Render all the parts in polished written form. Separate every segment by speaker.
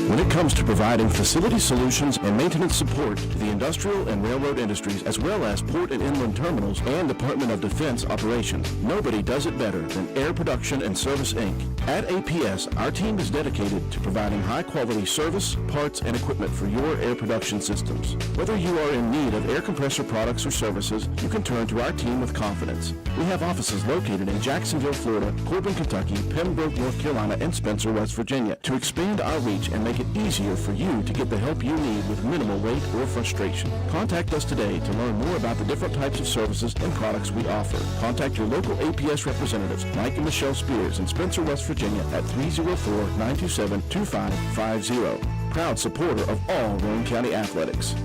Speaker 1: When it comes to providing facility solutions and maintenance support to the industrial and railroad industries, as well as port and inland terminals and Department of Defense operations, nobody does it better than Air Production and Service, Inc. At APS, our team is dedicated to providing high-quality service, parts, and equipment for your air production systems. Whether you are in need of air compressor products or services, you can turn to our team with confidence. We have offices located in Jacksonville, Florida, Corbin, Kentucky, Pembroke, North Carolina, and Spencer, West Virginia. To expand our reach and make it easier for you to get the help you need with minimal wait or frustration. Contact us today to learn more about the different types of services and products we offer. Contact your local APS representatives, Mike and Michelle Spears in Spencer, West Virginia at 304-927-2550. Proud supporter of all Roane County athletics.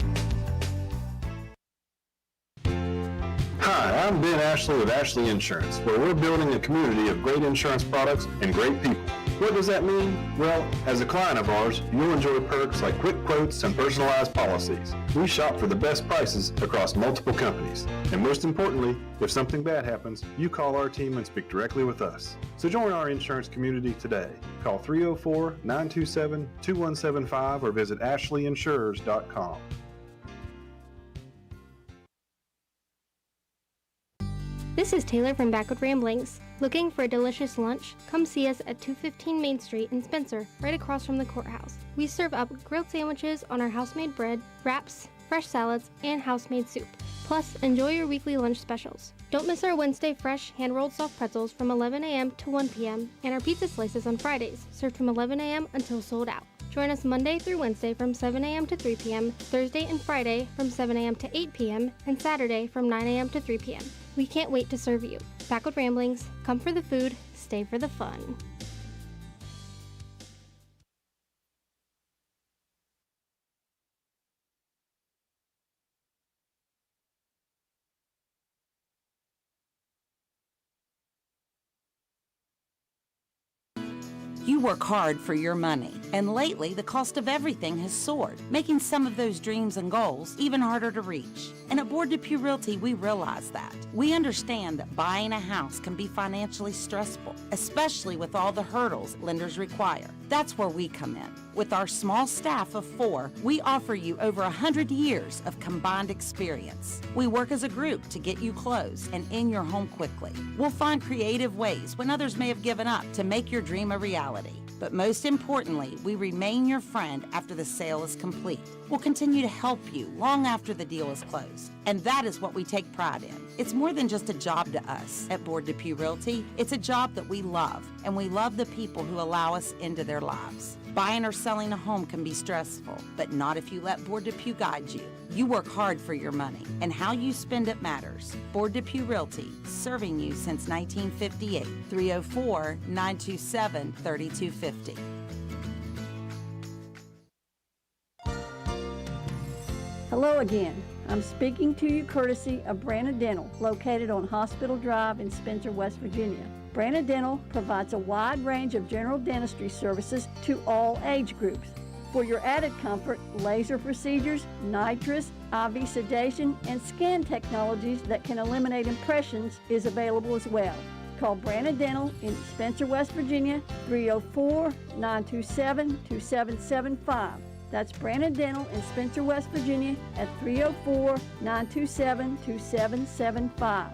Speaker 2: Hi, I'm Ben Ashley with Ashley Insurance, where we're building a community of great insurance products and great people. What does that mean? Well, as a client of ours, you'll enjoy perks like quick quotes and personalized policies. We shop for the best prices across multiple companies. And most importantly, if something bad happens, you call our team and speak directly with us. So join our insurance community today. Call 304-927-2175 or visit ashleyinsurers.com.
Speaker 3: This is Taylor from Backward Ramblings. Looking for a delicious lunch? Come see us at 215 Main Street in Spencer, right across from the courthouse. We serve up grilled sandwiches on our house-made bread, wraps, fresh salads, and house-made soup. Plus, enjoy your weekly lunch specials. Don't miss our Wednesday fresh hand-rolled soft pretzels from 11 a.m. to 1 p.m. and our pizza slices on Fridays, served from 11 a.m. until sold out. Join us Monday through Wednesday from 7 a.m. to 3 p.m., Thursday and Friday from 7 a.m. to 8 p.m., and Saturday from 9 a.m. to 3 p.m. We can't wait to serve you. Backward Ramblings, come for the food, stay for the fun.
Speaker 4: You work hard for your money, and lately the cost of everything has soared, making some of those dreams and goals even harder to reach. And at Board Depew Realty, we realize that. We understand that buying a house can be financially stressful, especially with all the hurdles lenders require. That's where we come in. With our small staff of 4, we offer you over 100 years of combined experience. We work as a group to get you closed and in your home quickly. We'll find creative ways when others may have given up to make your dream a reality. But most importantly, we remain your friend after the sale is complete. We'll continue to help you long after the deal is closed. And that is what we take pride in. It's more than just a job to us at Board Depew Realty. It's a job that we love, and we love the people who allow us into their lives. Buying or selling a home can be stressful, but not if you let Board Depew guide you. You work hard for your money, and how you spend it matters. Board Depew Realty, serving you since 1958. 304-927-3250.
Speaker 5: Hello again. I'm speaking to you courtesy of Branna Dental, located on Hospital Drive in Spencer, West Virginia. Branna Dental provides a wide range of general dentistry services to all age groups. For your added comfort, laser procedures, nitrous, IV sedation, and scan technologies that can eliminate impressions is available as well. Call Branna Dental in Spencer, West Virginia, 304-927-2775. That's Branna Dental in Spencer, West Virginia at 304-927-2775.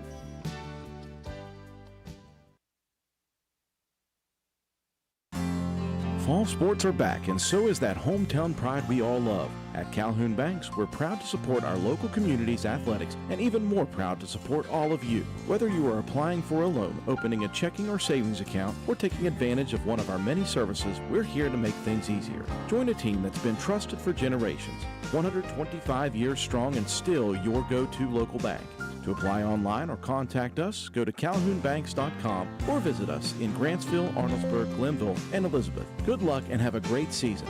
Speaker 1: Fall sports are back, and so is that hometown pride we all love. At Calhoun Banks, we're proud to support our local community's athletics, and even more proud to support all of you. Whether you are applying for a loan, opening a checking or savings account, or taking advantage of one of our many services, we're here to make things easier. Join a team that's been trusted for generations, 125 years strong, and still your go-to local bank. To apply online or contact us, go to calhounbanks.com or visit us in Grantsville, Arnoldesburg, Glenville, and Elizabeth. Good luck and have a great season.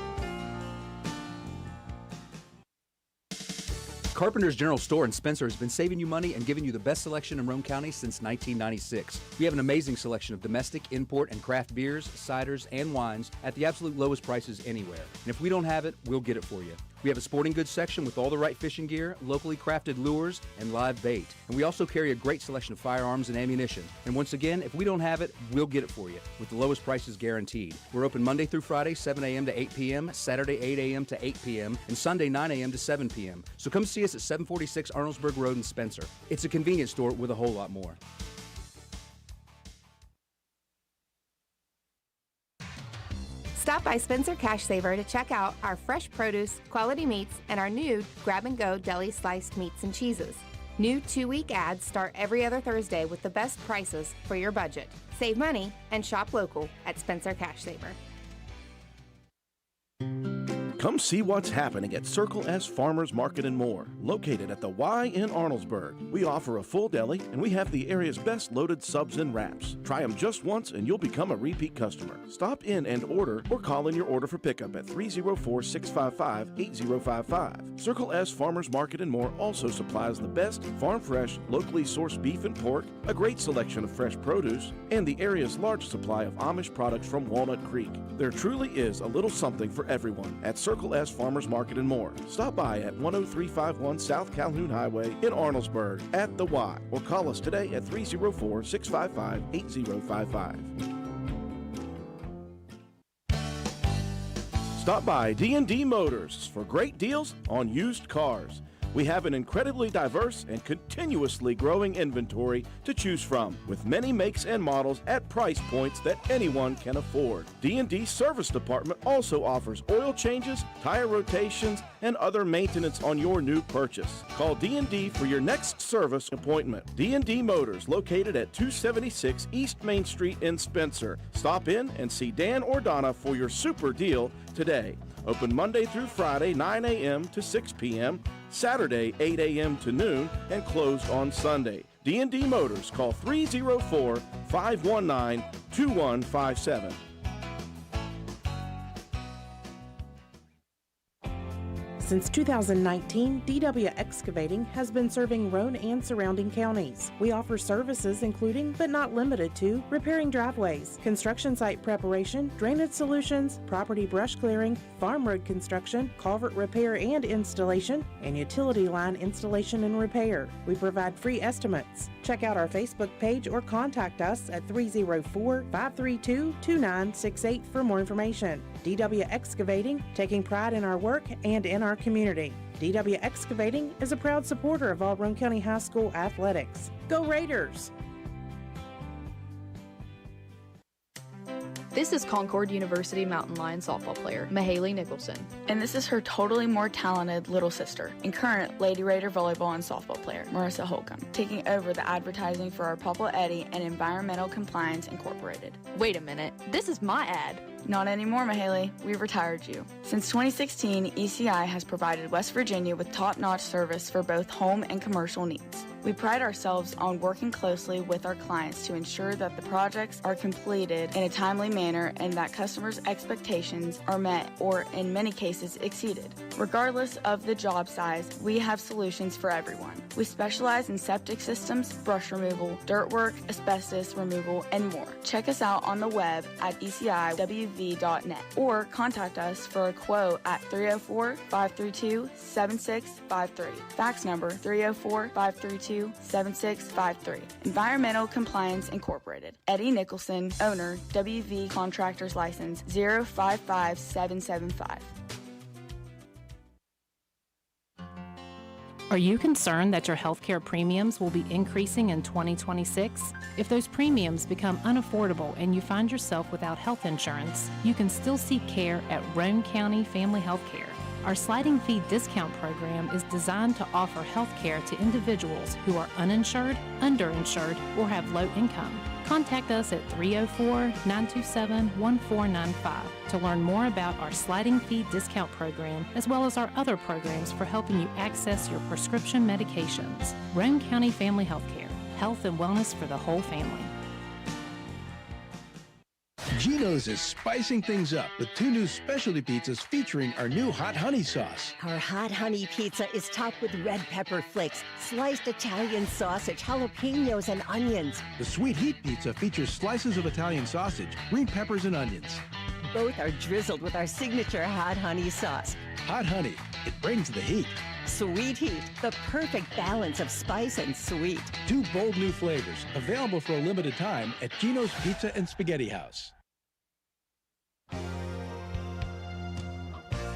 Speaker 6: Carpenter's General Store in Spencer has been saving you money and giving you the best selection in Roane County since 1996. We have an amazing selection of domestic, import, and craft beers, ciders, and wines at the absolute lowest prices anywhere. And if we don't have it, we'll get it for you. We have a sporting goods section with all the right fishing gear, locally crafted lures, and live bait. And we also carry a great selection of firearms and ammunition. And once again, if we don't have it, we'll get it for you with the lowest prices guaranteed. We're open Monday through Friday, 7 a.m. to 8 p.m., Saturday, 8 a.m. to 8 p.m., and Sunday, 9 a.m. to 7 p.m. So come see us at 746 Arnoldesburg Road in Spencer. It's a convenience store with a whole lot more.
Speaker 7: Stop by Spencer Cash Saver to check out our fresh produce, quality meats, and our new grab-and-go deli sliced meats and cheeses. New 2-week ads start every other Thursday with the best prices for your budget. Save money and shop local at Spencer Cash Saver.
Speaker 1: Come see what's happening at Circle S Farmers Market and More, located at the Y in Arnoldesburg. We offer a full deli, and we have the area's best loaded subs and wraps. Try them just once, and you'll become a repeat customer. Stop in and order, or call in your order for pickup at 304-655-8055. Circle S Farmers Market and More also supplies the best farm-fresh, locally sourced beef and pork, a great selection of fresh produce, and the area's large supply of Amish products from Walnut Creek. There truly is a little something for everyone at Circle S Farmers Market and More. Stop by at 10351 South Calhoun Highway in Arnoldesburg at the Y, or call us today at 304-655-8055. Stop by D&D Motors for great deals on used cars. We have an incredibly diverse and continuously growing inventory to choose from, with many makes and models at price points that anyone can afford. D&D Service Department also offers oil changes, tire rotations, and other maintenance on your new purchase. Call D&D for your next service appointment. D&D Motors, located at 276 East Main Street in Spencer. Stop in and see Dan or Donna for your super deal today. Open Monday through Friday, 9 a.m. to 6 p.m., Saturday, 8 a.m. to noon, and closed on Sunday. D&D Motors, call 304-519-2157.
Speaker 8: Since 2019, DW Excavating has been serving Roane and surrounding counties. We offer services including, but not limited to, repairing driveways, construction site preparation, drainage solutions, property brush clearing, farm road construction, culvert repair and installation, and utility line installation and repair. We provide free estimates. Check out our Facebook page or contact us at 304-532-2968 for more information. DW Excavating, taking pride in our work and in our community. DW Excavating is a proud supporter of all Roane County High School athletics. Go Raiders!
Speaker 9: This is Concord University Mountain Lion softball player, Mahaley Nicholson. And this is her totally more talented little sister and current Lady Raider volleyball and softball player, Marissa Holcomb, taking over the advertising for our Papa Eddie and Environmental Compliance Incorporated.
Speaker 10: Wait a minute, this is my ad.
Speaker 9: Not anymore, Mahaley. We've retired you. Since 2016, ECI has provided West Virginia with top-notch service for both home and commercial needs. We pride ourselves on working closely with our clients to ensure that the projects are completed in a timely manner and that customers' expectations are met or, in many cases, exceeded. Regardless of the job size, we have solutions for everyone. We specialize in septic systems, brush removal, dirt work, asbestos removal, and more. Check us out on the web at eciwv.net or contact us for a quote at 304-532-7653. Fax number 304-532-7653. Environmental Compliance Incorporated. Eddie Nicholson, owner, WV Contractors License 055775.
Speaker 11: Are you concerned that your healthcare premiums will be increasing in 2026? If those premiums become unaffordable and you find yourself without health insurance, you can still seek care at Roane County Family Health Care. Our sliding fee discount program is designed to offer health care to individuals who are uninsured, underinsured, or have low income. Contact us at 304-927-1495 to learn more about our sliding fee discount program, as well as our other programs for helping you access your prescription medications. Roane County Family Health Care, health and wellness for the whole family.
Speaker 12: Geno's is spicing things up with 2 new specialty pizzas featuring our new hot honey sauce.
Speaker 13: Our hot honey pizza is topped with red pepper flakes, sliced Italian sausage, jalapenos, and onions.
Speaker 12: The sweet heat pizza features slices of Italian sausage, green peppers, and onions.
Speaker 13: Both are drizzled with our signature hot honey sauce.
Speaker 12: Hot honey, it brings the heat.
Speaker 13: Sweet heat, the perfect balance of spice and sweet.
Speaker 12: 2 bold new flavors, available for a limited time at Geno's Pizza and Spaghetti House.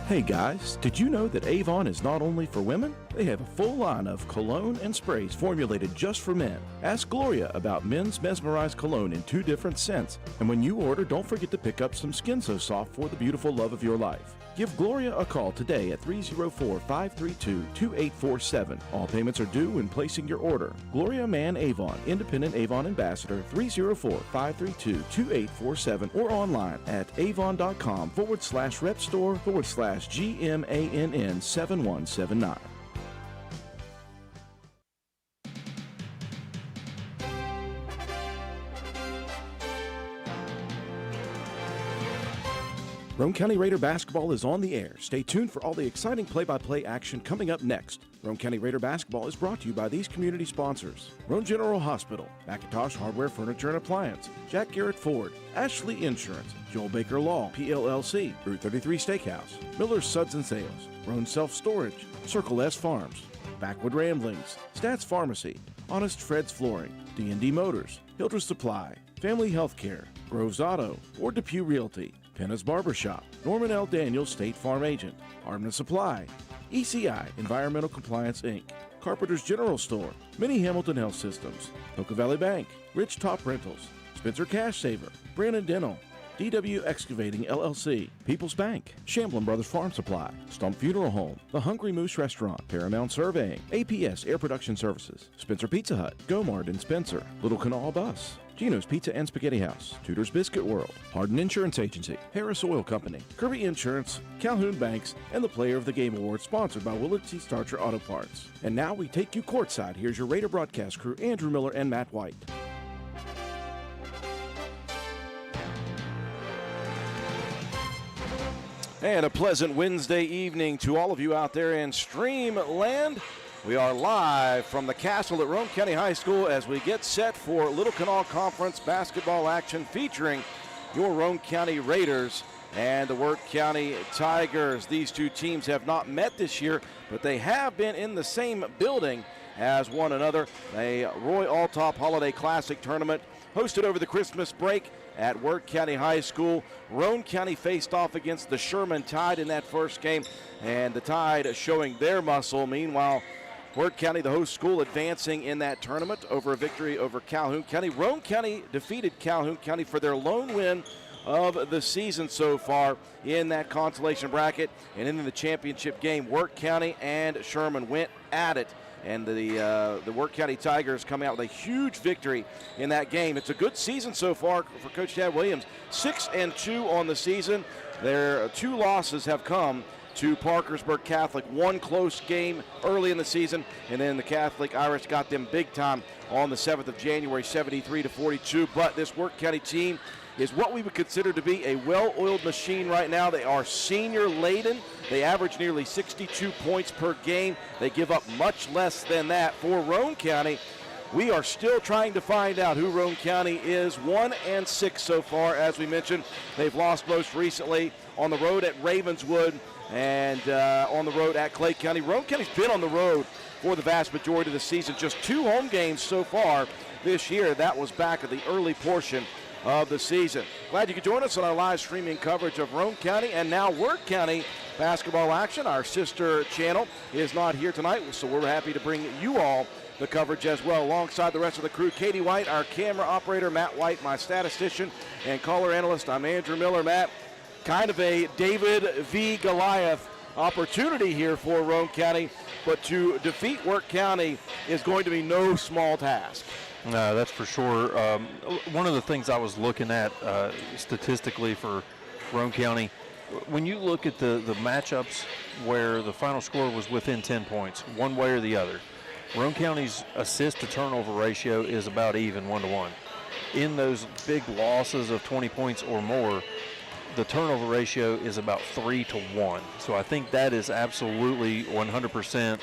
Speaker 1: Hey guys, did you know that Avon is not only for women? They have a full line of cologne and sprays formulated just for men. Ask Gloria about men's mesmerized cologne in 2 different scents. And when you order, don't forget to pick up some Skin So Soft for the beautiful love of your life. Give Gloria a call today at 304-532-2847. All payments are due when placing your order. Gloria Mann Avon, Independent Avon Ambassador, 304-532-2847 or online at avon.com/repstore/GMANN7179. Roane County Raider basketball is on the air. Stay tuned for all the exciting play-by-play action coming up next. Roane County Raider basketball is brought to you by these community sponsors: Roane General Hospital, McIntosh Hardware, Furniture and Appliance, Jack Garrett Ford, Ashley Insurance, Joel Baker Law, PLLC, Route 33 Steakhouse, Miller's Suds and Sales, Roane Self Storage, Circle S Farms, Backwood Ramblings, Stats Pharmacy, Honest Fred's Flooring, D&D Motors, Hildreth Supply, Family Healthcare, Groves Auto, or DePue Realty, Penna's Barbershop, Norman L. Daniels State Farm Agent, Hardman Supply, ECI Environmental Compliance Inc., Carpenter's General Store, Mini Hamilton Health Systems, Poca Valley Bank, Rich Top Rentals, Spencer Cash Saver, Brandon Dental, DW Excavating LLC, People's Bank, Shamblin Brothers Farm Supply, Stump Funeral Home, The Hungry Moose Restaurant, Paramount Surveying, APS Air Production Services, Spencer Pizza Hut, Gomard and Spencer, Little Canal Bus, Geno's Pizza and Spaghetti House, Tudor's Biscuit World, Hardin Insurance Agency, Harris Oil Company, Kirby Insurance, Calhoun Banks, and the Player of the Game Award sponsored by Willard C. Starcher Auto Parts. And now we take you courtside. Here's your Raider broadcast crew, Andrew Miller and Matt White. And a pleasant Wednesday evening to all of you out there in Streamland. We are live from the castle at Roane County High School as we get set for Little Canal Conference basketball action featuring your Roane County Raiders and the Wirt County Tigers. These 2 teams have not met this year, but they have been in the same building as one another. A Roy Altop Holiday Classic tournament hosted over the Christmas break at Wirt County High School. Roane County faced off against the Sherman Tide in that first game, and the Tide showing their muscle. Meanwhile, Wirt County, the host school, advancing in that tournament over a victory over Calhoun County. Roane County defeated Calhoun County for their lone win of the season so far in that consolation bracket. And in the championship game, Wirt County and Sherman went at it. And the Wirt County Tigers come out with a huge victory in that game. It's a good season so far for Coach Chad Williams. 6-2 on the season. Their 2 losses have come to Parkersburg Catholic. 1 close game early in the season, and then the Catholic Irish got them big time on the 7th of January, 73-42. But this Wirt County team is what we would consider to be a well-oiled machine right now. They are senior laden. They average nearly 62 points per game. They give up much less than that. For Roane County, we are still trying to find out who Roane County is. 1-6 so far, as we mentioned. They've lost most recently on the road at Ravenswood and on the road at Clay County. Roane County's been on the road for the vast majority of the season. Just 2 home games so far this year. That was back at the early portion of the season. Glad you could join us on our live streaming coverage of Roane County and now Wirt County basketball action. Our sister channel is not here tonight, so we're happy to bring you all the coverage as well. Alongside the rest of the crew, Katie White, our camera operator, Matt White, my statistician and caller analyst. I'm Andrew Miller. Matt, kind of a David v. Goliath opportunity here for Roane County, but to defeat Wirt County is going to be no small task.
Speaker 14: No, that's for sure. One of the things I was looking at statistically for Roane County, when you look at the matchups where the final score was within 10 points, one way or the other, Roane County's assist to turnover ratio is about even, 1-to-1. in those big losses of 20 points or more, the turnover ratio is about 3 to 1. So I think that is absolutely 100%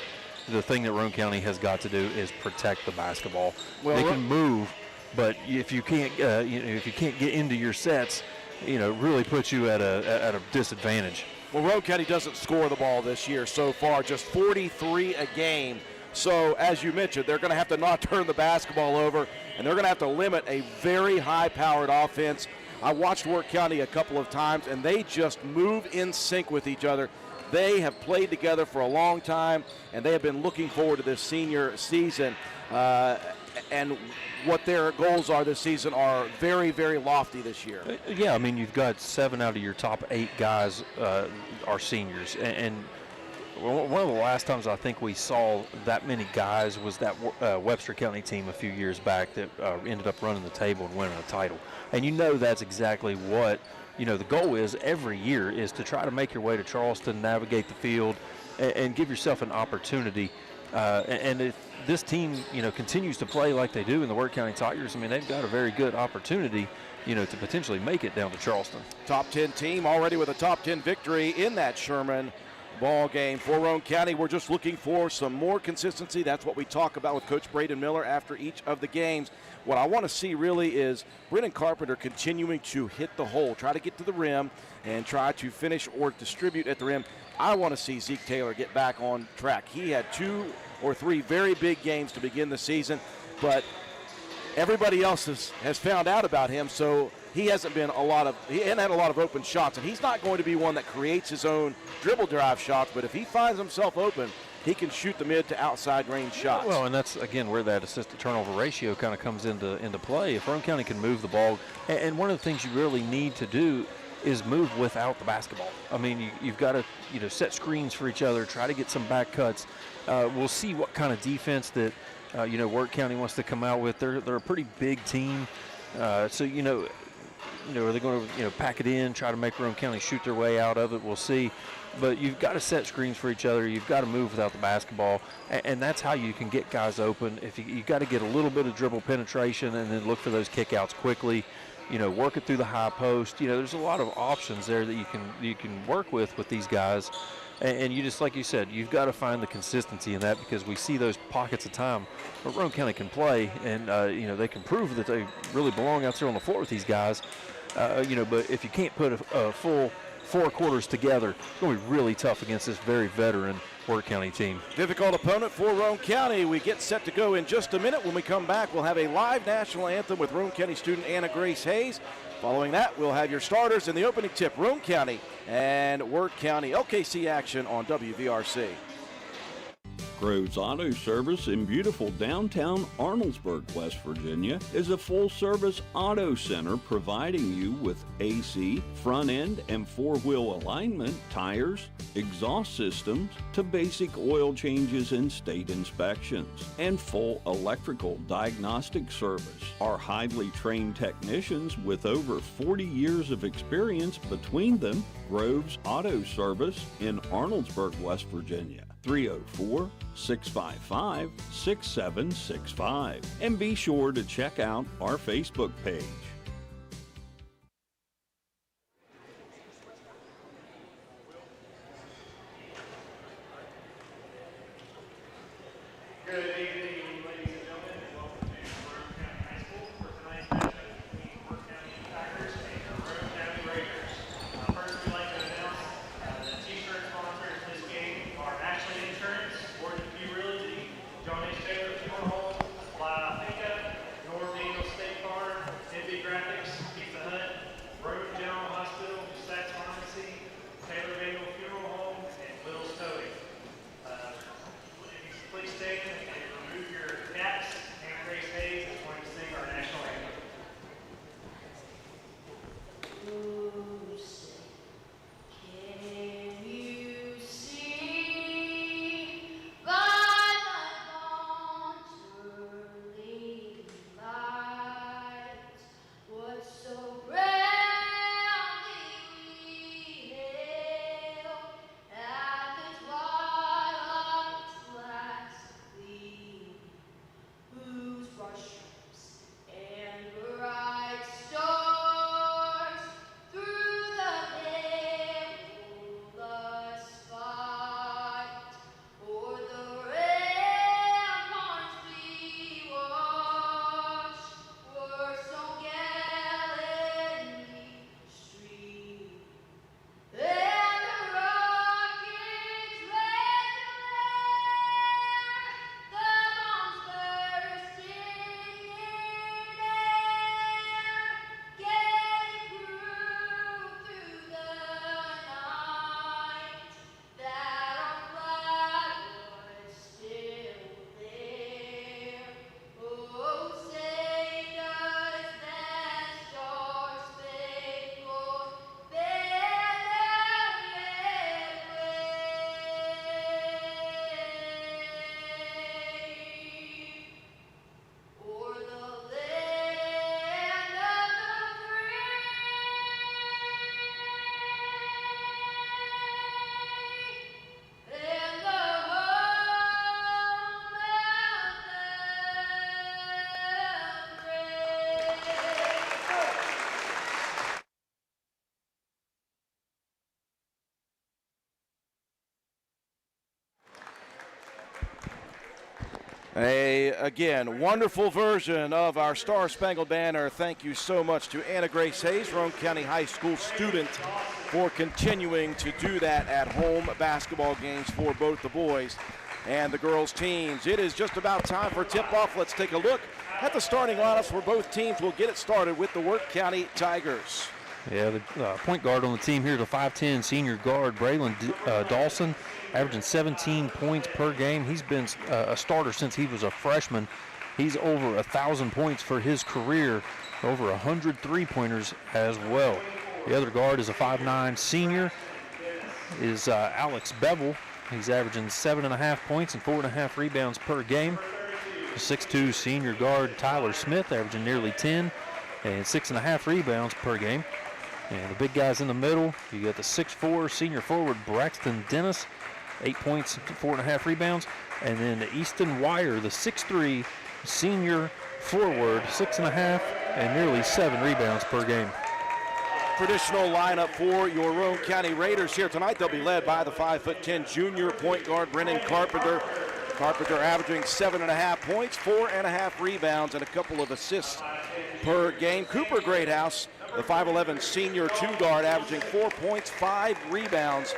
Speaker 14: the thing that Roane County has got to do is protect the basketball.
Speaker 15: Well,
Speaker 14: they can move, but if you can't, if you can't get into your sets, really puts you at a disadvantage.
Speaker 15: Well, Roane County doesn't score the ball this year so far, just 43 a game. So, as you mentioned, they're going to have to not turn the basketball over, and they're going to have to limit a very high-powered offense. I watched Wirt County a couple of times, and they just move in sync with each other. They have played together for a long time, and they have been looking forward to this senior season. And what their goals are this season are very, very lofty this year.
Speaker 14: Yeah, I mean, you've got 7 out of your top 8 guys are seniors. And one of the last times I think we saw that many guys was that Webster County team a few years back that ended up running the table and winning a title. And that's exactly what, the goal is every year is to try to make your way to Charleston, navigate the field, and give yourself an opportunity. And if this team, continues to play like they do in the Wirt County Tigers, I mean, they've got a very good opportunity, to potentially make it down to Charleston.
Speaker 15: Top 10 team already with a top 10 victory in that Sherman ball game for Roane County. We're just looking for some more consistency. That's what we talk about with Coach Braden Miller after each of the games. What I want to see really is Brennan Carpenter continuing to hit the hole, try to get to the rim, and try to finish or distribute at the rim. I want to see Zeke Taylor get back on track. He had 2 or 3 very big games to begin the season, but everybody else has found out about him, so he hasn't had a lot of open shots, and he's not going to be one that creates his own dribble drive shots, but if he finds himself open, he can shoot the mid to outside range shots.
Speaker 14: Well, and that's, again, where that assist to turnover ratio kind of comes into play. If Roane County can move the ball, and one of the things you really need to do is move without the basketball. I mean, you've got to, set screens for each other, try to get some back cuts. We'll see what kind of defense that, Wirt County wants to come out with. They're a pretty big team. So, are they going to, pack it in, try to make Roane County shoot their way out of it? We'll see. But you've got to set screens for each other. You've got to move without the basketball, and that's how you can get guys open. If you've got to get a little bit of dribble penetration and then look for those kickouts quickly. Work it through the high post. There's a lot of options there that you can work with these guys, and you just, like you said, you've got to find the consistency in that, because we see those pockets of time where Roane County can play, and they can prove that they really belong out there on the floor with these guys. But if you can't put a full 4 quarters together, it's going to be really tough against this very veteran Wirt County team.
Speaker 15: Difficult opponent for Roane County. We get set to go in just a minute. When we come back, we'll have a live national anthem with Roane County student Anna Grace Hayes. Following that, we'll have your starters in the opening tip, Roane County and Wirt County. LKC action on WVRC.
Speaker 16: Groves Auto Service in beautiful downtown Arnoldesburg, West Virginia, is a full-service auto center providing you with AC, front-end and four-wheel alignment, tires, exhaust systems, to basic oil changes and state inspections, and full electrical diagnostic service. Our highly trained technicians with over 40 years of experience between them, Groves Auto Service in Arnoldesburg, West Virginia. 304-655-6765. And be sure to check out our Facebook page.
Speaker 17: Good evening, ladies and gentlemen, and welcome to Roane County High School for tonight's matchup between Wirt County Tigers and the Roane County Raiders. First, we'd like to announce the t-shirt sponsors this game are Ashley Insurance, Wirt Realty, John H. Taylor Funeral Home, La Finca, North Daniel State Farm, Hippie Grass
Speaker 15: Again, wonderful version of our Star Spangled Banner. Thank you so much to Anna Grace Hayes, Roane County High School student, for continuing to do that at home basketball games for both the boys and the girls teams. It is just about time for tip-off. Let's take a look at the starting lineups for both teams. We'll get it started with the Wirt County Tigers.
Speaker 14: Yeah, the point guard on the team here, the 5'10" senior guard, Braylon Dawson, averaging 17 points per game. He's been a starter since he was a freshman. He's over 1,000 points for his career, over 100 three-pointers as well. The other guard is a 5'9" senior, is Alex Bevel. He's averaging 7.5 points and 4.5 rebounds per game. The 6'2" senior guard, Tyler Smith, averaging nearly 10 and 6.5 rebounds per game. And the big guys in the middle, you got the 6'4" senior forward, Braxton Dennis, 8 points, 4.5 rebounds. And then Easton Wire, the 6'3" senior forward, 6.5 and nearly 7 rebounds per game.
Speaker 15: Traditional lineup for your Roane County Raiders here tonight. They'll be led by the 5'10" junior point guard, Brennan Carpenter. Carpenter averaging 7.5 points, 4.5 rebounds, and a couple of assists per game. Cooper Greathouse, the 5'11" senior two-guard, averaging 4 points, 5 rebounds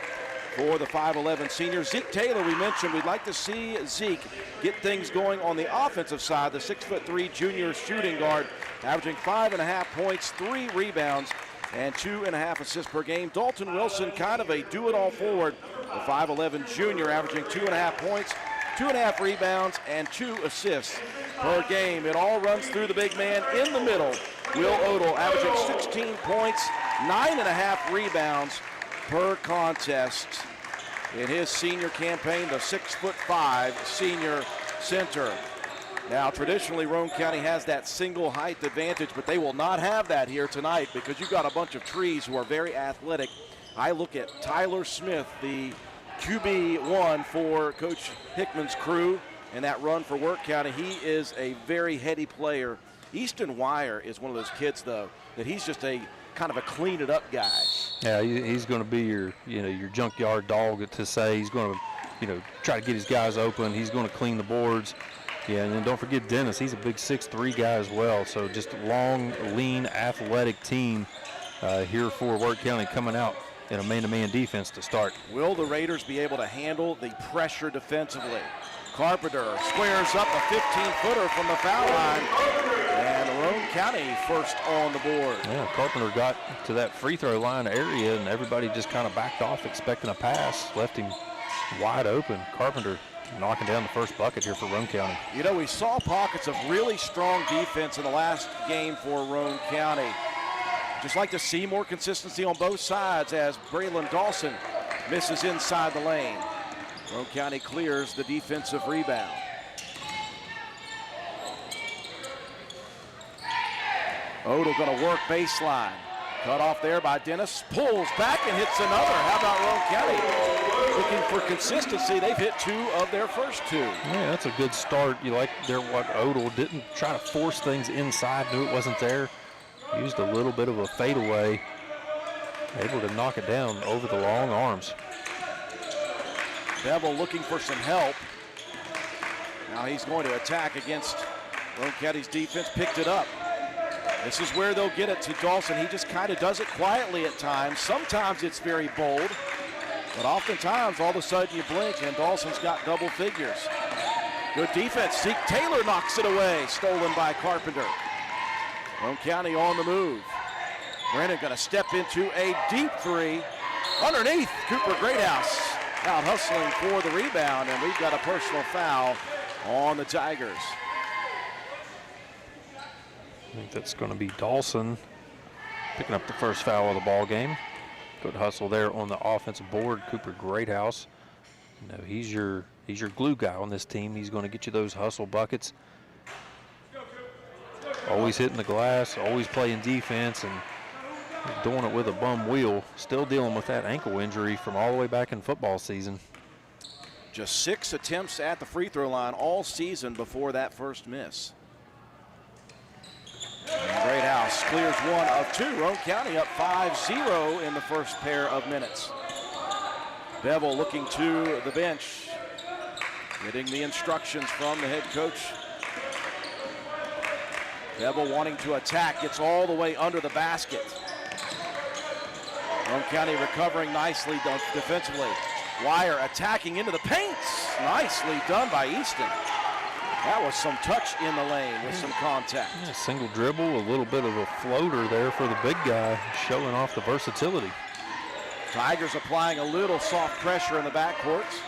Speaker 15: for the 5'11" senior. Zeke Taylor, we mentioned, we'd like to see Zeke get things going on the offensive side. The 6'3" junior shooting guard, averaging 5.5 points, 3 rebounds, and 2.5 assists per game. Dalton Wilson, kind of a do-it-all forward. The 5'11" junior, averaging 2.5 points, 2.5 rebounds, and 2 assists per game. It all runs through the big man in the middle. Will Odell, averaging 16 points, 9.5 rebounds per contest in his senior campaign, the 6'5" senior center. Now, traditionally, Roane County has that single height advantage, but they will not have that here tonight because you've got a bunch of trees who are very athletic. I look at Tyler Smith, the QB1 for Coach Hickman's crew, and that run for Wirt County. He is a very heady player. Easton Wire is one of those kids, though, that he's just a kind of a clean-it-up guy.
Speaker 14: Yeah, he's going to be your junkyard dog to say. He's going to, try to get his guys open. He's going to clean the boards. Yeah, and then don't forget Dennis. He's a big 6'3" guy as well. So just long, lean, athletic team here for Wirt County coming out in a man-to-man defense to start.
Speaker 15: Will the Raiders be able to handle the pressure defensively? Carpenter squares up a 15-footer from the foul line, and Roane County first on the board.
Speaker 14: Yeah, Carpenter got to that free throw line area, and everybody just kind of backed off expecting a pass, left him wide open. Carpenter knocking down the first bucket here for Roane County.
Speaker 15: We saw pockets of really strong defense in the last game for Roane County. Just like to see more consistency on both sides as Braylon Dawson misses inside the lane. Roane County clears the defensive rebound. Odell going to work baseline. Cut off there by Dennis. Pulls back and hits another. How about Roane County? Looking for consistency. They've hit 2 of their first 2.
Speaker 14: Yeah, that's a good start. You like there what Odell didn't try to force things inside. Knew it wasn't there. Used a little bit of a fadeaway. Able to knock it down over the long arms.
Speaker 15: Bevel looking for some help. Now he's going to attack against Roane County's defense. Picked it up. This is where they'll get it to Dawson. He just kind of does it quietly at times. Sometimes it's very bold, but oftentimes all of a sudden you blink and Dawson's got double figures. Good defense. Zeke Taylor knocks it away. Stolen by Carpenter. Roane County on the move. Brennan going to step into a deep 3. Underneath, Cooper Greathouse out hustling for the rebound, and we've got a personal foul on the Tigers.
Speaker 14: I think that's going to be Dawson picking up the first foul of the ball game. Good hustle there on the offensive board. Cooper Greathouse. He's your glue guy on this team. He's going to get you those hustle buckets. Always hitting the glass, always playing defense, and doing it with a bum wheel. Still dealing with that ankle injury from all the way back in football season.
Speaker 15: Just 6 attempts at the free throw line all season before that first miss. And Greathouse clears 1 of 2. Roane County up 5-0 in the first pair of minutes. Bevel looking to the bench. Getting the instructions from the head coach. Bevel wanting to attack, gets all the way under the basket. Roane County recovering nicely defensively. Wire attacking into the paint. Nicely done by Easton. That was some touch in the lane with some contact.
Speaker 14: Yeah, single dribble, a little bit of a floater there for the big guy, showing off the versatility.
Speaker 15: Tigers applying a little soft pressure in the backcourts.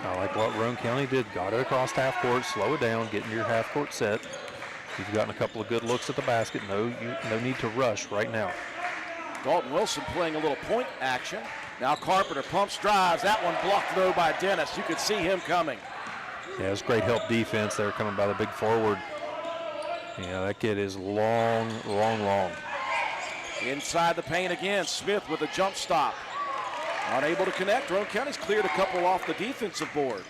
Speaker 14: I like what Roane County did. Got it across half court, slow it down, get into your half court set. You've gotten a couple of good looks at the basket. No need to rush right now.
Speaker 15: Dalton Wilson playing a little point action. Now Carpenter pumps, drives. That one blocked though by Dennis. You could see him coming.
Speaker 14: Yeah, it's great help defense there coming by the big forward. Yeah, that kid is long.
Speaker 15: Inside the paint again. Smith with a jump stop. Unable to connect. Roane County's cleared a couple off the defensive board.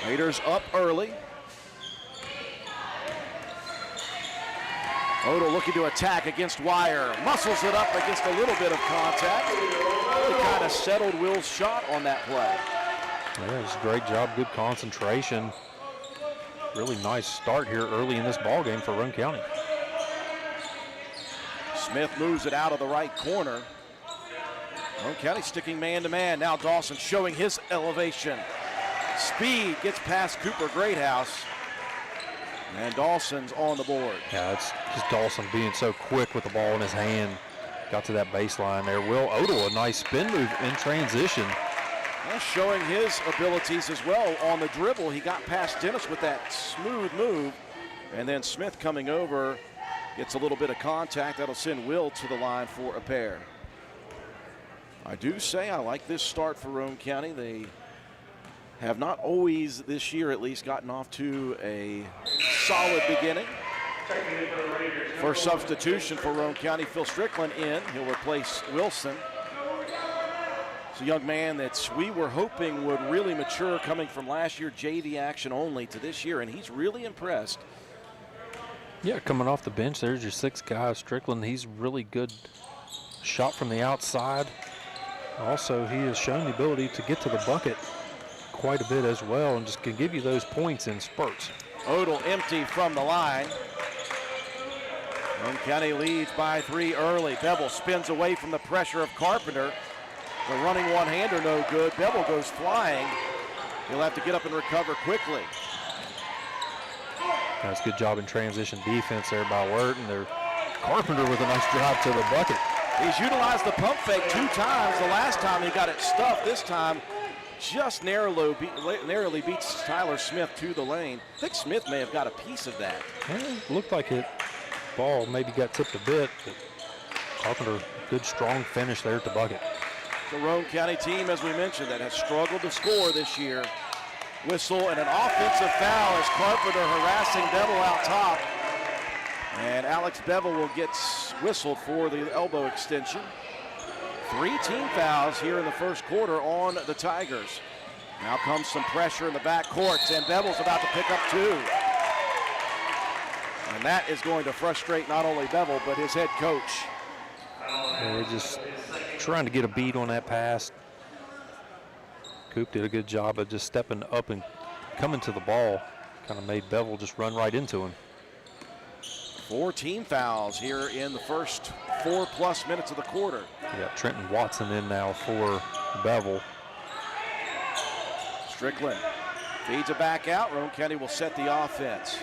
Speaker 15: Raiders up early. Odo looking to attack against Wire. Muscles it up against a little bit of contact. Really kind of settled Will's shot on that play.
Speaker 14: Yeah, it was a great job, good concentration. Really nice start here early in this ball game for Roane County.
Speaker 15: Smith moves it out of the right corner. Roane County sticking man-to-man. Now Dawson showing his elevation. Speed gets past Cooper Greathouse. And Dawson's on the board.
Speaker 14: Yeah, it's just Dawson being so quick with the ball in his hand. Got to that baseline there. Will Odell, a nice spin move in transition.
Speaker 15: Well, showing his abilities as well on the dribble. He got past Dennis with that smooth move. And then Smith coming over, gets a little bit of contact. That'll send Will to the line for a pair. I do say I like this start for Roane County. They have not always, this year at least, gotten off to a solid beginning. First substitution for Roane County, Phil Strickland in. He'll replace Wilson. It's a young man that we were hoping would really mature coming from last year JV action only to this year, and he's really impressed.
Speaker 14: Yeah, coming off the bench, there's your sixth guy, Strickland. He's really good shot from the outside. Also, he has shown the ability to get to the bucket quite a bit as well and just can give you those points in spurts.
Speaker 15: Odell empty from the line. Roane County leads by 3 early. Bevel spins away from the pressure of Carpenter. The running one-hander no good. Bevel goes flying. He'll have to get up and recover quickly.
Speaker 14: That's a good job in transition defense there by Wirt, and their Carpenter with a nice drive to the bucket.
Speaker 15: He's utilized the pump fake 2 times. The last time he got it stuffed. This time just narrowly beats Tyler Smith to the lane. I think Smith may have got a piece of that.
Speaker 14: Yeah, it looked like it. Ball maybe got tipped a bit, but Carpenter, good strong finish there at the bucket.
Speaker 15: The Roane County team, as we mentioned, that has struggled to score this year. Whistle and an offensive foul as Carpenter harassing Bevel out top. And Alex Bevel will get whistled for the elbow extension. 3 team fouls here in the first quarter on the Tigers. Now comes some pressure in the backcourt, and Bevel's about to pick up 2. And that is going to frustrate not only Bevel, but his head coach.
Speaker 14: Yeah, they're just trying to get a beat on that pass. Coop did a good job of just stepping up and coming to the ball. Kind of made Bevel just run right into him.
Speaker 15: 4 team fouls here in the first 4+ minutes of the quarter.
Speaker 14: You got Trenton Watson in now for Bevel.
Speaker 15: Strickland feeds it back out. Roane County will set the offense.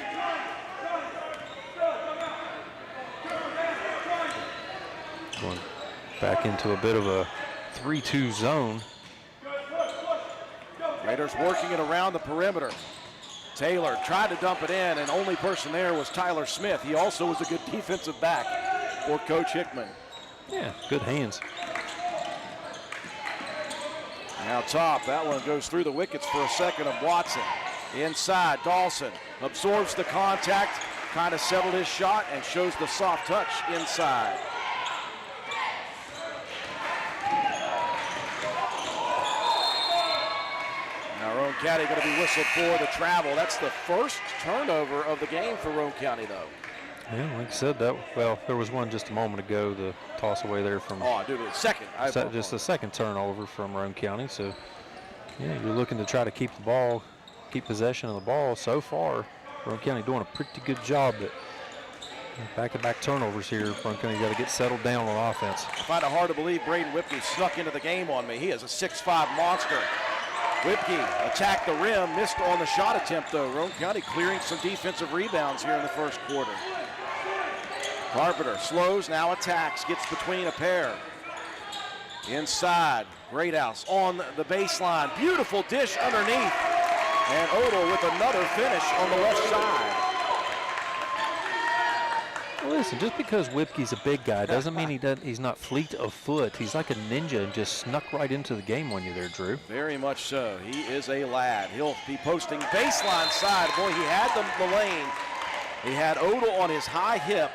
Speaker 14: Going back into a bit of a 3-2 zone.
Speaker 15: Raiders working it around the perimeter. Taylor tried to dump it in, and only person there was Tyler Smith. He also was a good defensive back for Coach Hickman.
Speaker 14: Yeah, good hands.
Speaker 15: Now top, that one goes through the wickets for a second of Watson. Inside, Dawson absorbs the contact, kind of settled his shot, and shows the soft touch inside. Roane County going to be whistled for the travel. That's the first turnover of the game for Roane County, though.
Speaker 14: Yeah, like I said, there was one just a moment ago, the toss away there from.
Speaker 15: Oh, dude, the second.
Speaker 14: Just the second turnover from Roane County. So, yeah, you're looking to try to keep possession of the ball. So far, Roane County doing a pretty good job, but back-to-back turnovers here. Roane County got to get settled down on offense.
Speaker 15: I find it hard to believe Braden Whipke snuck into the game on me. He is a 6'5" monster. Whipke attacked the rim, missed on the shot attempt, though. Roane County clearing some defensive rebounds here in the first quarter. Carpenter slows, now attacks, gets between a pair. Inside, Greathouse on the baseline. Beautiful dish underneath. And Odell with another finish on the left side.
Speaker 14: Well, listen, just because Whipke's a big guy doesn't mean he's not fleet of foot. He's like a ninja and just snuck right into the game on you there, Drew.
Speaker 15: Very much so. He is a lad. He'll be posting baseline side. Boy, he had the lane. He had Odell on his high hip.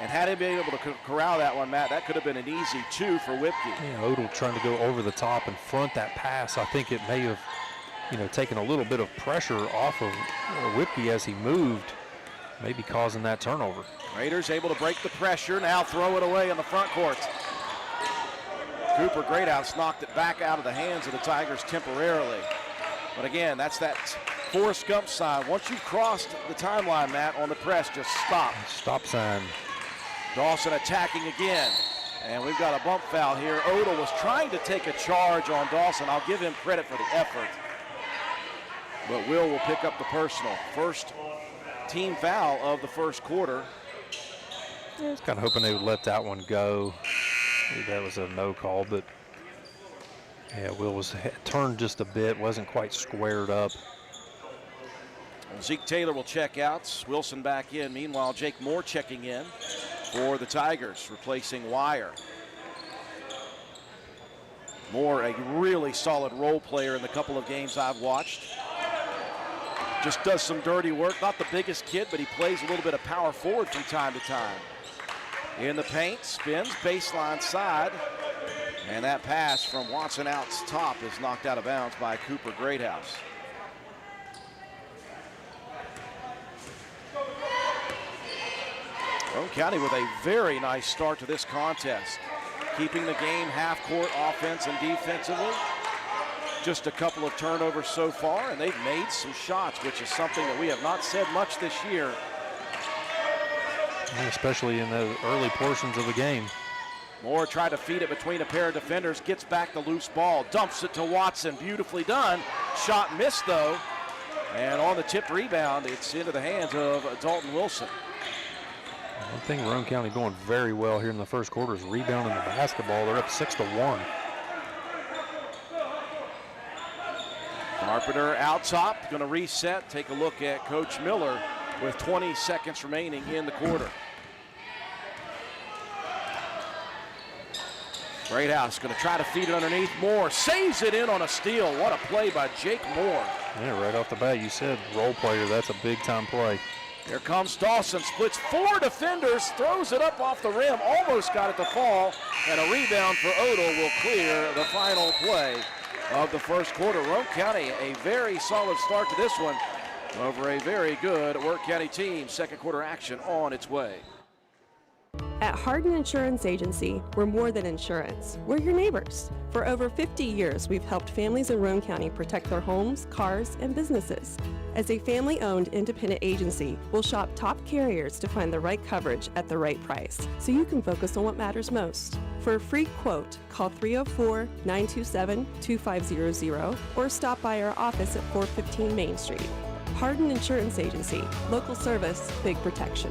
Speaker 15: And had he been able to corral that one, Matt, that could have been an easy 2 for Whipke.
Speaker 14: Yeah, Odell trying to go over the top and front that pass. I think it may have, taken a little bit of pressure off of Whipke as he moved, maybe causing that turnover.
Speaker 15: Raiders able to break the pressure, now throw it away on the front court. Cooper Greathouse knocked it back out of the hands of the Tigers temporarily. But again, that's that Forrest Gump sign. Once you've crossed the timeline, Matt, on the press, just stop.
Speaker 14: Stop sign.
Speaker 15: Dawson attacking again. And we've got a bump foul here. Odell was trying to take a charge on Dawson. I'll give him credit for the effort. But Will pick up the personal. First team foul of the first quarter.
Speaker 14: Yeah, I was kind of hoping they would let that one go. Maybe that was a no call, but yeah, Will was turned just a bit, wasn't quite squared up.
Speaker 15: Zeke Taylor will check out. Wilson back in. Meanwhile, Jake Moore checking in for the Tigers, replacing Wire. Moore, a really solid role player in the couple of games I've watched. Just does some dirty work. Not the biggest kid, but he plays a little bit of power forward from time to time. In the paint, spins, baseline side. And that pass from Watson out's top is knocked out of bounds by Cooper Greathouse. Roane County with a very nice start to this contest. Keeping the game half-court offense and defensively. Just a couple of turnovers so far, and they've made some shots, which is something that we have not said much this year.
Speaker 14: Especially in the early portions of the game.
Speaker 15: Moore tried to feed it between a pair of defenders, gets back the loose ball, dumps it to Watson, beautifully done. Shot missed though, and on the tipped rebound, it's into the hands of Dalton Wilson.
Speaker 14: One thing Roane County doing very well here in the first quarter is rebounding the basketball. They're up 6-1.
Speaker 15: Carpenter out top, going to reset. Take a look at Coach Miller with 20 seconds remaining in the quarter. Greathouse going to try to feed it underneath. Moore saves it in on a steal. What a play by Jake Moore.
Speaker 14: Yeah, right off the bat, you said role player. That's a big-time play.
Speaker 15: Here comes Dawson, splits 4 defenders, throws it up off the rim, almost got it to fall, and a rebound for Odell will clear the final play of the first quarter. Roane County, a very solid start to this one over a very good Wirt County team. Second quarter action on its way.
Speaker 18: At Hardin Insurance Agency, we're more than insurance. We're your neighbors. For over 50 years, we've helped families in Roane County protect their homes, cars, and businesses. As a family-owned independent agency, we'll shop top carriers to find the right coverage at the right price, so you can focus on what matters most. For a free quote, call 304-927-2500 or stop by our office at 415 Main Street. Hardin Insurance Agency, local service, big protection.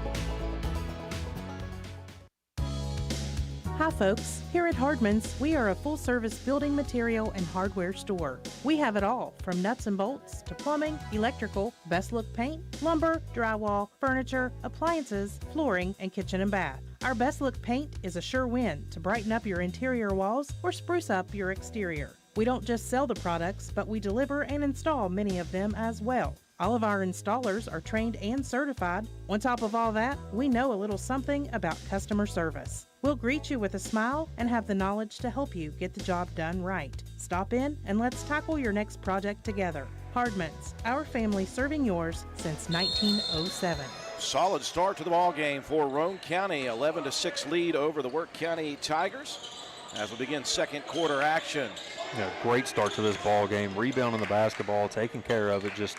Speaker 8: Hi folks, here at Hardman's, we are a full-service building material and hardware store. We have it all, from nuts and bolts to plumbing, electrical, best look paint, lumber, drywall, furniture, appliances, flooring, and kitchen and bath. Our best look paint is a sure win to brighten up your interior walls or spruce up your exterior. We don't just sell the products, but we deliver and install many of them as well. All of our installers are trained and certified. On top of all that, we know a little something about customer service. We'll greet you with a smile and have the knowledge to help you get the job done right. Stop in and let's tackle your next project together. Hardman's, our family serving yours since 1907.
Speaker 15: Solid start to the ball game for Roane County. 11-6 lead over the Wirt County Tigers as we begin second quarter action.
Speaker 14: Yeah, great start to this ball game. Rebounding the basketball, taking care of it. Just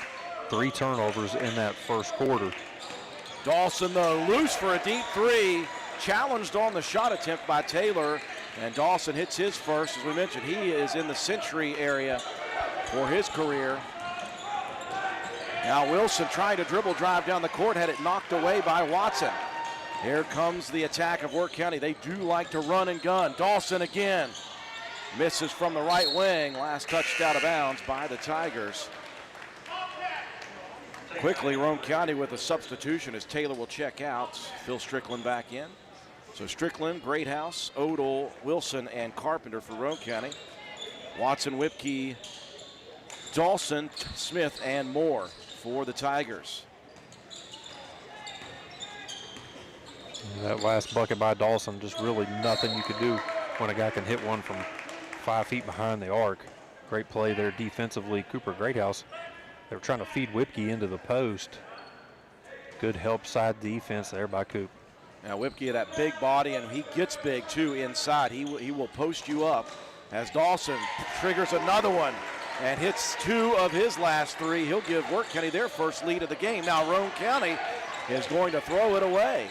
Speaker 14: 3 turnovers in that first quarter.
Speaker 15: Dawson, though, loose for a deep three. Challenged on the shot attempt by Taylor. And Dawson hits his first. As we mentioned, he is in the Century area for his career. Now Wilson trying to dribble drive down the court, had it knocked away by Watson. Here comes the attack of Wirt County. They do like to run and gun. Dawson again. Misses from the right wing. Last touched out of bounds by the Tigers. Quickly, Roane County with a substitution as Taylor will check out. Phil Strickland back in. So Strickland, Greathouse, Odell, Wilson, and Carpenter for Roane County. Watson, Whipkey, Dawson, Smith, and Moore for the Tigers.
Speaker 14: That last bucket by Dawson, just really nothing you could do when a guy can hit one from 5 feet behind the arc. Great play there defensively. Cooper Greathouse, they were trying to feed Whipkey into the post. Good help side defense there by Coop.
Speaker 15: Now Whipkey, that big body, and he gets big too inside. He will post you up as Dawson triggers another one and hits 2 of his last 3. He'll give Wirt County their first lead of the game. Now Roane County is going to throw it away.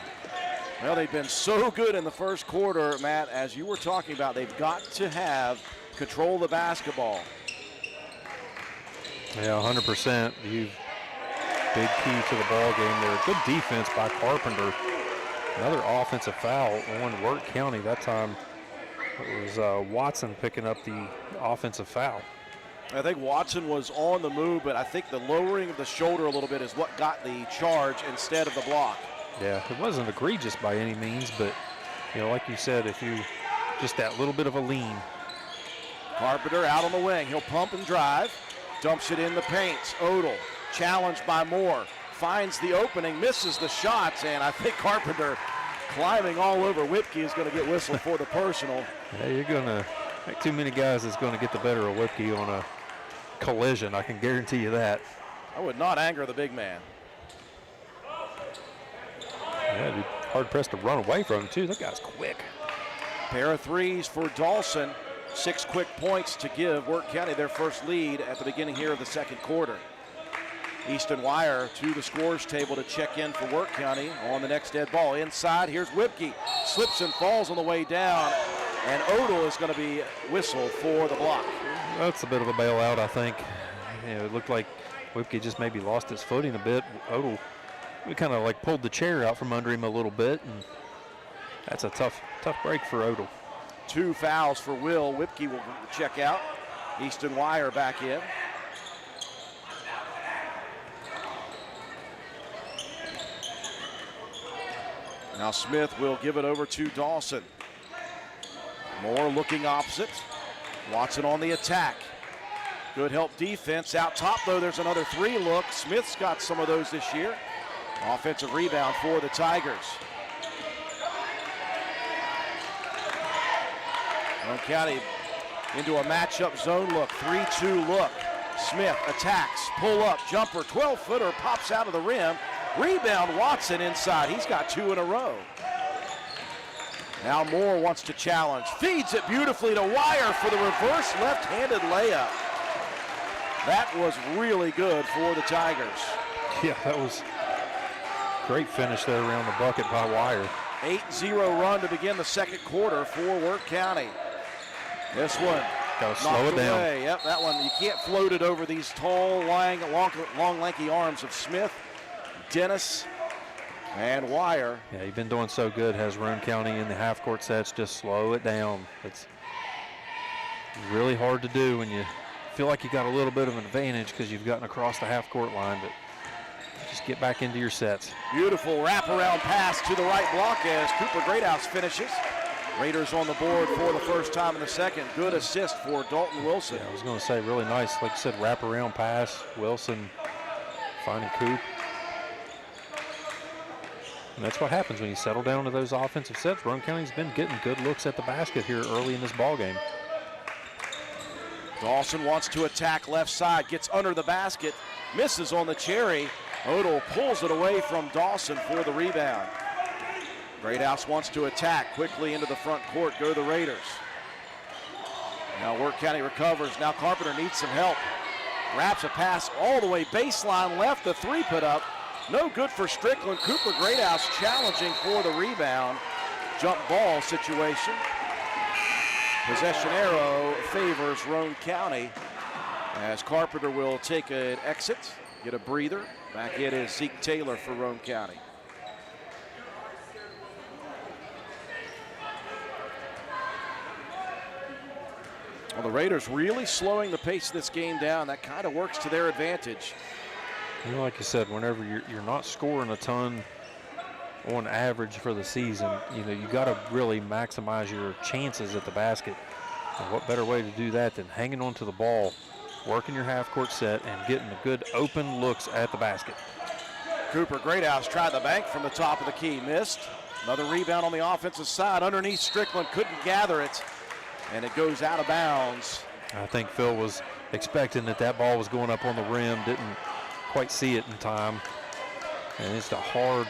Speaker 15: Well, they've been so good in the first quarter, Matt, as you were talking about. They've got to have control of the basketball.
Speaker 14: Yeah, 100%. Big key to the ball game there. Good defense by Carpenter. Another offensive foul on Wirt County. That time it was Watson picking up the offensive foul.
Speaker 15: I think Watson was on the move, but I think the lowering of the shoulder a little bit is what got the charge instead of the block.
Speaker 14: Yeah, it wasn't egregious by any means, but, you know, like you said, if you just that little bit of a lean.
Speaker 15: Carpenter out on the wing. He'll pump and drive. Dumps it in the paint. Odell challenged by Moore. Finds the opening, misses the shots, and I think Carpenter climbing all over Whipkey is going to get whistled for the personal.
Speaker 14: Yeah, you're going to make too many guys that's going to get the better of Whipkey on a collision. I can guarantee you that.
Speaker 15: I would not anger the big man.
Speaker 14: Yeah, it'd be hard-pressed to run away from him, too. That guy's quick.
Speaker 15: Pair of threes for Dawson. 6 quick points to give Wirt County their first lead at the beginning here of the second quarter. Easton Wire to the scorers table to check in for Wirt County on the next dead ball. Inside, here's Whipkey. Slips and falls on the way down, and Odell is going to be whistled for the block.
Speaker 14: That's a bit of a bailout, I think. You know, it looked like Whipkey just maybe lost his footing a bit. Odell, we kind of like pulled the chair out from under him a little bit, and that's a tough break for Odell.
Speaker 15: 2 fouls for Will. Whipkey will check out. Easton Wire back in. Now Smith will give it over to Dawson. Moore looking opposite. Watson on the attack. Good help defense. Out top, though, there's another 3 look. Smith's got some of those this year. Offensive rebound for the Tigers. Roane County into a matchup zone look. 3-2 look. Smith attacks. Pull up. Jumper. 12-footer pops out of the rim. Rebound Watson inside. He's got 2 in a row. Now Moore wants to challenge. Feeds it beautifully to Wire for the reverse left-handed layup. That was really good for the Tigers.
Speaker 14: Yeah, that was great finish there around the bucket by Wire.
Speaker 15: 8-0 run to begin the second quarter for Wirt County. This one
Speaker 14: gotta slow it down.
Speaker 15: Away. Yep, that one, you can't float it over these tall, long, lanky arms of Smith, Dennis, and Wire.
Speaker 14: Yeah, you've been doing so good, has Roane County in the half-court sets. Just slow it down. It's really hard to do when you feel like you got a little bit of an advantage because you've gotten across the half-court line, but just get back into your sets.
Speaker 15: Beautiful wraparound pass to the right block as Cooper Greathouse finishes. Raiders on the board for the first time in the second. Good assist for Dalton Wilson.
Speaker 14: Yeah, I was going to say, really nice, like you said, wraparound pass. Wilson finding Coop. And that's what happens when you settle down to those offensive sets. Roane County's been getting good looks at the basket here early in this ball game.
Speaker 15: Dawson wants to attack left side, gets under the basket, misses on the cherry, Odell pulls it away from Dawson for the rebound. Greathouse wants to attack quickly into the front court. Go the Raiders. Now Wirt County recovers. Now Carpenter needs some help. Wraps a pass all the way baseline left. The three put up. No good for Strickland. Cooper Greathouse challenging for the rebound. Jump ball situation. Possession arrow favors Roane County as Carpenter will take an exit, get a breather. Back in is Zeke Taylor for Roane County. Well, the Raiders really slowing the pace of this game down. That kind of works to their advantage.
Speaker 14: You know, like you said, whenever you're not scoring a ton on average for the season, you know, you got to really maximize your chances at the basket. And what better way to do that than hanging onto the ball, working your half-court set, and getting the good open looks at the basket.
Speaker 15: Cooper Greathouse tried the bank from the top of the key, missed. Another rebound on the offensive side. Underneath, Strickland couldn't gather it, and it goes out of bounds.
Speaker 14: I think Phil was expecting that ball was going up on the rim, didn't quite see it in time. And it's a hard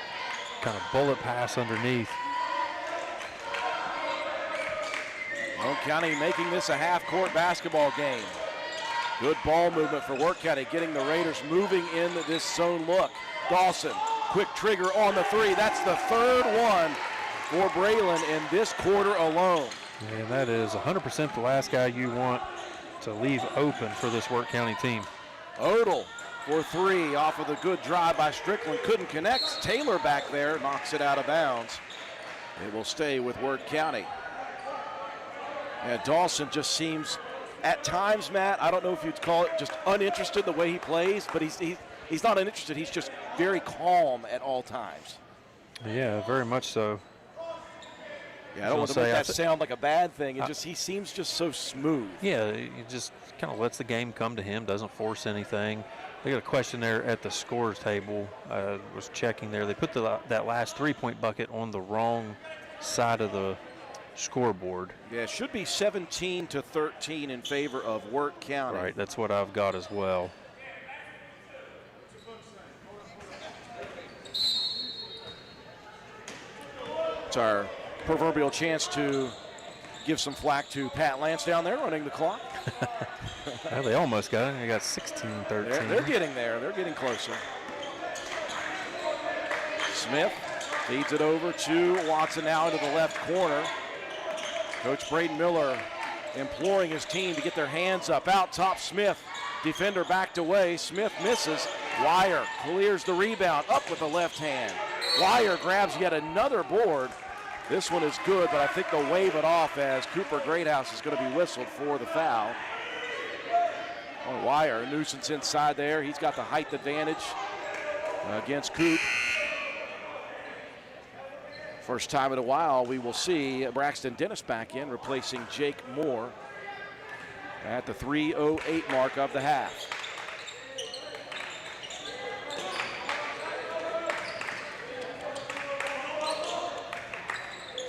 Speaker 14: kind of bullet pass underneath.
Speaker 15: Roane County making this a half-court basketball game. Good ball movement for Wirt County, getting the Raiders moving in this zone look. Dawson, quick trigger on the three. That's the third one for Braylon in this quarter alone.
Speaker 14: And that is 100% the last guy you want to leave open for this Wirt County team.
Speaker 15: Odell for three off of the good drive by Strickland. Couldn't connect. Taylor back there knocks it out of bounds. It will stay with Wirt County. And Dawson just seems, at times, Matt, I don't know if you'd call it just uninterested the way he plays, but he's not uninterested. He's just very calm at all times.
Speaker 14: Yeah, very much so.
Speaker 15: Yeah, I don't want to make that sound like a bad thing. He seems just so smooth.
Speaker 14: Yeah, he just kind of lets the game come to him, doesn't force anything. They got a question there at the scores table. Was checking there. They put that last three-point bucket on the wrong side of the scoreboard.
Speaker 15: Yeah, it should be 17-13 in favor of Wirt County.
Speaker 14: Right, that's what I've got as well.
Speaker 15: It's our proverbial chance to give some flack to Pat Lance down there running the clock.
Speaker 14: Well, they almost got it. They got 16-13.
Speaker 15: They're getting there. They're getting closer. Smith feeds it over to Watson now into the left corner. Coach Braden Miller imploring his team to get their hands up. Out top, Smith. Defender backed away. Smith misses. Wire clears the rebound. Up with the left hand. Wire grabs yet another board. This one is good, but I think they'll wave it off as Cooper Greathouse is going to be whistled for the foul. On Wire, nuisance inside there. He's got the height advantage against Coop. First time in a while we will see Braxton Dennis back in, replacing Jake Moore at the 3:08 mark of the half.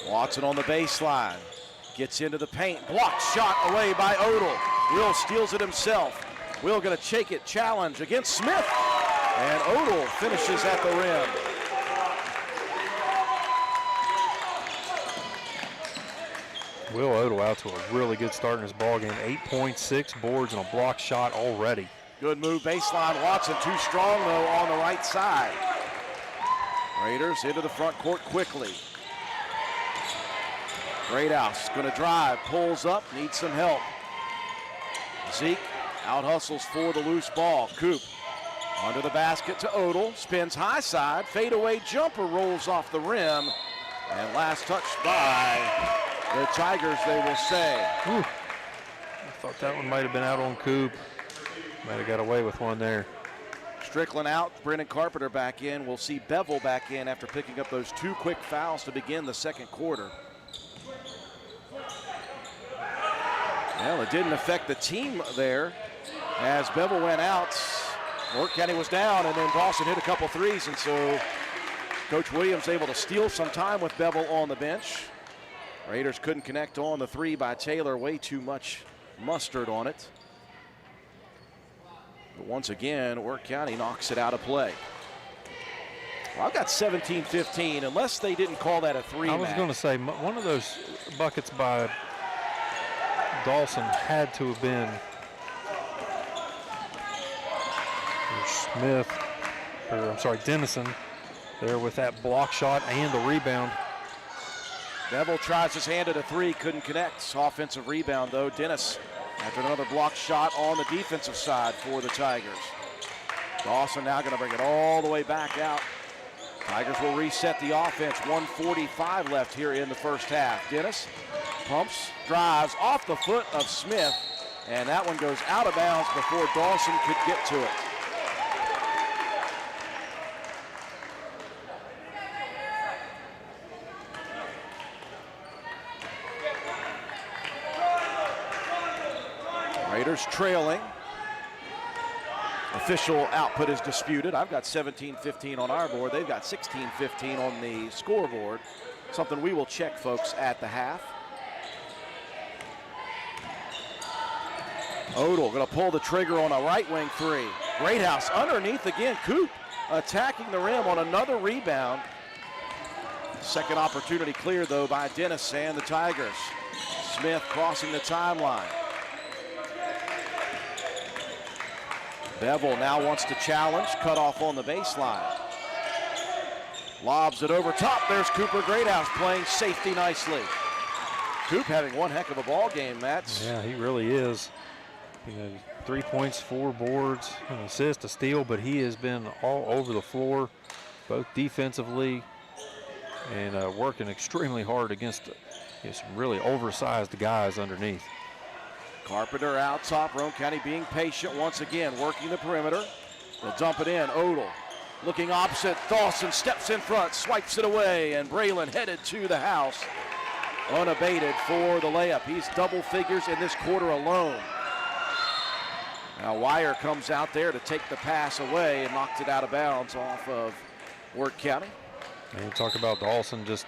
Speaker 15: Watson on the baseline, gets into the paint, blocked shot away by Odell. Will steals it himself. Will gonna take it, challenge against Smith, and Odell finishes at the rim.
Speaker 14: Will Odell out to a really good start in his ball game. 8.6 boards and a block shot already.
Speaker 15: Good move, baseline. Watson too strong though on the right side. Raiders into the front court quickly. Greathouse gonna drive, pulls up, needs some help. Zeke out hustles for the loose ball. Coop under the basket to Odell, spins high side, fadeaway jumper rolls off the rim, and last touch by the Tigers, they will say.
Speaker 14: Ooh. I thought that one might have been out on Coop. Might have got away with one there.
Speaker 15: Strickland out, Brennan Carpenter back in. We'll see Bevel back in after picking up those two quick fouls to begin the second quarter. Well, it didn't affect the team there as Bevel went out. Wirt County was down, and then Dawson hit a couple threes, and so Coach Williams able to steal some time with Bevel on the bench. Raiders couldn't connect on the three by Taylor. Way too much mustard on it. But once again, Wirt County knocks it out of play. Well, I've got 17-15, unless they didn't call that a three.
Speaker 14: I was going to say, one of those buckets by Dawson had to have been Dennison there with that block shot and the rebound.
Speaker 15: Bevel tries his hand at a three, couldn't connect. Offensive rebound, though. Dennis after another block shot on the defensive side for the Tigers. Dawson now going to bring it all the way back out. Tigers will reset the offense. 1:45 left here in the first half. Dennis pumps, drives off the foot of Smith, and that one goes out of bounds before Dawson could get to it. Raiders trailing. Official output is disputed. I've got 17-15 on our board. They've got 16-15 on the scoreboard. Something we will check, folks, at the half. Odell going to pull the trigger on a right wing three. Greathouse underneath again. Coop attacking the rim on another rebound. Second opportunity cleared, though, by Dennis and the Tigers. Smith crossing the timeline. Bevel now wants to challenge, cut off on the baseline. Lobs it over top. There's Cooper Greathouse playing safety nicely. Coop having one heck of a ball game, Matt.
Speaker 14: Yeah, he really is. 3 points, 4 boards, an assist, a steal, but he has been all over the floor, both defensively and working extremely hard against some really oversized guys underneath.
Speaker 15: Carpenter out top. Roane County being patient once again, working the perimeter. They'll dump it in. Odell looking opposite. Dawson steps in front, swipes it away, and Braylon headed to the house unabated for the layup. He's double figures in this quarter alone. Now Wire comes out there to take the pass away and knocked it out of bounds off of Wirt County.
Speaker 14: And you talk about Dawson just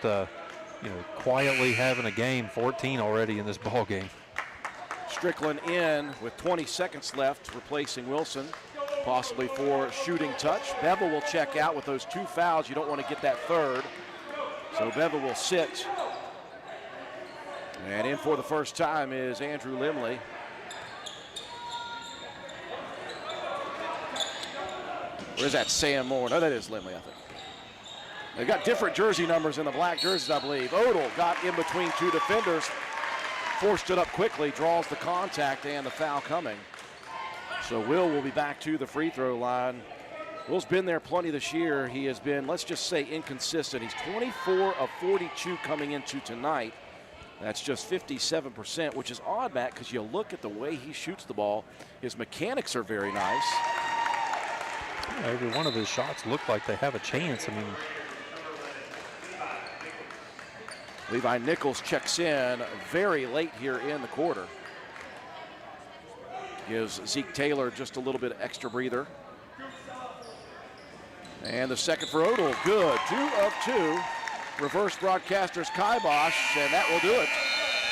Speaker 14: quietly having a game. 14 already in this ball game.
Speaker 15: Strickland in with 20 seconds left, replacing Wilson, possibly for shooting touch. Bevel will check out with those 2 fouls. You don't want to get that third. So Bevel will sit. And in for the first time is Andrew Limley. Where's that Sam Moore? No, that is Limley, I think. They've got different jersey numbers in the black jerseys, I believe. Odell got in between 2 defenders. Forced it up quickly, draws the contact and the foul coming. So Will be back to the free throw line. Will's been there plenty this year. He has been, let's just say, inconsistent. He's 24 of 42 coming into tonight. That's just 57%, which is odd, Matt, because you look at the way he shoots the ball. His mechanics are very nice.
Speaker 14: Yeah, every one of his shots look like they have a chance. I mean,
Speaker 15: Levi Nichols checks in very late here in the quarter. Gives Zeke Taylor just a little bit of extra breather. And the second for Odell, good. 2 of 2. Reverse broadcaster's kibosh, and that will do it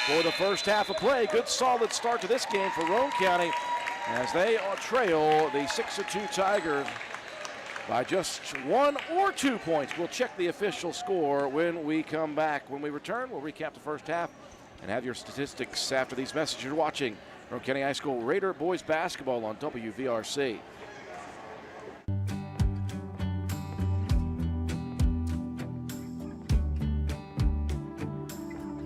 Speaker 15: for the first half of play. Good solid start to this game for Roane County as they trail the 6-2 Tigers by just 1 or 2 points. We'll check the official score when we come back. When we return, we'll recap the first half and have your statistics after these messages. You're watching Roane County High School Raider boys basketball on WVRC.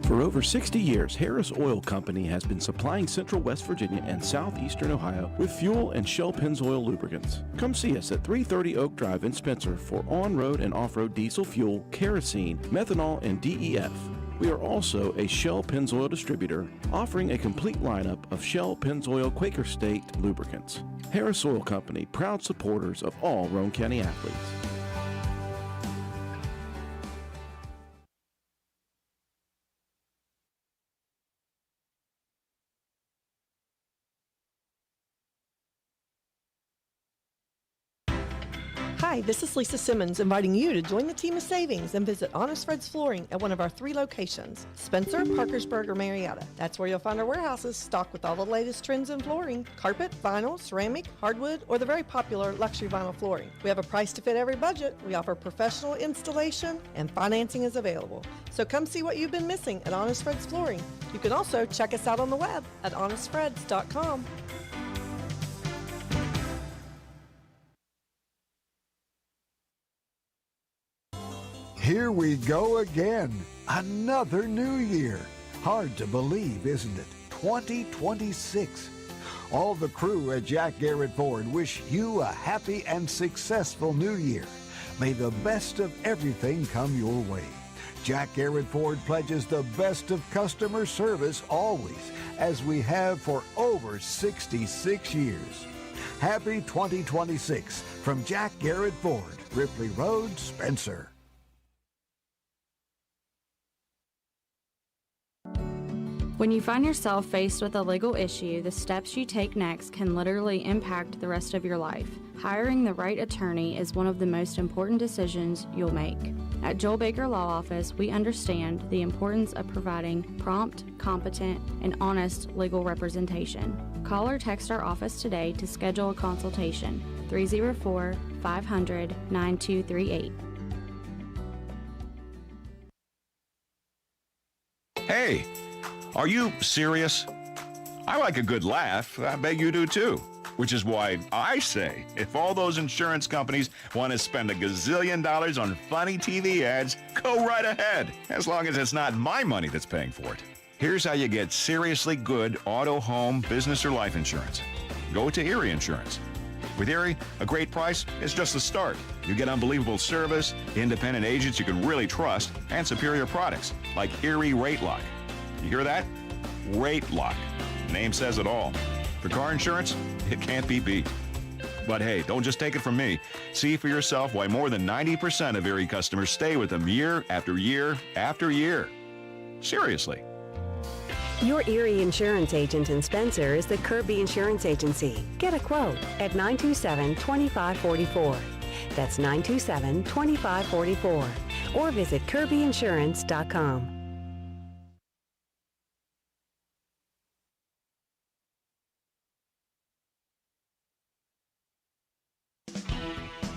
Speaker 1: For over 60 years, Harris Oil Company has been supplying Central West Virginia and Southeastern Ohio with fuel and Shell Pennzoil lubricants. Come see us at 330 Oak Drive in Spencer for on-road and off-road diesel fuel, kerosene, methanol, and DEF. We are also a Shell Pennzoil distributor, offering a complete lineup of Shell Pennzoil Quaker State lubricants. Harris Oil Company, proud supporters of all Roane County athletes.
Speaker 8: Hi,
Speaker 19: Hi, this is Lisa Simmons inviting you to join the team of savings and visit Honest Fred's Flooring at one of our 3 locations, Spencer, Parkersburg, or Marietta. That's where you'll find our warehouses stocked with all the latest trends in flooring, carpet, vinyl, ceramic, hardwood, or the very popular luxury vinyl flooring. We have a price to fit every budget. We offer professional installation and financing is available. So come see what you've been missing at Honest Fred's Flooring. You can also check us out on the web at honestfreds.com.
Speaker 20: Here we go again. Another new year. Hard to believe, isn't it? 2026. All the crew at Jack Garrett Ford wish you a happy and successful new year. May the best of everything come your way. Jack Garrett Ford pledges the best of customer service always, as we have for over 66 years. Happy 2026 from Jack Garrett Ford, Ripley Road, Spencer.
Speaker 21: When you find yourself faced with a legal issue, the steps you take next can literally impact the rest of your life. Hiring the right attorney is one of the most important decisions you'll make. At Joel Baker Law Office, we understand the importance of providing prompt, competent, and honest legal representation. Call or text our office today to schedule a consultation, 304-500-9238.
Speaker 22: Hey! Are you serious? I like a good laugh. I bet you do too. Which is why I say, if all those insurance companies want to spend $1 gazillion on funny TV ads, go right ahead, as long as it's not my money that's paying for it. Here's how you get seriously good auto, home, business, or life insurance. Go to Erie Insurance. With Erie, a great price is just the start. You get unbelievable service, independent agents you can really trust, and superior products like Erie Rate Lock. You hear that? Rate Lock. Name says it all. For car insurance, it can't be beat. But hey, don't just take it from me. See for yourself why more than 90% of Erie customers stay with them year after year after year. Seriously.
Speaker 23: Your Erie insurance agent in Spencer is the Kirby Insurance Agency. Get a quote at 927-2544. That's 927-2544. Or visit kirbyinsurance.com.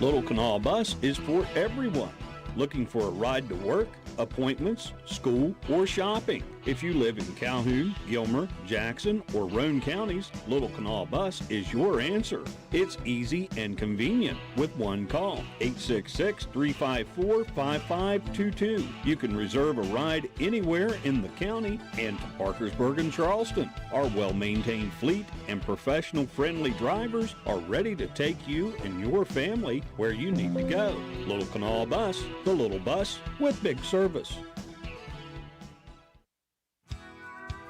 Speaker 16: Little Canal Bus is for everyone. Looking for a ride to work, appointments, school, or shopping. If you live in Calhoun, Gilmer, Jackson, or Roane counties, Little Canal Bus is your answer. It's easy and convenient with one call, 866-354-5522. You can reserve a ride anywhere in the county and to Parkersburg and Charleston. Our well-maintained fleet and professional friendly drivers are ready to take you and your family where you need to go. Little Canal Bus, the little bus with big service.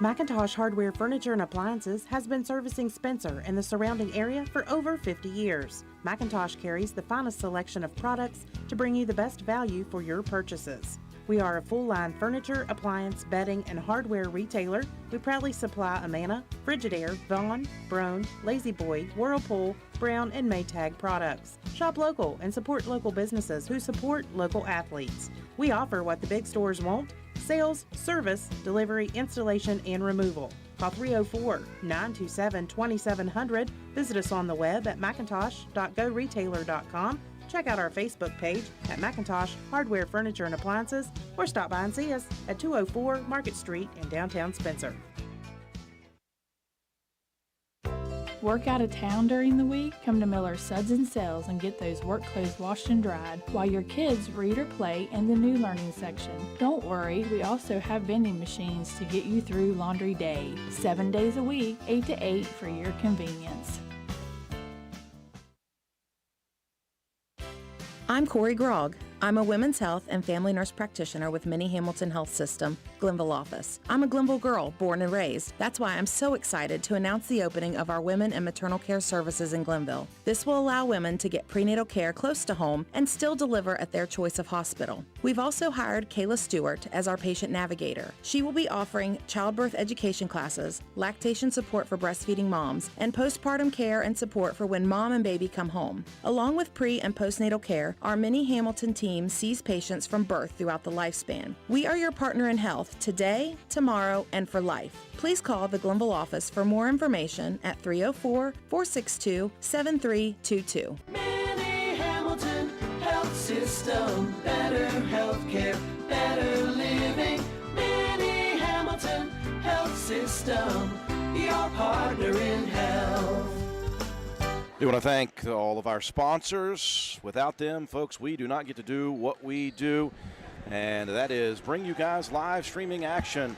Speaker 8: McIntosh Hardware Furniture and Appliances has been servicing Spencer and the surrounding area for over 50 years. McIntosh carries the finest selection of products to bring you the best value for your purchases. We are a full-line furniture, appliance, bedding, and hardware retailer. We proudly supply Amana, Frigidaire, Vaughan, Broan, Lazy Boy, Whirlpool, Brown, and Maytag products. Shop local and support local businesses who support local athletes. We offer what the big stores won't: sales, service, delivery, installation, and removal. Call 304-927-2700. Visit us on the web at macintosh.goretailer.com. Check out our Facebook page at McIntosh Hardware Furniture and Appliances, or stop by and see us at 204 Market Street in downtown Spencer.
Speaker 24: Work out of town during the week? Come to Miller's Suds and Sales and get those work clothes washed and dried while your kids read or play in the new learning section. Don't worry, we also have vending machines to get you through laundry day. 7 days a week, 8 to 8 for your convenience.
Speaker 25: I'm Corey Grogg. I'm a women's health and family nurse practitioner with Minnie Hamilton Health System, Glenville office. I'm a Glenville girl, born and raised. That's why I'm so excited to announce the opening of our women and maternal care services in Glenville. This will allow women to get prenatal care close to home and still deliver at their choice of hospital. We've also hired Kayla Stewart as our patient navigator. She will be offering childbirth education classes, lactation support for breastfeeding moms, and postpartum care and support for when mom and baby come home. Along with pre- and postnatal care, our Mini Hamilton team sees patients from birth throughout the lifespan. We are your partner in health today, tomorrow, and for life. Please call the Glenville office for more information at 304-462-7322.
Speaker 2: Mini Hamilton Health System, better healthcare, better living. Mini Hamilton Health System, your partner in health.
Speaker 15: We want to thank all of our sponsors. Without them, folks, we do not get to do what we do, and that is bring you guys live streaming action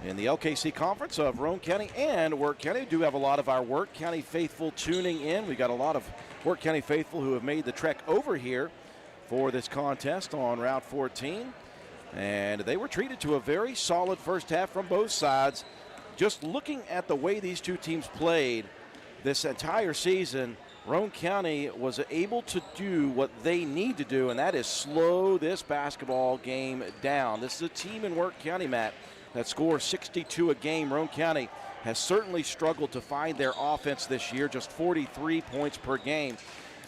Speaker 15: in the LKC Conference of Roane County and Wirt County. We do have a lot of our Wirt County faithful tuning in. We got a lot of Wirt County faithful who have made the trek over here for this contest on Route 14, and they were treated to a very solid first half from both sides. Just looking at the way these two teams played this entire season, Roane County was able to do what they need to do, and that is slow this basketball game down. This is a team in Wirt County, Matt, that scores 62 a game. Roane County has certainly struggled to find their offense this year, just 43 points per game.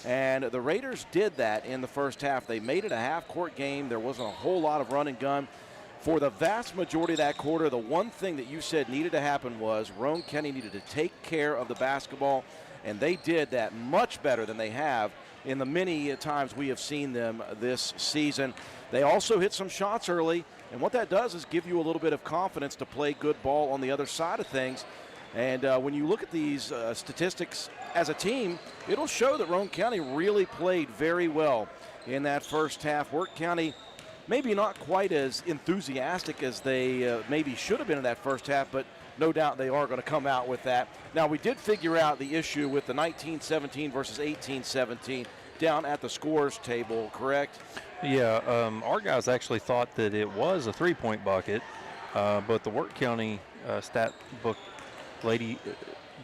Speaker 15: And the Raiders did that in the first half. They made it a half-court game. There wasn't a whole lot of run and gun. For the vast majority of that quarter, the one thing that you said needed to happen was Roane County needed to take care of the basketball, and they did that much better than they have in the many times we have seen them this season. They also hit some shots early, and what that does is give you a little bit of confidence to play good ball on the other side of things. And when you look at these statistics as a team, it'll show that Roane County really played very well in that first half. Wirt County maybe not quite as enthusiastic as they maybe should have been in that first half, but no doubt they are going to come out with that. Now, we did figure out the issue with the 19-17 versus 18-17 down at the scores table, correct?
Speaker 14: Yeah, our guys actually thought that it was a three-point bucket, but the Wirt County stat book lady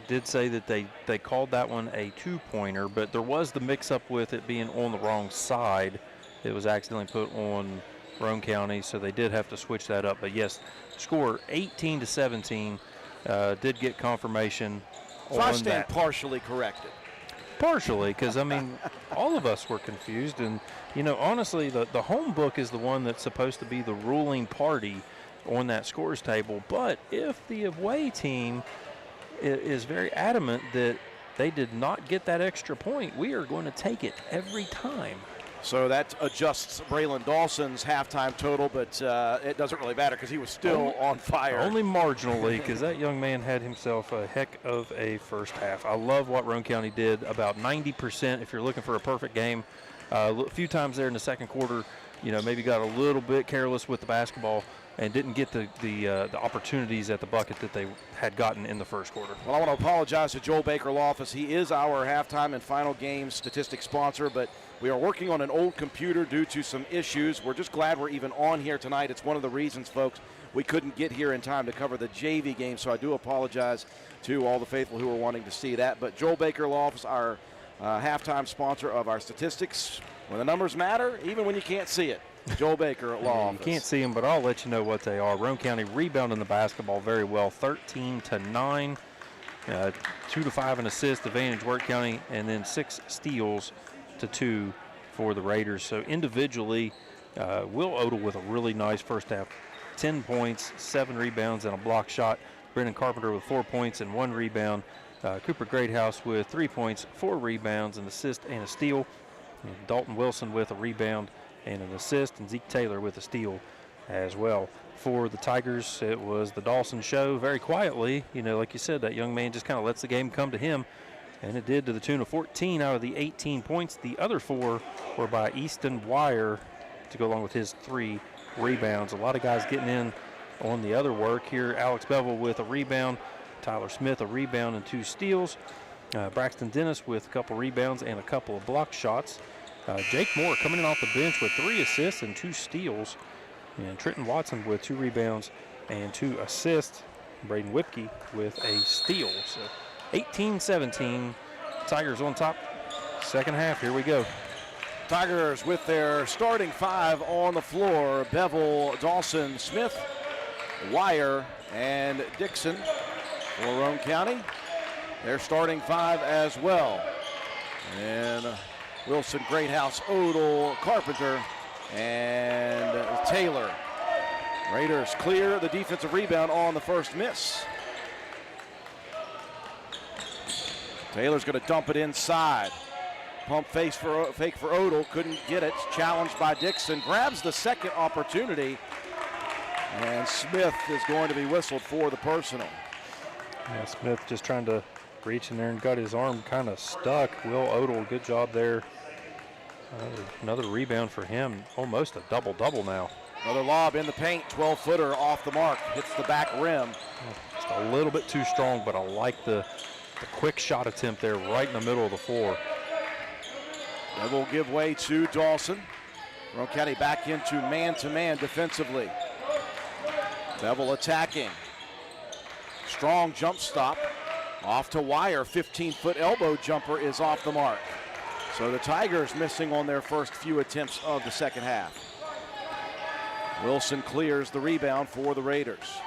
Speaker 14: did say that they called that one a two-pointer, but there was the mix-up with it being on the wrong side. It was accidentally put on Roane County, so they did have to switch that up. But yes, score 18-17 did get confirmation
Speaker 15: so
Speaker 14: on
Speaker 15: I stand
Speaker 14: that.
Speaker 15: Partially corrected.
Speaker 14: Partially, because, I mean, all of us were confused. And, you know, honestly, the home book is the one that's supposed to be the ruling party on that scores table. But if the away team is very adamant that they did not get that extra point, we are going to take it every time.
Speaker 15: So that adjusts Braylon Dawson's halftime total, but it doesn't really matter because he was still on fire.
Speaker 14: Only marginally, because that young man had himself a heck of a first half. I love what Roane County did. About 90%, if you're looking for a perfect game. A few times there in the second quarter, you know, maybe got a little bit careless with the basketball and didn't get the opportunities at the bucket that they had gotten in the first quarter.
Speaker 15: Well, I want to apologize to Joel Baker Law Office. He is our halftime and final game statistics sponsor, but we are working on an old computer due to some issues. We're just glad we're even on here tonight. It's one of the reasons, folks, we couldn't get here in time to cover the JV game, so I do apologize to all the faithful who are wanting to see that. But Joel Baker Law Office, our halftime sponsor of our statistics. When the numbers matter, even when you can't see it. Joel Baker Law Office.
Speaker 14: You can't see them, but I'll let you know what they are. Roane County rebounding the basketball very well, 13-9, 2-5 in assists, advantage Wirt County, and then 6 steals to 2 for the Raiders. So individually, Will Odell with a really nice first half, 10 points, 7 rebounds, and a block shot. Brendan Carpenter with 4 points and 1 rebound. Cooper Greathouse with 3 points, 4 rebounds, an assist, and a steal. And Dalton Wilson with a rebound and an assist, and Zeke Taylor with a steal as well. For the Tigers, it was the Dawson show very quietly. You know, like you said, that young man just kind of lets the game come to him, and it did to the tune of 14 out of the 18 points. The other 4 were by Easton Wire to go along with his 3 rebounds. A lot of guys getting in on the other work here. Alex Bevel with a rebound, Tyler Smith a rebound and 2 steals. Braxton Dennis with a couple rebounds and a couple of block shots. Jake Moore coming in off the bench with 3 assists and 2 steals. And Trenton Watson with 2 rebounds and 2 assists. Braden Whipke with a steal. So 18-17, Tigers on top. Second half, here we go.
Speaker 15: Tigers with their starting 5 on the floor. Bevel, Dawson, Smith, Wire, and Dixon for Roane County. They're starting 5 as well. And Wilson, Greathouse, Odell, Carpenter, and Taylor. Raiders clear the defensive rebound on the first miss. Taylor's going to dump it inside. Pump fake for Odell, couldn't get it. Challenged by Dixon, grabs the second opportunity, and Smith is going to be whistled for the personal.
Speaker 14: Yeah, Smith just trying to reach in there and got his arm kind of stuck. Will Odell, good job there. Another rebound for him, almost a double-double now.
Speaker 15: Another lob in the paint, 12-footer off the mark, hits the back rim.
Speaker 14: Just a little bit too strong, but I like the quick shot attempt there right in the middle of the floor.
Speaker 15: That will give way to Dawson. Roane County back into man-to-man defensively. Bevel attacking. Strong jump stop. Off to Wire, 15-foot elbow jumper is off the mark. So the Tigers missing on their first few attempts of the second half. Wilson clears the rebound for the Raiders.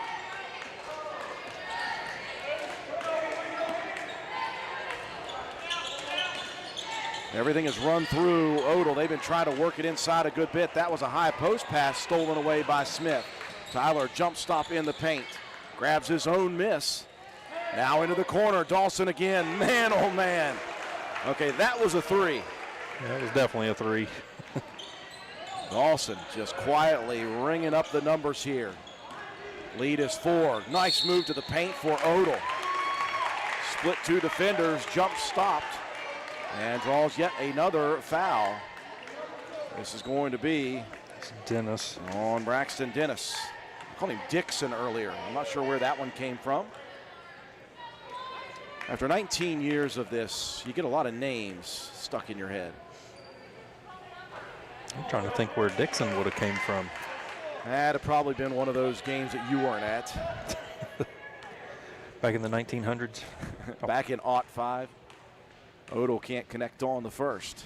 Speaker 15: Everything is run through Odell. They've been trying to work it inside a good bit. That was a high post pass stolen away by Smith. Tyler jump stop in the paint. Grabs his own miss. Now into the corner. Dawson again. Man, oh man. Okay, that was a three.
Speaker 14: Yeah, that was definitely a three.
Speaker 15: Dawson just quietly ringing up the numbers here. Lead is 4. Nice move to the paint for Odell. Split 2 defenders. Jump stopped. And draws yet another foul. This is going to be
Speaker 14: Dennis
Speaker 15: on Braxton Dennis. I called him Dixon earlier. I'm not sure where that one came from. After 19 years of this, you get a lot of names stuck in your head.
Speaker 14: I'm trying to think where Dixon would have came from.
Speaker 15: That'd have probably been one of those games that you weren't at.
Speaker 14: Back in the 1900s?
Speaker 15: Back in '05. Odell can't connect on the first.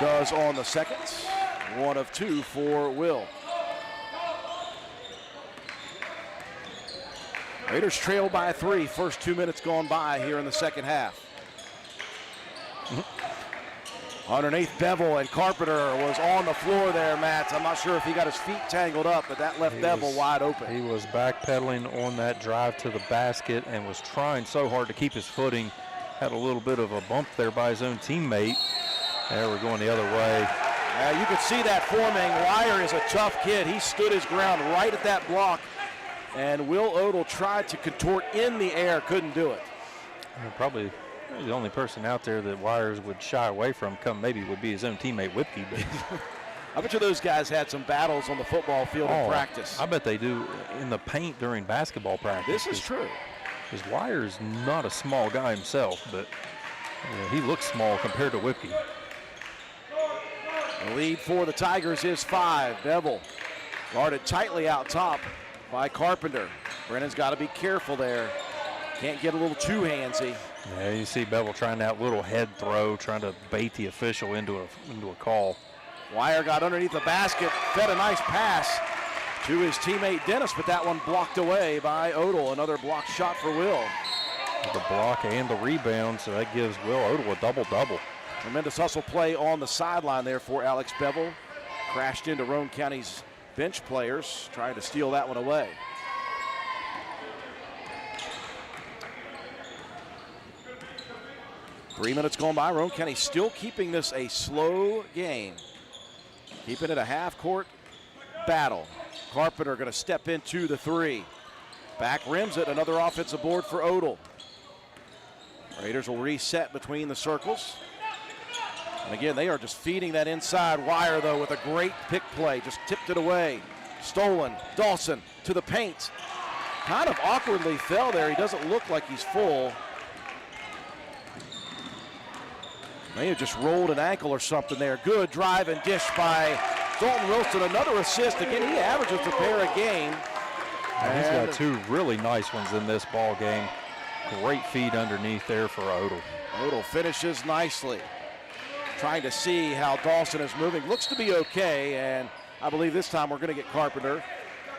Speaker 15: Does on the second. 1 of 2 for Will. Raiders trail by 3. First 2 minutes gone by here in the second half. Underneath Bevel, and Carpenter was on the floor there, Matt. I'm not sure if he got his feet tangled up, but that left Bevel wide open.
Speaker 14: He was backpedaling on that drive to the basket and was trying so hard to keep his footing. Had a little bit of a bump there by his own teammate. There, we're going the other way.
Speaker 15: You could see that forming. Wire is a tough kid. He stood his ground right at that block. And Will Odell tried to contort in the air, couldn't do it.
Speaker 14: Probably the only person out there that Wires would shy away from maybe would be his own teammate Whipke. But
Speaker 15: I bet you those guys had some battles on the football field in practice.
Speaker 14: I bet they do in the paint during basketball practice.
Speaker 15: This is true.
Speaker 14: Because Wire's not a small guy himself, but he looks small compared to Whipke.
Speaker 15: The lead for the Tigers is 5. Bevel guarded tightly out top by Carpenter. Brennan's got to be careful there. Can't get a little too handsy.
Speaker 14: Yeah, you see Bevel trying that little head throw, trying to bait the official into a call.
Speaker 15: Wire got underneath the basket, fed a nice pass to his teammate Dennis, but that one blocked away by Odell. Another block shot for Will.
Speaker 14: The block and the rebound, so that gives Will Odell a double-double.
Speaker 15: Tremendous hustle play on the sideline there for Alex Bevel. Crashed into Roane County's bench players, trying to steal that one away. Three minutes gone by. Roane County still keeping this a slow game. Keeping it a half-court battle. Carpenter going to step into the 3. Back rims it. Another offensive board for Odell. Raiders will reset between the circles. And again, they are just feeding that inside. Wire, though, with a great pick play. Just tipped it away. Stolen. Dawson to the paint. Kind of awkwardly fell there. He doesn't look like he's full. May have just rolled an ankle or something there. Good drive and dish by Dalton Wilson. Another assist. Again, he averages a pair a game.
Speaker 14: And he's got 2 really nice ones in this ball game. Great feed underneath there for Odell.
Speaker 15: Odell finishes nicely. trying to see how Dawson is moving. Looks to be okay, and I believe this time we're going to get Carpenter.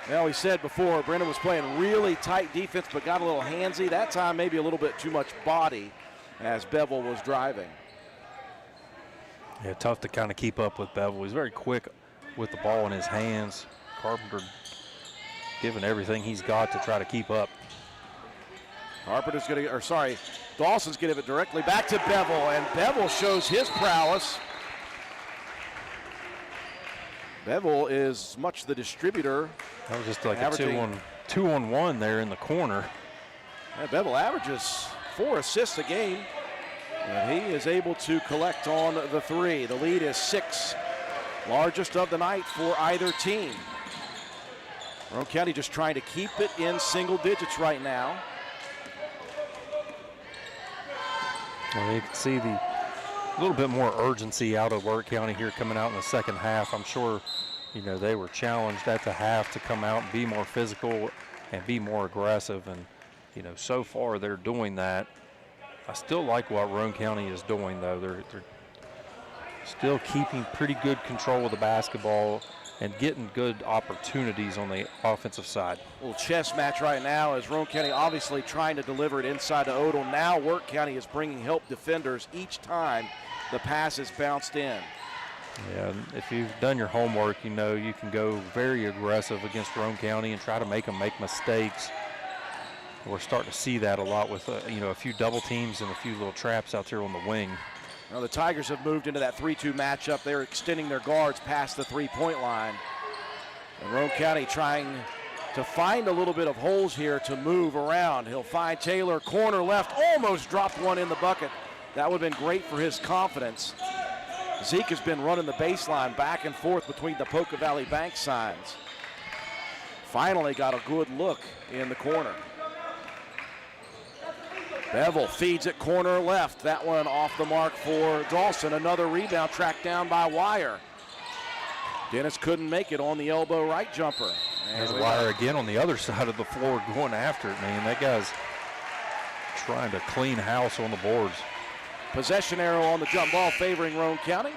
Speaker 15: Well, we said before, Brennan was playing really tight defense, but got a little handsy. That time maybe a little bit too much body as Bevel was driving.
Speaker 14: Yeah, tough to kind of keep up with Bevel. He's very quick with the ball in his hands. Carpenter giving everything he's got to try to keep up.
Speaker 15: Dawson's going to give it directly back to Bevel, and Bevel shows his prowess. Bevel is much the distributor.
Speaker 14: That was just like a two-on-one there in the corner.
Speaker 15: Yeah, Bevel averages 4 assists a game, and he is able to collect on the 3. The lead is 6, largest of the night for either team. Roane County just trying to keep it in single digits right now.
Speaker 14: Well, you can see a little bit more urgency out of Wirt County here coming out in the second half. I'm sure, they were challenged at the half to come out and be more physical and be more aggressive. And, so far they're doing that. I still like what Roane County is doing, though. They're still keeping pretty good control of the basketball and getting good opportunities on the offensive side.
Speaker 15: A little chess match right now as Roane County obviously trying to deliver it inside to Odell. Now Wirt County is bringing help defenders each time the pass is bounced in.
Speaker 14: Yeah, if you've done your homework, you can go very aggressive against Roane County and try to make them make mistakes. We're starting to see that a lot with, a few double teams and a few little traps out there on the wing.
Speaker 15: Now the Tigers have moved into that 3-2 matchup. They're extending their guards past the 3-point line. And Roane County trying to find a little bit of holes here to move around. He'll find Taylor, corner left, almost dropped one in the bucket. That would have been great for his confidence. Zeke has been running the baseline back and forth between the Polka Valley Bank signs. Finally got a good look in the corner. Bevel feeds it corner left. That one off the mark for Dawson. Another rebound tracked down by Wire. Dennis couldn't make it on the elbow right jumper.
Speaker 14: There's Wire again on the other side of the floor going after it, man. That guy's trying to clean house on the boards.
Speaker 15: Possession arrow on the jump ball favoring Roane County.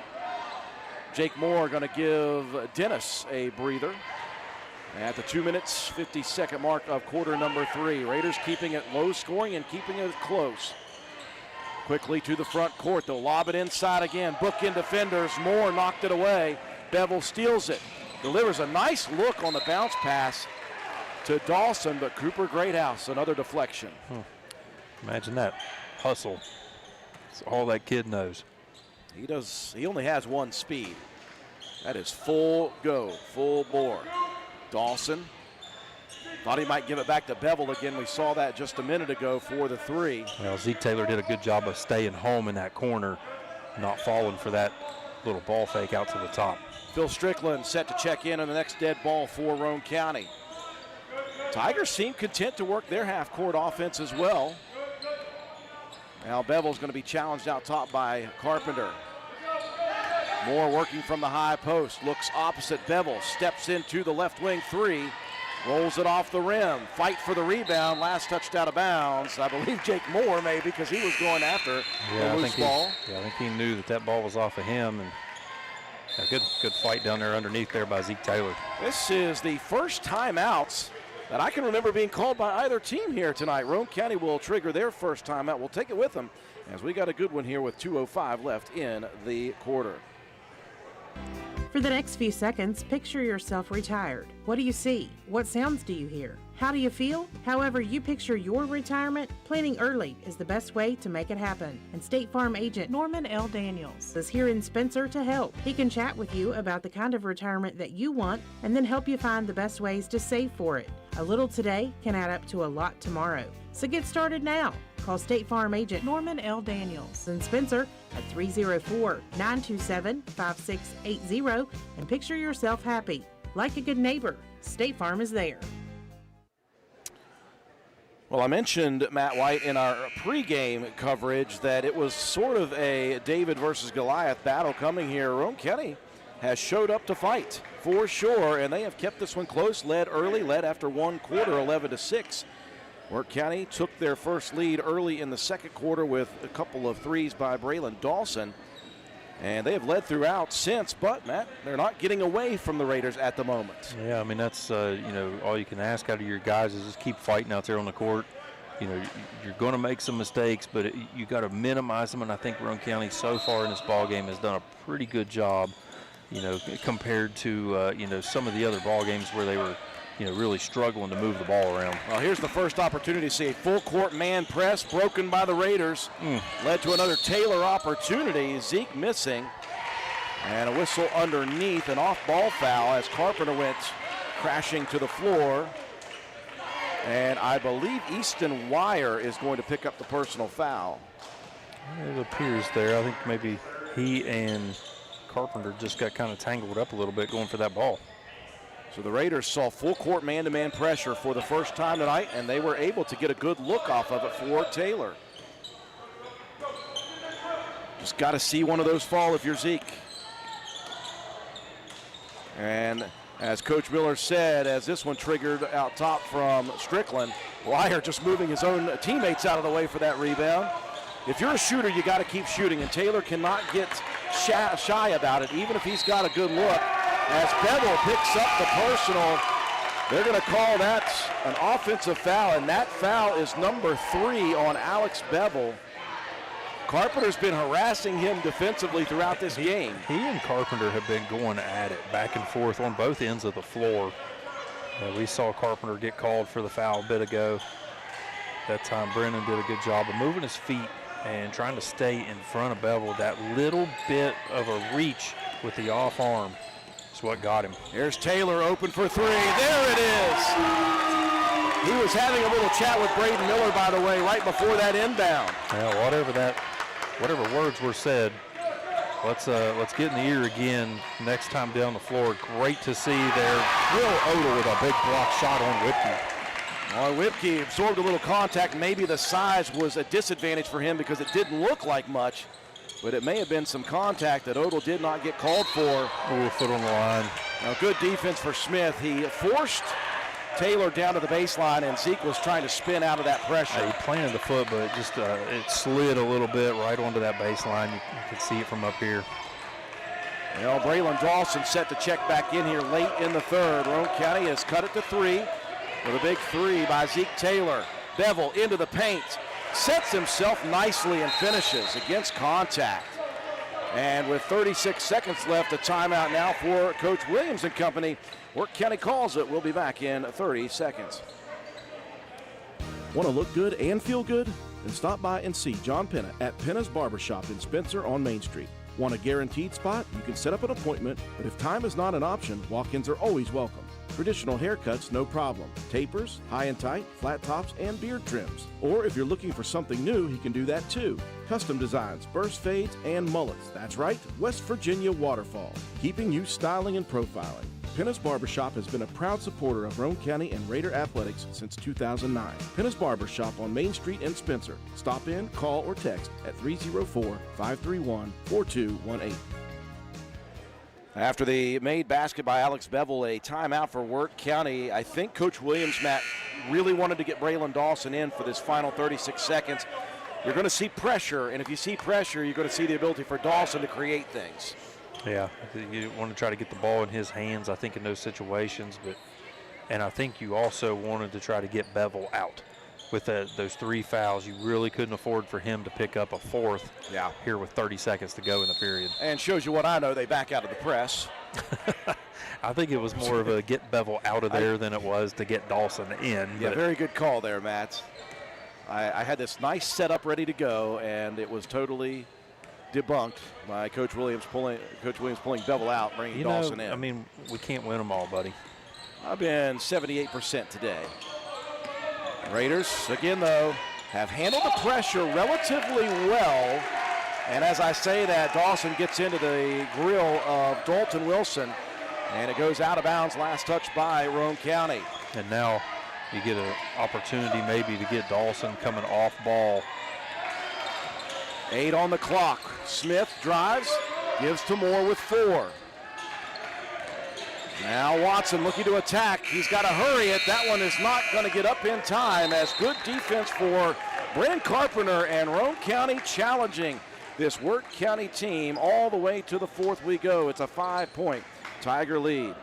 Speaker 15: Jake Moore going to give Dennis a breather. At the 2 minutes, 50-second mark of quarter number 3. Raiders keeping it low scoring and keeping it close. Quickly to the front court. They'll lob it inside again. Book in defenders. Moore knocked it away. Bevel steals it. Delivers a nice look on the bounce pass to Dawson, but Cooper Greathouse, another deflection.
Speaker 14: Imagine that hustle. That's all that kid knows.
Speaker 15: He only has one speed. That is full go, full bore. Dawson thought he might give it back to Bevel again. We saw that just a minute ago for the 3.
Speaker 14: Well, Zeke Taylor did a good job of staying home in that corner, not falling for that little ball fake out to the top.
Speaker 15: Phil Strickland set to check in on the next dead ball for Roane County. Tigers seem content to work their half-court offense as well. Now Bevel's going to be challenged out top by Carpenter. Moore working from the high post, looks opposite Bevel, steps into the left wing 3, rolls it off the rim, fight for the rebound, last touched out of bounds. I believe Jake Moore maybe because he was going after the loose ball.
Speaker 14: I think he knew that ball was off of him, and a good fight down there underneath there by Zeke Taylor.
Speaker 15: This is the first timeouts that I can remember being called by either team here tonight. Roane County will trigger their first timeout. We'll take it with them as we got a good one here with 2:05 left in the quarter.
Speaker 8: For the next few seconds, picture yourself retired. What do you see? What sounds do you hear? How do you feel? However you picture your retirement, planning early is the best way to make it happen. And State Farm agent Norman L. Daniels is here in Spencer to help. He can chat with you about the kind of retirement that you want and then help you find the best ways to save for it. A little today can add up to a lot tomorrow. So get started now. Call State Farm agent Norman L. Daniels in Spencer at 304-927-5680 and picture yourself happy. Like a good neighbor, State Farm is there.
Speaker 15: Well, I mentioned, Matt White, in our pregame coverage that it was sort of a David versus Goliath battle coming here. Roane County has showed up to fight for sure, and they have kept this one close, led early, led after one quarter, 11-6. Wirt County took their first lead early in the second quarter with a couple of threes by Braylon Dawson. And they have led throughout since, but, Matt, they're not getting away from the Raiders at the moment.
Speaker 14: Yeah, I mean, that's, all you can ask out of your guys is just keep fighting out there on the court. You're going to make some mistakes, but you got to minimize them, and I think Roane County so far in this ball game has done a pretty good job, compared to, some of the other ball games where they were, really struggling to move the ball around.
Speaker 15: Well, here's the first opportunity to see a full court man press broken by the Raiders. Led to another Taylor opportunity. Zeke missing. And a whistle underneath, an off-ball foul as Carpenter went crashing to the floor. And I believe Easton Wire is going to pick up the personal foul.
Speaker 14: It appears there. I think maybe he and Carpenter just got kind of tangled up a little bit going for that ball.
Speaker 15: So the Raiders saw full court man-to-man pressure for the first time tonight, and they were able to get a good look off of it for Taylor. Just got to see one of those fall if you're Zeke. And as Coach Miller said, as this one triggered out top from Strickland, Wire just moving his own teammates out of the way for that rebound. If you're a shooter, you got to keep shooting, and Taylor cannot get shy about it, even if he's got a good look. As Bevel picks up the personal, they're going to call that an offensive foul, and that foul is number 3 on Alex Bevel. Carpenter's been harassing him defensively throughout this game.
Speaker 14: He and Carpenter have been going at it back and forth on both ends of the floor. We saw Carpenter get called for the foul a bit ago. That time Brennan did a good job of moving his feet and trying to stay in front of Bevel. That little bit of a reach with the off arm is what got him.
Speaker 15: Here's Taylor open for 3. There it is. He was having a little chat with Braden Miller, by the way, right before that inbound.
Speaker 14: Yeah, whatever words were said, let's get in the ear again next time down the floor. Great to see there. Will Odell with a big block shot on Whitke.
Speaker 15: Whitke absorbed a little contact. Maybe the size was a disadvantage for him because it didn't look like much, but it may have been some contact that Odell did not get called for.
Speaker 14: Oh, foot on the line.
Speaker 15: Now, good defense for Smith. He forced Taylor down to the baseline, and Zeke was trying to spin out of that pressure.
Speaker 14: He planted the foot, but it slid a little bit right onto that baseline. You can see it from up here.
Speaker 15: Braylon Dawson set to check back in here late in the third. Roane County has cut it to 3 with a big 3 by Zeke Taylor. Bevel into the paint, sets himself nicely and finishes against contact. And with 36 seconds left, a timeout now for Coach Williams and company. Wirt County calls it. We'll be back in 30 seconds.
Speaker 1: Want to look good and feel good? Then stop by and see John Penna at Penna's Barbershop in Spencer on Main Street. Want a guaranteed spot? You can set up an appointment, but if time is not an option, walk-ins are always welcome. Traditional haircuts, no problem. Tapers, high and tight, flat tops, and beard trims. Or if you're looking for something new, he can do that too. Custom designs, burst fades, and mullets. That's right, West Virginia Waterfall. Keeping you styling and profiling. Penna's Barbershop has been a proud supporter of Roane County and Raider athletics since 2009. Penna's Barbershop on Main Street in Spencer. Stop in, call, or text at 304-531-4218.
Speaker 15: After the made basket by Alex Bevel, a timeout for Wirt County. I think Coach Williams, Matt, really wanted to get Braylon Dawson in for this final 36 seconds. You're going to see pressure, and if you see pressure, you're going to see the ability for Dawson to create things.
Speaker 14: Yeah, you want to try to get the ball in his hands, I think, in those situations. And I think you also wanted to try to get Bevel out. With those 3 fouls, you really couldn't afford for him to pick up a 4th here with 30 seconds to go in the period.
Speaker 15: And shows you what I know, they back out of the press.
Speaker 14: I think it was more of a get Bevel out of there than it was to get Dawson in.
Speaker 15: Yeah, very good call there, Matt. I had this nice setup ready to go, and it was totally debunked by Coach Williams pulling Bevel out, bringing Dawson in.
Speaker 14: I mean, we can't win them all, buddy.
Speaker 15: I've been 78% today. Raiders, again, though, have handled the pressure relatively well. And as I say that, Dawson gets into the grill of Dalton Wilson, and it goes out of bounds. Last touch by Roane County.
Speaker 14: And now you get an opportunity maybe to get Dawson coming off ball.
Speaker 15: 8 on the clock. Smith drives, gives to Moore with 4. Now Watson looking to attack. He's got to hurry it. That one is not going to get up in time, as good defense for Brent Carpenter, and Roane County challenging. this Wirt County team. All the way to the fourth we go. It's a 5-point Tiger lead.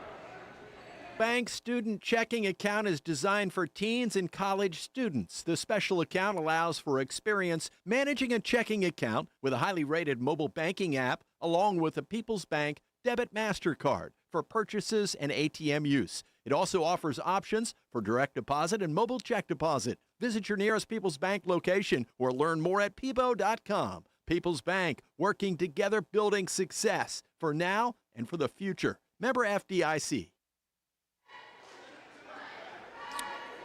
Speaker 3: Bank Student Checking Account is designed for teens and college students. The special account allows for experience managing a checking account with a highly rated mobile banking app, along with a People's Bank Debit MasterCard for purchases and ATM use. It also offers options for direct deposit and mobile check deposit. Visit your nearest People's Bank location or learn more at peebo.com. People's Bank, working together, building success for now and for the future. Member FDIC.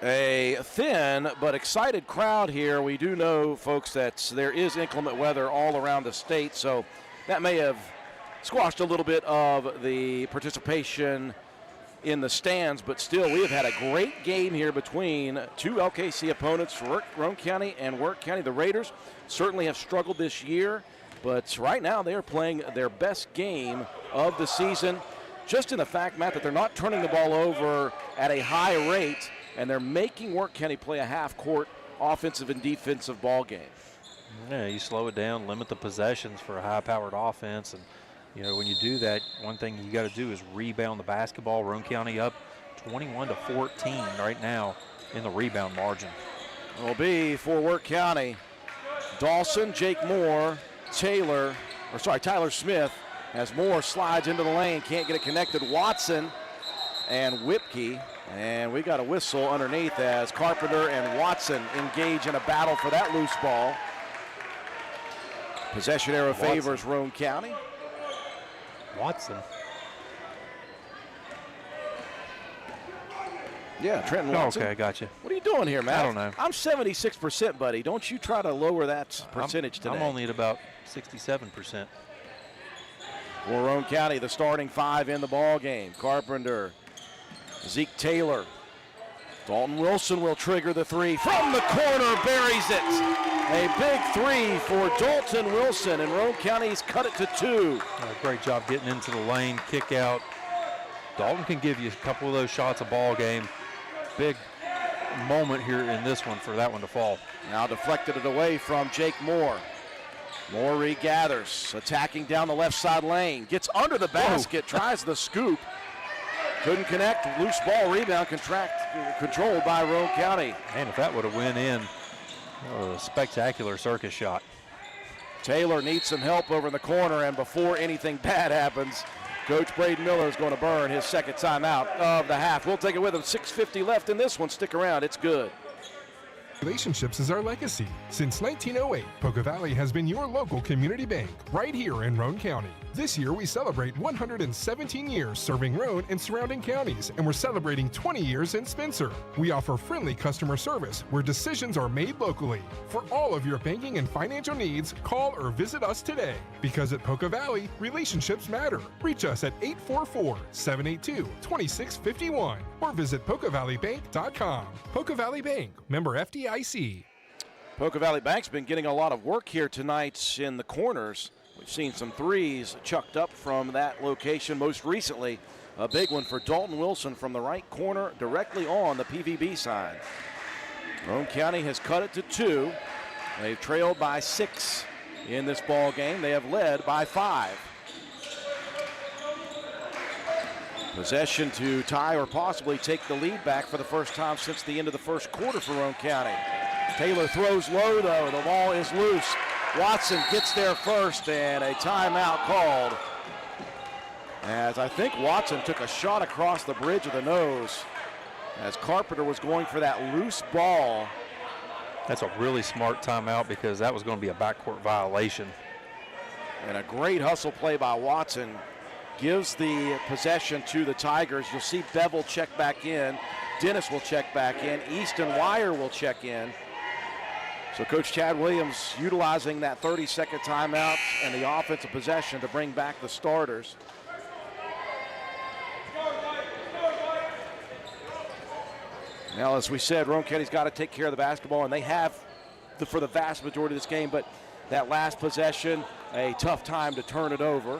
Speaker 15: A thin but excited crowd here. We do know, folks, that there is inclement weather all around the state, so that may have squashed a little bit of the participation in the stands, but still we have had a great game here between two LKC opponents, Roane County and Wirt County. The Raiders certainly have struggled this year, but right now they are playing their best game of the season, just in the fact, Matt, that they're not turning the ball over at a high rate, and they're making Wirt County play a half-court offensive and defensive ball game.
Speaker 14: Yeah, you slow it down, limit the possessions for a high-powered offense, and you know, when you do that, one thing you got to do is rebound the basketball. Roane County up 21-14 right now in the rebound margin.
Speaker 15: Will be for Wirt County. Dawson, Jake Moore, Tyler Smith, as Moore slides into the lane, can't get it connected. Watson and Whipke, and we got a whistle underneath as Carpenter and Watson engage in a battle for that loose ball. Possession arrow favors Roane County.
Speaker 14: Watson.
Speaker 15: Yeah, Trenton Watson.
Speaker 14: Okay, gotcha.
Speaker 15: What are you doing here, Matt?
Speaker 14: I don't know.
Speaker 15: I'm 76%, buddy. Don't you try to lower that percentage today.
Speaker 14: I'm only at about 67%.
Speaker 15: For Roane County, the starting five in the ball game. Carpenter, Zeke Taylor. Dalton Wilson will trigger the three. From the corner, buries it. A big three for Dalton Wilson, and Roane County's cut it to 2.
Speaker 14: Great job getting into the lane, kick out. Dalton can give you a couple of those shots a ball game. Big moment here in this one for that one to fall.
Speaker 15: Now deflected it away from Jake Moore. Moore regathers, attacking down the left side lane. Gets under the basket, tries the scoop. Couldn't connect, loose ball rebound controlled by Roane County.
Speaker 14: And if that would have went in, a spectacular circus shot.
Speaker 15: Taylor needs some help over in the corner, and before anything bad happens, Coach Braden Miller is going to burn his second timeout of the half. We'll take it with him. 6:50 left in this one. Stick around. It's good.
Speaker 4: Relationships is our legacy. Since 1908, Poca Valley has been your local community bank right here in Roane County. This year, we celebrate 117 years serving Roane and surrounding counties, and we're celebrating 20 years in Spencer. We offer friendly customer service where decisions are made locally. For all of your banking and financial needs, call or visit us today. Because at Poca Valley, relationships matter. Reach us at 844-782-2651 or visit PocaValleyBank.com. Poca Valley Bank, member FDIC.
Speaker 15: Poca Valley Bank's been getting a lot of work here tonight in the corners. We've seen some threes chucked up from that location. Most recently, a big one for Dalton Wilson from the right corner directly on the PVB side. Roane County has cut it to 2. They've trailed by 6 in this ball game. They have led by 5. Possession to tie or possibly take the lead back for the first time since the end of the first quarter for Roane County. Taylor throws low, though. The ball is loose. Watson gets there first, and a timeout called. As I think Watson took a shot across the bridge of the nose as Carpenter was going for that loose ball.
Speaker 14: That's a really smart timeout because that was going to be a backcourt violation.
Speaker 15: And a great hustle play by Watson gives the possession to the Tigers. You'll see Bevel check back in. Dennis will check back in. Easton Wire will check in. So Coach Chad Williams utilizing that 30-second timeout and the offensive possession to bring back the starters. Now, as we said, Roane County's got to take care of the basketball, and they have for the vast majority of this game, but that last possession, a tough time to turn it over.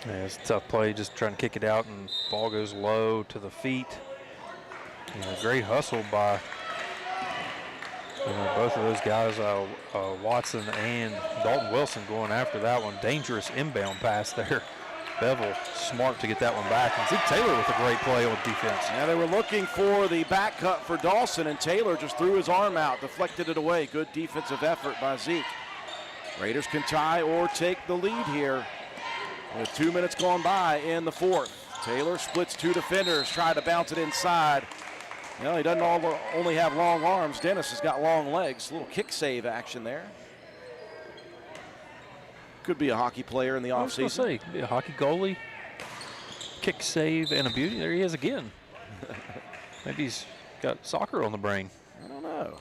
Speaker 14: Yeah, it's a tough play, just trying to kick it out, and ball goes low to the feet. Great hustle by You know, both of those guys, Watson and Dalton Wilson, going after that one. Dangerous inbound pass there. Bevel smart to get that one back. And Zeke Taylor with a great play on defense.
Speaker 15: Yeah, they were looking for the back cut for Dawson, and Taylor just threw his arm out, deflected it away. Good defensive effort by Zeke. Raiders can tie or take the lead here with 2 minutes gone by in the fourth. Taylor splits two defenders, tried to bounce it inside. Well, he doesn't only have long arms. Dennis has got long legs. A little kick save action there. Could be a hockey player in the offseason.
Speaker 14: I was going to say, be a hockey goalie, kick save, and a beauty. There he is again. Maybe he's got soccer on the brain.
Speaker 15: I don't know.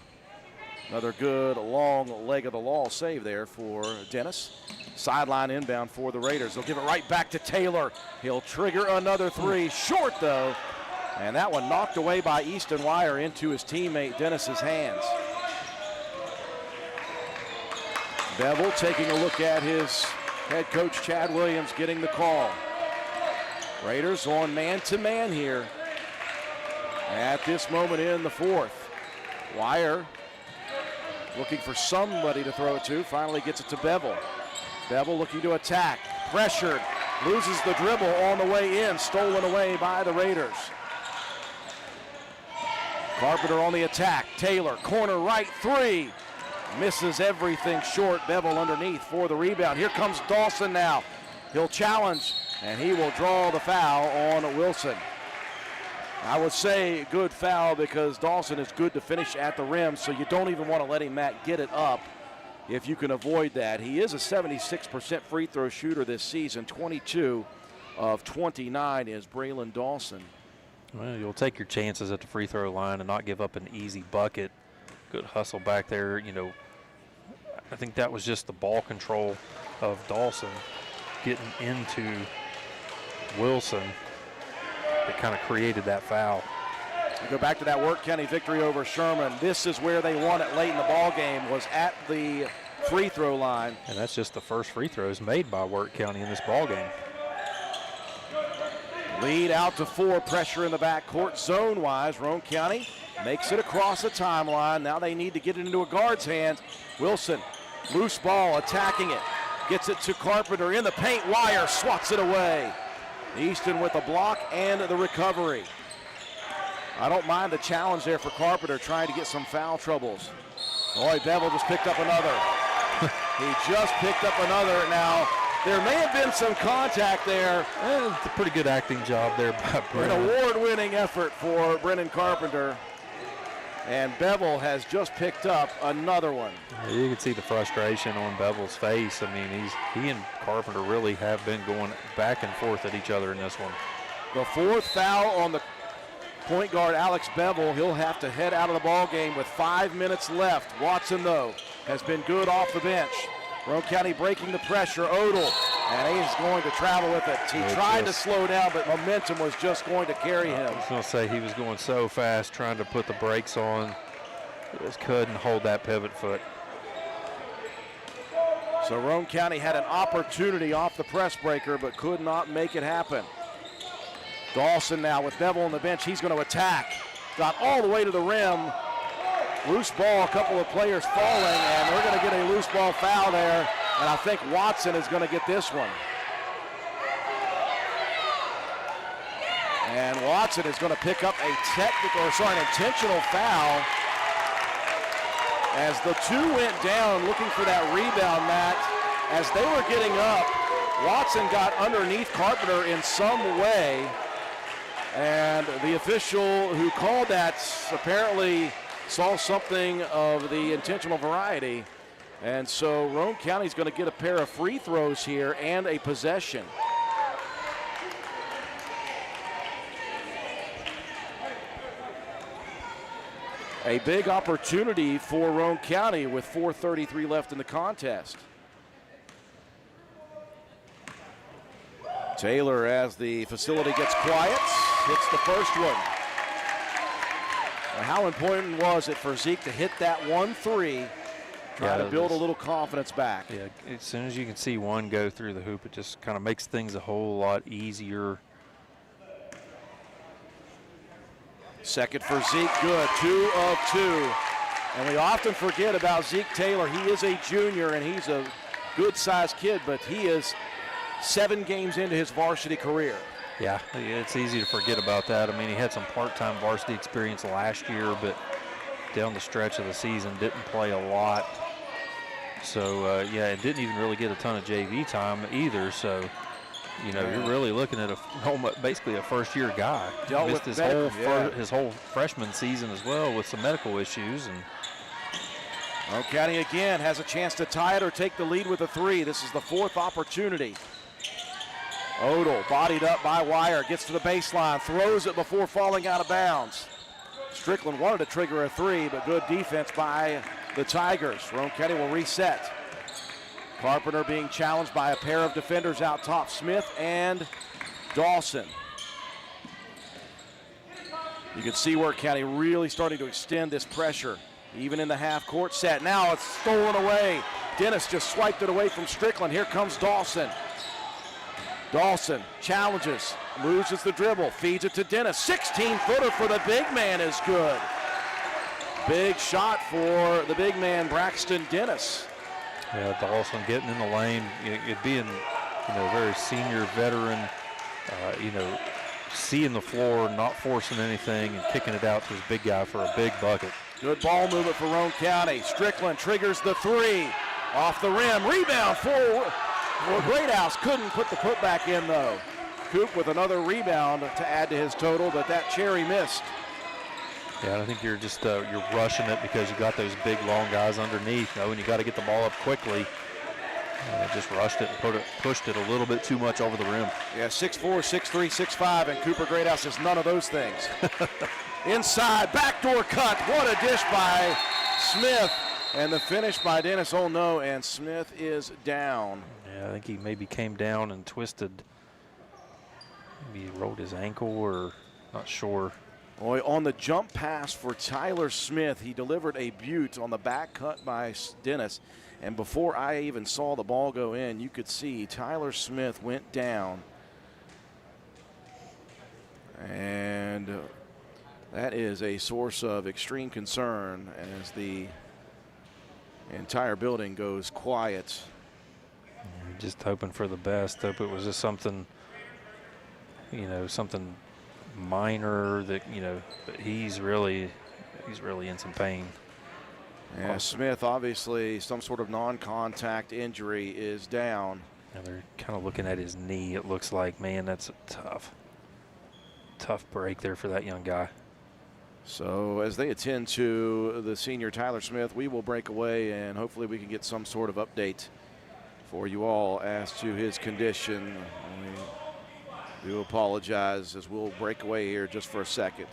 Speaker 15: Another good long leg of the law save there for Dennis. Sideline inbound for the Raiders. They'll give it right back to Taylor. He'll trigger another three. Short, though. And that one knocked away by Easton Wire into his teammate Dennis's hands. Bevel taking a look at his head coach Chad Williams getting the call. Raiders on man-to-man here at this moment in the fourth. Wire looking for somebody to throw it to. Finally gets it to Bevel. Bevel looking to attack. Pressured. Loses the dribble on the way in. Stolen away by the Raiders. Carpenter on the attack. Taylor, corner right three. Misses everything short. Bevel underneath for the rebound. Here comes Dawson now. He'll challenge, and he will draw the foul on Wilson. I would say good foul because Dawson is good to finish at the rim, so you don't even want to let him, Matt, get it up if you can avoid that. He is a 76% free throw shooter this season. 22 of 29 is Braylon Dawson.
Speaker 14: Well, you'll take your chances at the free throw line and not give up an easy bucket. Good hustle back there. You know, I think that was just the ball control of Dawson getting into Wilson that kind of created that foul.
Speaker 15: We go back to that Wirt County victory over Sherman. This is where they won it late in the ball game, was at the free throw line.
Speaker 14: And that's just the first free throws made by Wirt County in this ball game.
Speaker 15: Lead out to 4, pressure in the backcourt. Zone-wise, Roane County makes it across the timeline. Now they need to get it into a guard's hands. Wilson, loose ball, attacking it. Gets it to Carpenter in the paint. Wire swats it away. Easton with the block and the recovery. I don't mind the challenge there for Carpenter, trying to get some foul troubles. Boy, Bevel just picked up another. He just picked up another. Now, there may have been some contact there.
Speaker 14: It's a pretty good acting job there by Brennan.
Speaker 15: An award-winning effort for Brennan Carpenter. And Bevel has just picked up another one.
Speaker 14: You can see the frustration on Bevel's face. I mean, he and Carpenter really have been going back and forth at each other in this one.
Speaker 15: The fourth foul on the point guard, Alex Bevel. He'll have to head out of the ball game with 5 minutes left. Watson, though, has been good off the bench. Roane County breaking the pressure. Odell, and he's going to travel with it. He tried to slow down, but momentum was just going to carry him.
Speaker 14: I was going to say he was going so fast trying to put the brakes on. Just couldn't hold that pivot foot.
Speaker 15: So Roane County had an opportunity off the press breaker, but could not make it happen. Dawson now with Bevel on the bench. He's going to attack. Got all the way to the rim. Loose ball, a couple of players falling, and we're going to get a loose ball foul there. And I think Watson is going to get this one. And Watson is going to pick up an intentional foul. As the two went down looking for that rebound, Matt, as they were getting up, Watson got underneath Carpenter in some way. And the official who called that apparently saw something of the intentional variety. And so Roane County's going to get a pair of free throws here and a possession. A big opportunity for Roane County with 4:33 left in the contest. Taylor, as the facility gets quiet, hits the first one. Now, how important was it for Zeke to hit that 1-3, try to build a little confidence back?
Speaker 14: Yeah, as soon as you can see one go through the hoop, it just kind of makes things a whole lot easier.
Speaker 15: Second for Zeke, good. 2 of 2. And we often forget about Zeke Taylor. He is a junior, and he's a good-sized kid, but he is 7 games into his varsity career.
Speaker 14: Yeah, it's easy to forget about that. I mean, he had some part-time varsity experience last year, but down the stretch of the season didn't play a lot. So, yeah, it didn't even really get a ton of JV time either. So, you know, you're really looking at basically a first-year guy. Missed his whole freshman season as well with some medical issues. And
Speaker 15: Roane County again has a chance to tie it or take the lead with a 3. This is the 4th opportunity. Odell, bodied up by Wire, gets to the baseline, throws it before falling out of bounds. Strickland wanted to trigger a 3, but good defense by the Tigers. Roane County will reset. Carpenter being challenged by a pair of defenders out top, Smith and Dawson. You can see Wirt County really starting to extend this pressure, even in the half-court set. Now it's stolen away. Dennis just swiped it away from Strickland. Here comes Dawson. Dawson challenges, loses the dribble, feeds it to Dennis. 16-footer for the big man is good. Big shot for the big man, Braxton Dennis.
Speaker 14: Yeah, Dawson getting in the lane, it being, you know, very senior veteran, you know, seeing the floor, not forcing anything, and kicking it out to his big guy for a big bucket.
Speaker 15: Good ball movement for Roane County. Strickland triggers the 3. Off the rim, rebound for Greathouse. Couldn't put the putback in though. Coop with another rebound to add to his total, but that cherry missed.
Speaker 14: Yeah, I think you're just you're rushing it because you got those big, long guys underneath, you know, and you got to get the ball up quickly. Just rushed it and pushed it a little bit too much over the rim.
Speaker 15: Yeah, 6'4", 6'3", 6'5", and Cooper Greathouse is none of those things. Inside, backdoor cut. What a dish by Smith. And the finish by Dennis Olno, and Smith is down.
Speaker 14: Yeah, I think he maybe came down and twisted. Maybe he rolled his ankle, or not sure.
Speaker 15: Boy, on the jump pass for Tyler Smith, he delivered a beaut on the back cut by Dennis. And before I even saw the ball go in, you could see Tyler Smith went down. And that is a source of extreme concern as the entire building goes quiet.
Speaker 14: Just hoping for the best. Hope it was just something, you know, something minor that, you know, but he's really in some pain.
Speaker 15: Yeah, Smith, obviously some sort of non-contact injury, is down.
Speaker 14: And they're kind of looking at his knee. It looks like, man, that's a tough break there for that young guy.
Speaker 15: So as they attend to the senior Tyler Smith, we will break away and hopefully we can get some sort of update for you all as to his condition. We do apologize as we'll break away here just for a second.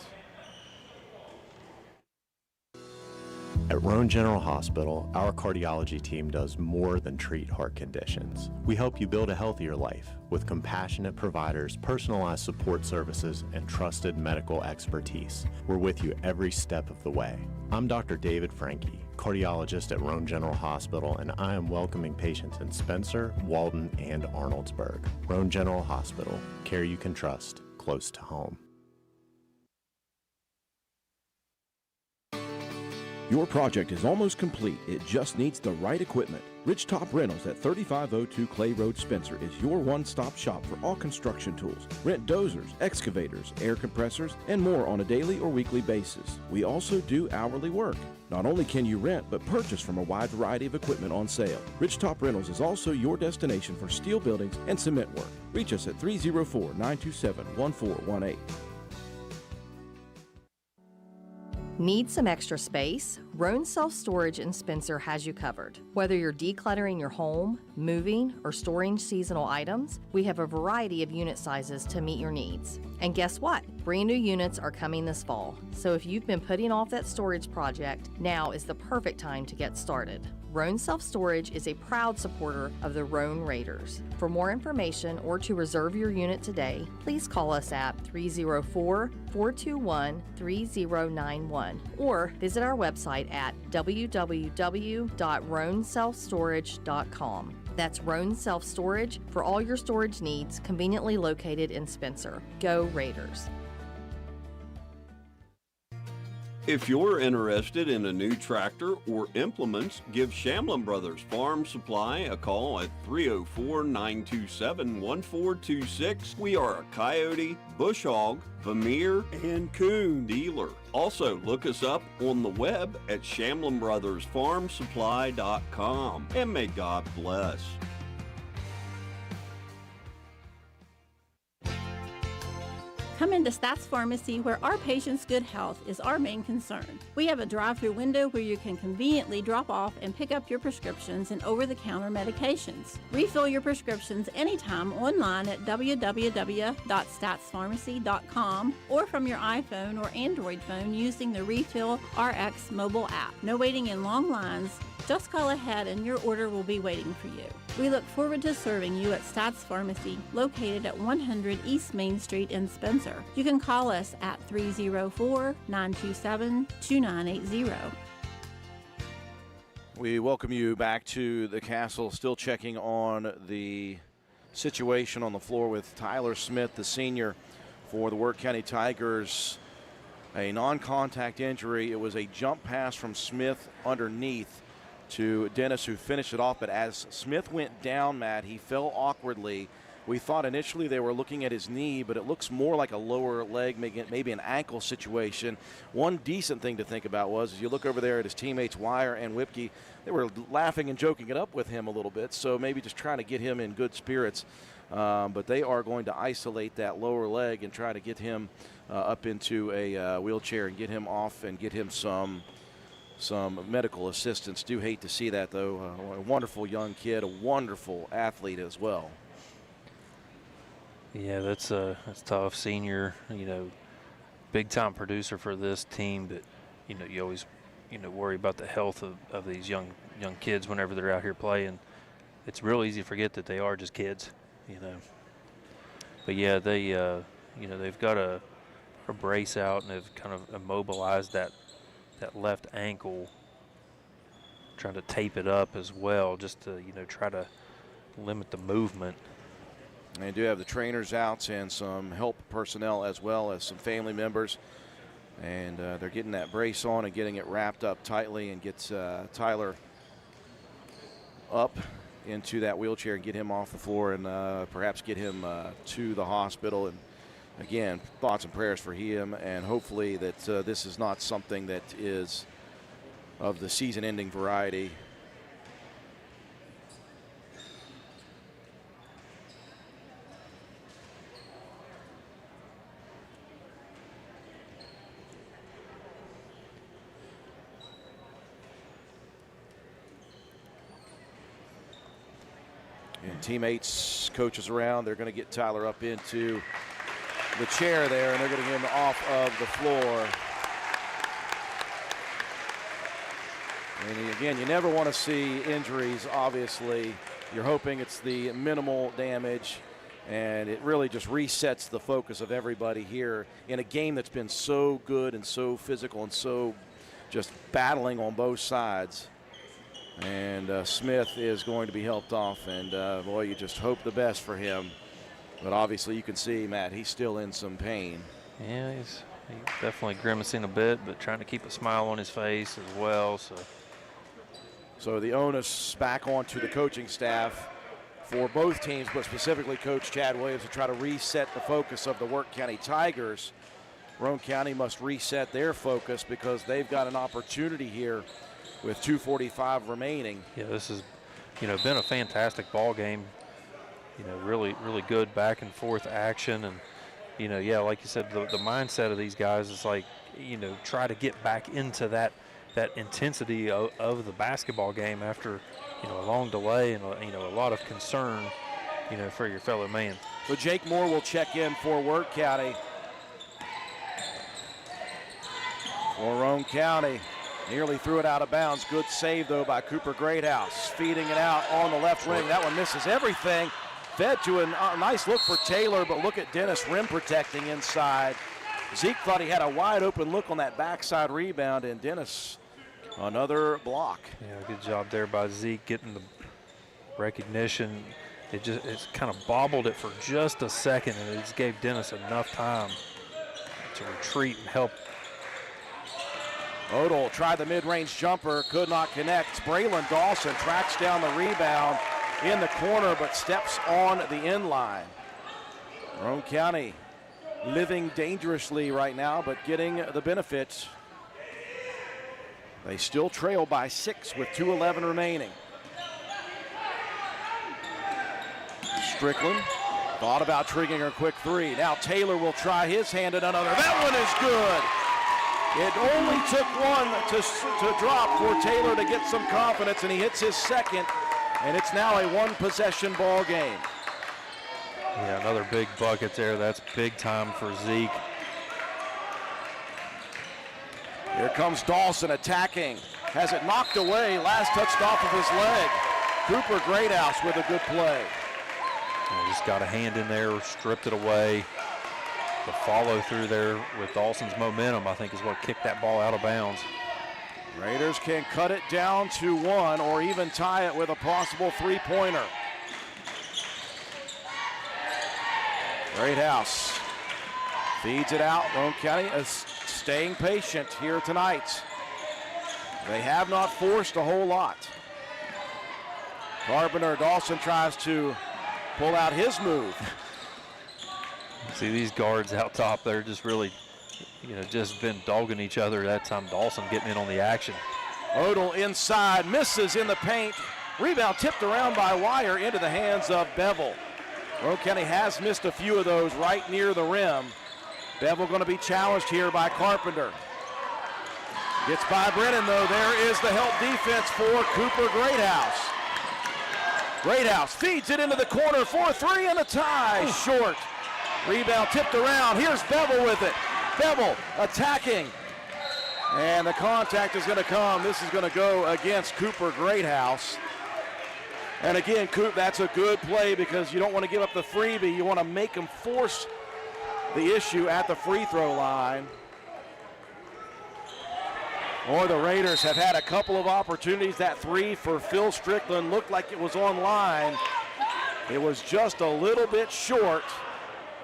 Speaker 5: At Roane General Hospital, our cardiology team does more than treat heart conditions. We help you build a healthier life with compassionate providers, personalized support services, and trusted medical expertise. We're with you every step of the way. I'm Dr. David Franke, cardiologist at Roane General Hospital, and I am welcoming patients in Spencer, Walden, and Arnoldsburg. Roane General Hospital, care you can trust, close to home.
Speaker 1: Your project is almost complete. It just needs the right equipment. Ridgetop Rentals at 3502 Clay Road, Spencer is your one-stop shop for all construction tools. Rent dozers, excavators, air compressors, and more on a daily or weekly basis. We also do hourly work. Not only can you rent, but purchase from a wide variety of equipment on sale. Ridgetop Rentals is also your destination for steel buildings and cement work. Reach us at 304-927-1418.
Speaker 6: Need some extra space? Roane Self Storage in Spencer has you covered. Whether you're decluttering your home, moving, or storing seasonal items, we have a variety of unit sizes to meet your needs. And guess what? Brand new units are coming this fall. So if you've been putting off that storage project, now is the perfect time to get started. Roane Self Storage is a proud supporter of the Roane Raiders. For more information or to reserve your unit today, please call us at 304-421-3091 or visit our website at www.roaneselfstorage.com. That's Roane Self Storage for all your storage needs, conveniently located in Spencer. Go Raiders!
Speaker 16: If you're interested in a new tractor or implements, give Shamlin Brothers Farm Supply a call at 304-927-1426. We are a coyote, bush hog, Vermeer, and coon dealer. Also, look us up on the web at ShamlinBrothersFarmSupply.com. And may God bless.
Speaker 7: Come into Stats Pharmacy, where our patients' good health is our main concern. We have a drive-through window where you can conveniently drop off and pick up your prescriptions and over-the-counter medications. Refill your prescriptions anytime online at www.statspharmacy.com or from your iPhone or Android phone using the Refill RX mobile app. No waiting in long lines. Just call ahead and your order will be waiting for you. We look forward to serving you at Stats Pharmacy, located at 100 East Main Street in Spencer. You can call us at 304-927-2980.
Speaker 15: We welcome you back to the Castle, still checking on the situation on the floor with Tyler Smith, the senior for the Wirt County Tigers. A non-contact injury. It was a jump pass from Smith underneath to Dennis, who finished it off. But as Smith went down, Matt, he fell awkwardly. We thought initially they were looking at his knee, but it looks more like a lower leg, maybe an ankle situation. One decent thing to think about was, as you look over there at his teammates Wire and Whipke, they were laughing and joking it up with him a little bit, so maybe just trying to get him in good spirits. But they are going to isolate that lower leg and try to get him up into a wheelchair and get him off and get him some medical assistance. Do hate to see that, though. A wonderful young kid, a wonderful athlete as well.
Speaker 14: Yeah, that's tough. Senior, big time producer for this team, but you always worry about the health of these young kids whenever they're out here playing. It's real easy to forget that they are just kids, But yeah, they they've got a brace out and they've kind of immobilized that left ankle, trying to tape it up as well, just to try to limit the movement.
Speaker 15: They do have the trainers out and some help personnel as well as some family members, and they're getting that brace on and getting it wrapped up tightly and gets Tyler up into that wheelchair and get him off the floor and perhaps get him to the hospital. And again, thoughts and prayers for him, and hopefully that this is not something that is of the season-ending variety. And teammates, coaches around, they're going to get Tyler up into the chair there, and they're getting him off of the floor. And again, you never want to see injuries, obviously. You're hoping it's the minimal damage, and it really just resets the focus of everybody here in a game that's been so good and so physical and so just battling on both sides. And Smith is going to be helped off, and boy, you just hope the best for him. But obviously you can see, Matt, he's still in some pain.
Speaker 14: Yeah, he's definitely grimacing a bit, but trying to keep a smile on his face as well.
Speaker 15: So the onus back onto the coaching staff for both teams, but specifically Coach Chad Williams, to try to reset the focus of the Wirt County Tigers. Roane County must reset their focus because they've got an opportunity here with 2:45 remaining.
Speaker 14: Yeah, this has, been a fantastic ball game. Really, really good back and forth action, and yeah, like you said, the mindset of these guys is like, try to get back into that intensity of the basketball game after, a long delay and a lot of concern, for your fellow man.
Speaker 15: So Jake Moore will check in for Wirt County. For Roane County. Nearly threw it out of bounds. Good save, though, by Cooper Greathouse. Feeding it out on the left wing. That one misses everything. Fed to a nice look for Taylor, but look at Dennis rim protecting inside. Zeke thought he had a wide open look on that backside rebound, and Dennis, another block.
Speaker 14: Yeah, good job there by Zeke getting the recognition. It's kind of bobbled it for just a second, and it just gave Dennis enough time to retreat and help
Speaker 15: Odell tried the mid-range jumper, could not connect. Braylon Dawson tracks down the rebound in the corner, but steps on the end line. Roane County living dangerously right now, but getting the benefits. They still trail by 6 with 2:11 remaining. Strickland thought about triggering a quick three. Now Taylor will try his hand at another. That one is good. It only took one to drop for Taylor to get some confidence, and he hits his second, and it's now a one-possession ball game.
Speaker 14: Yeah, another big bucket there. That's big time for Zeke.
Speaker 15: Here comes Dawson attacking. Has it knocked away. Last touched off of his leg. Cooper Greathouse with a good play.
Speaker 14: Just got a hand in there, stripped it away. The follow through there with Dawson's momentum, I think, is what kicked that ball out of bounds.
Speaker 15: Raiders can cut it down to 1 or even tie it with a possible three-pointer. Greathouse feeds it out. Roane County is staying patient here tonight. They have not forced a whole lot. Carpenter Dawson tries to pull out his move.
Speaker 14: See these guards out top, they're just really, just been dogging each other. That time Dawson getting in on the action.
Speaker 15: Odell inside, misses in the paint. Rebound tipped around by Wire into the hands of Bevel. Roane County has missed a few of those right near the rim. Bevel going to be challenged here by Carpenter. Gets by Brennan though. There is the help defense for Cooper Greathouse. Greathouse feeds it into the corner for a three and a tie. Short. Rebound tipped around. Here's Bevel with it. Bevel attacking. And the contact is going to come. This is going to go against Cooper Greathouse. And again, Coop, that's a good play because you don't want to give up the freebie. You want to make them force the issue at the free throw line. Or the Raiders have had a couple of opportunities. That three for Phil Strickland looked like it was on line. It was just a little bit short.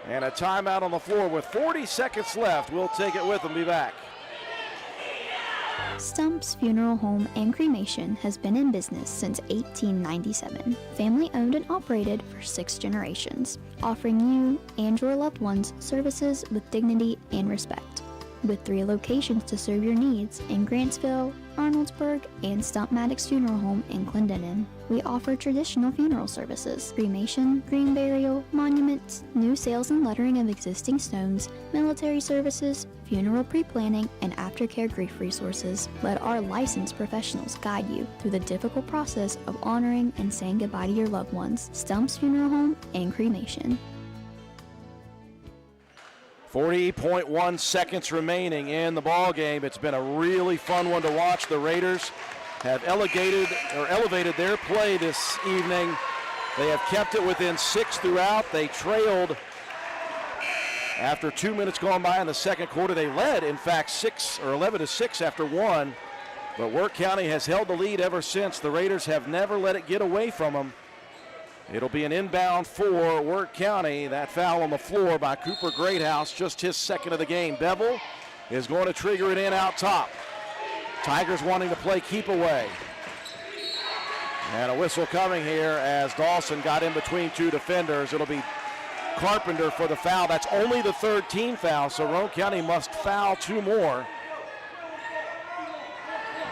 Speaker 15: And a timeout on the floor with 40 seconds left. We'll take it with them. Be back.
Speaker 9: Stump's Funeral Home and Cremation has been in business since 1897. Family owned and operated for 6 generations, offering you and your loved ones services with dignity and respect. With 3 locations to serve your needs in Grantsville, Arnoldsburg, and Stump Maddox Funeral Home in Clendenin. We offer traditional funeral services, cremation, green burial, monuments, new sales and lettering of existing stones, military services, funeral pre-planning, and aftercare grief resources. Let our licensed professionals guide you through the difficult process of honoring and saying goodbye to your loved ones. Stump's Funeral Home and Cremation.
Speaker 15: 40.1 seconds remaining in the ball game. It's been a really fun one to watch. The Raiders have elevated their play this evening. They have kept it within 6 throughout. They trailed after 2 minutes gone by in the second quarter. They led, in fact, 11-6 after 1. But Wirt County has held the lead ever since. The Raiders have never let it get away from them. It'll be an inbound for Wirt County. That foul on the floor by Cooper Greathouse, just his second of the game. Bevel is going to trigger it in out top. Tigers wanting to play keep away. And a whistle coming here as Dawson got in between 2 defenders. It'll be Carpenter for the foul. That's only the 3rd team foul, so Roane County must foul 2 more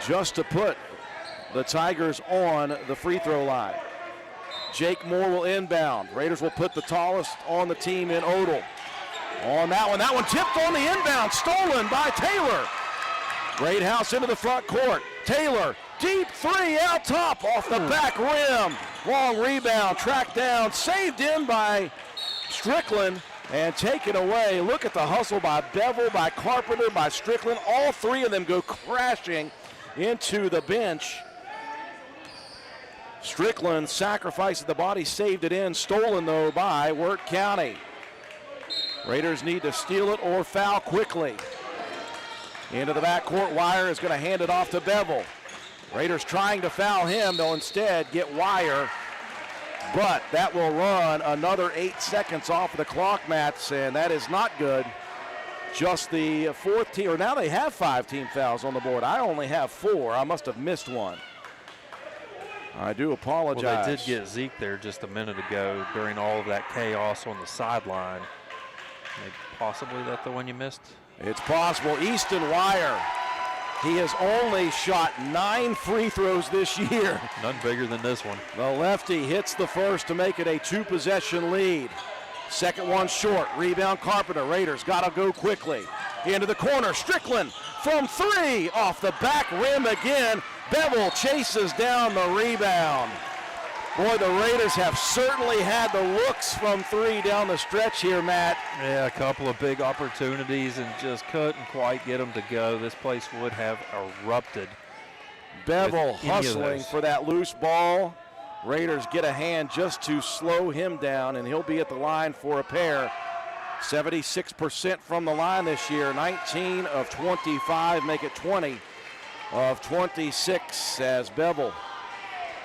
Speaker 15: just to put the Tigers on the free throw line. Jake Moore will inbound. Raiders will put the tallest on the team in Odell. On that one tipped on the inbound, stolen by Taylor. Greathouse into the front court. Taylor, deep 3 out top off the back rim. Long rebound, tracked down, saved in by Strickland and taken away. Look at the hustle by Bevel, by Carpenter, by Strickland. All 3 of them go crashing into the bench. Strickland sacrificed the body, saved it in. Stolen, though, by Wirt County. Raiders need to steal it or foul quickly. Into the backcourt, Wire is going to hand it off to Bevel. Raiders trying to foul him. They'll instead get Wire. But that will run another 8 seconds off of the clock, Mats, and that is not good. just the fourth team, or now they have 5 team fouls on the board. I only have 4. I must have missed one. I do apologize.
Speaker 14: Well, they did get Zeke there just a minute ago during all of that chaos on the sideline. Maybe possibly that the one you missed?
Speaker 15: It's possible. Easton Wire, he has only shot 9 free throws this year.
Speaker 14: None bigger than this one.
Speaker 15: The lefty hits the first to make it a 2-possession lead. Second one short. Rebound Carpenter. Raiders got to go quickly. Into the corner. Strickland from 3. Off the back rim again. Bevel chases down the rebound. Boy, the Raiders have certainly had the looks from 3 down the stretch here, Matt.
Speaker 14: Yeah, a couple of big opportunities and just couldn't quite get them to go. This place would have erupted.
Speaker 15: Bevel hustling for that loose ball. Raiders get a hand just to slow him down, and he'll be at the line for a pair. 76% from the line this year. 19 of 25, make it 20 of 26 as Bevel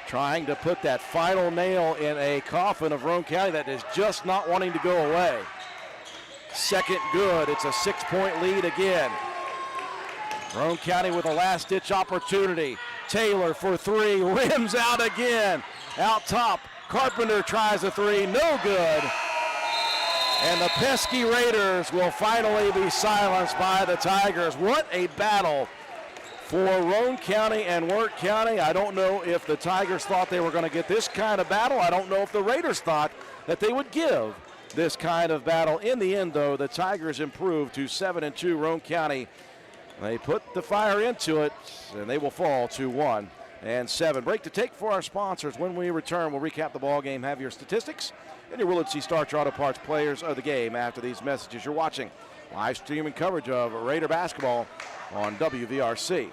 Speaker 15: trying to put that final nail in a coffin of Roane County that is just not wanting to go away. Second good. It's a 6-point lead again. Roane County with a last-ditch opportunity. Taylor for 3, rims out again. Out top, Carpenter tries a 3, no good. And the pesky Raiders will finally be silenced by the Tigers. What a battle for Roane County and Wirt County. I don't know if the Tigers thought they were going to get this kind of battle. I don't know if the Raiders thought that they would give this kind of battle. In the end, though, the Tigers improved to 7-2. Roane County, they put the fire into it, and they will fall to 1-7. Break to take for our sponsors. When we return, we'll recap the ball game, have your statistics, and your Willard C. Starch Auto Parts players of the game after these messages. You're watching live streaming coverage of Raider basketball on WVRC.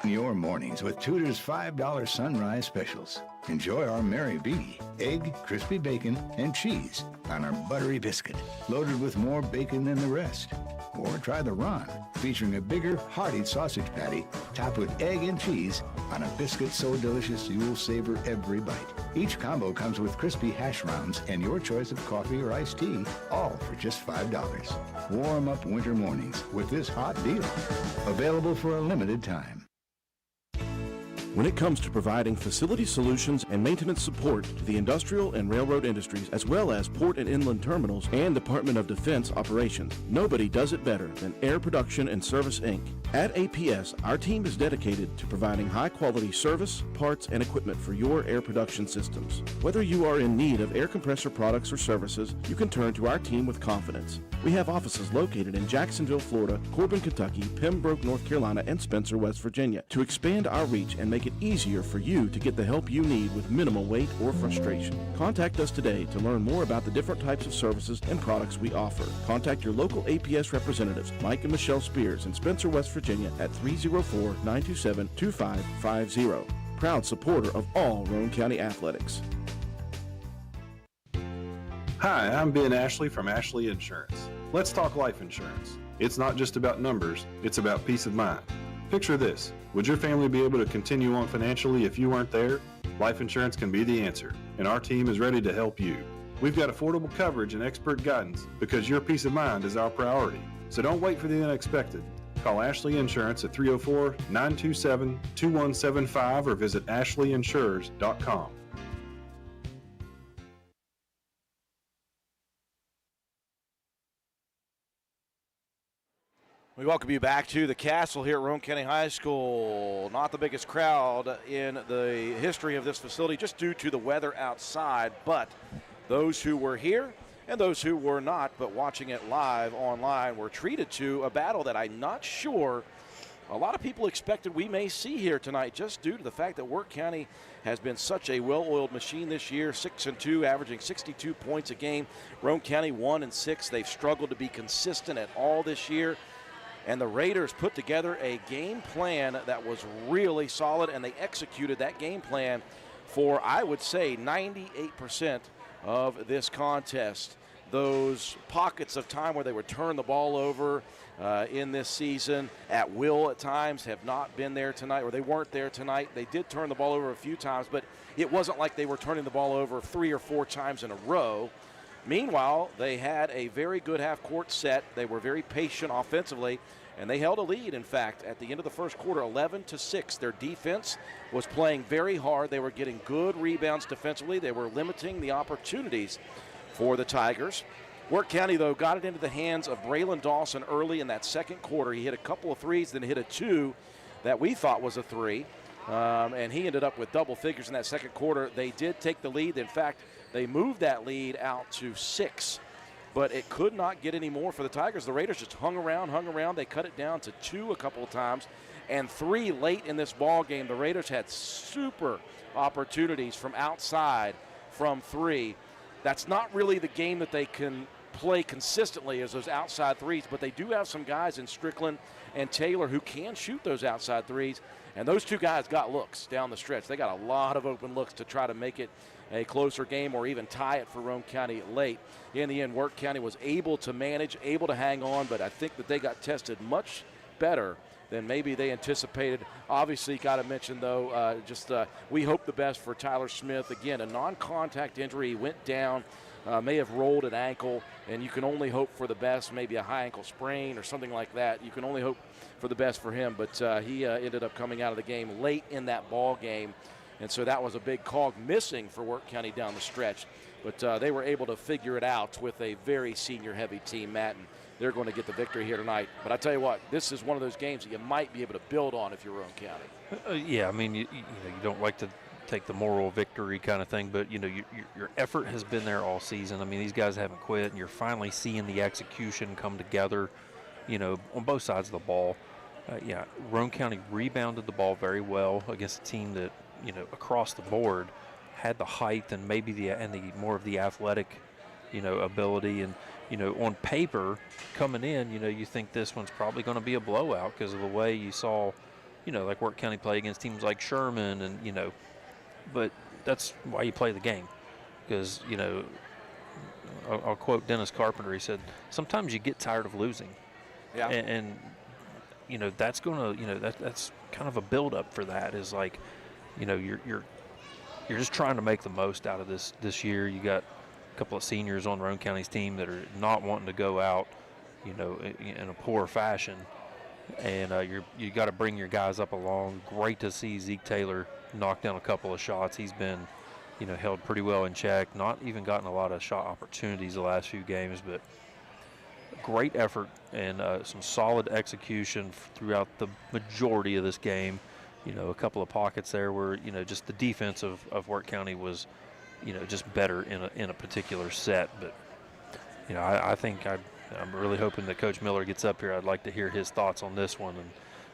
Speaker 10: Your mornings with Tudor's $5 sunrise specials. Enjoy our Mary B, egg, crispy bacon, and cheese on our buttery biscuit, loaded with more bacon than the rest. Or try the Roane, featuring a bigger, hearty sausage patty topped with egg and cheese on a biscuit so delicious you'll savor every bite. Each combo comes with crispy hash browns and your choice of coffee or iced tea, all for just $5. Warm up winter mornings with this hot deal. Available for a limited time.
Speaker 1: When it comes to providing facility solutions and maintenance support to the industrial and railroad industries, as well as port and inland terminals and Department of Defense operations, nobody does it better than Air Production and Service, Inc. At APS, our team is dedicated to providing high-quality service, parts, and equipment for your air production systems. Whether you are in need of air compressor products or services, you can turn to our team with confidence. We have offices located in Jacksonville, Florida, Corbin, Kentucky, Pembroke, North Carolina, and Spencer, West Virginia. To expand our reach and make it easier for you to get the help you need with minimal wait or frustration, contact us today to learn more about the different types of services and products we offer. Contact your local APS representatives, Mike and Michelle Spears in Spencer, West Virginia at 304-927-2550. Proud supporter of all Roane County athletics.
Speaker 11: Hi, I'm Ben Ashley from Ashley Insurance. Let's talk life insurance. It's not just about numbers, it's about peace of mind. Picture this. Would your family be able to continue on financially if you weren't there? Life insurance can be the answer, and our team is ready to help you. We've got affordable coverage and expert guidance because your peace of mind is our priority. So don't wait for the unexpected. Call Ashley Insurance at 304-927-2175 or visit ashleyinsurers.com.
Speaker 15: We welcome you back to the Castle here at Roane County High School. Not the biggest crowd in the history of this facility just due to the weather outside, but those who were here and those who were not but watching it live online were treated to a battle that I'm not sure a lot of people expected we may see here tonight, just due to the fact that Wirt County has been such a well-oiled machine this year, 6-2, averaging 62 points a game. Roane County 1-6. They've struggled to be consistent at all this year. And the Raiders put together a game plan that was really solid, and they executed that game plan for, I would say, 98% of this contest. Those pockets of time where they would turn the ball over in this season at will at times have not been there tonight, or they weren't there tonight. They did turn the ball over a few times, but it wasn't like they were turning the ball over 3 or 4 times in a row. Meanwhile, they had a very good half-court set. They were very patient offensively, and they held a lead, in fact, at the end of the first quarter, 11-6. Their defense was playing very hard. They were getting good rebounds defensively. They were limiting the opportunities for the Tigers. Wirt County, though, got it into the hands of Braylon Dawson early in that second quarter. He hit a couple of threes, then hit a two that we thought was a three, and he ended up with double figures in that second quarter. They did take the lead. In fact, they moved that lead out to 6, but it could not get any more for the Tigers. The Raiders just hung around. They cut it down to 2 a couple of times, and 3 late in this ball game. The Raiders had super opportunities from outside from 3. That's not really the game that they can play consistently as those outside threes, but they do have some guys in Strickland and Taylor who can shoot those outside threes, and those 2 guys got looks down the stretch. They got a lot of open looks to try to make it a closer game or even tie it for Roane County late. In the end, Wirt County was able to manage, able to hang on, but I think that they got tested much better than maybe they anticipated. Obviously, got to mention, though, we hope the best for Tyler Smith. Again, a non-contact injury. He went down, may have rolled an ankle, and you can only hope for the best, maybe a high ankle sprain or something like that. You can only hope for the best for him, but he ended up coming out of the game late in that ball game, and so that was a big cog missing for Wirt County down the stretch. But they were able to figure it out with a very senior-heavy team, Matt, and they're going to get the victory here tonight. But I tell you what, this is one of those games that you might be able to build on if you're Roane County.
Speaker 14: Yeah, I mean, you don't like to take the moral victory kind of thing, but your effort has been there all season. I mean, these guys haven't quit, and you're finally seeing the execution come together, on both sides of the ball. Roane County rebounded the ball very well against a team that, across the board had the height and maybe the more of the athletic, ability. And, on paper coming in, you think this one's probably going to be a blowout because of the way you saw, like Wirt County play against teams like Sherman and, but that's why you play the game. Because, I'll quote Dennis Carpenter. He said, sometimes you get tired of losing.
Speaker 15: Yeah.
Speaker 14: And that's going to, that's kind of a buildup for that is like, you're just trying to make the most out of this year. You got a couple of seniors on Roane County's team that are not wanting to go out, in a poor fashion. And you got to bring your guys up along. Great to see Zeke Taylor knock down a couple of shots. He's been, held pretty well in check. Not even gotten a lot of shot opportunities the last few games, but great effort and some solid execution throughout the majority of this game. A couple of pockets there where, just the defense of Wirt County was, just better in a particular set. But, I think I'm really hoping that Coach Miller gets up here. I'd like to hear his thoughts on this one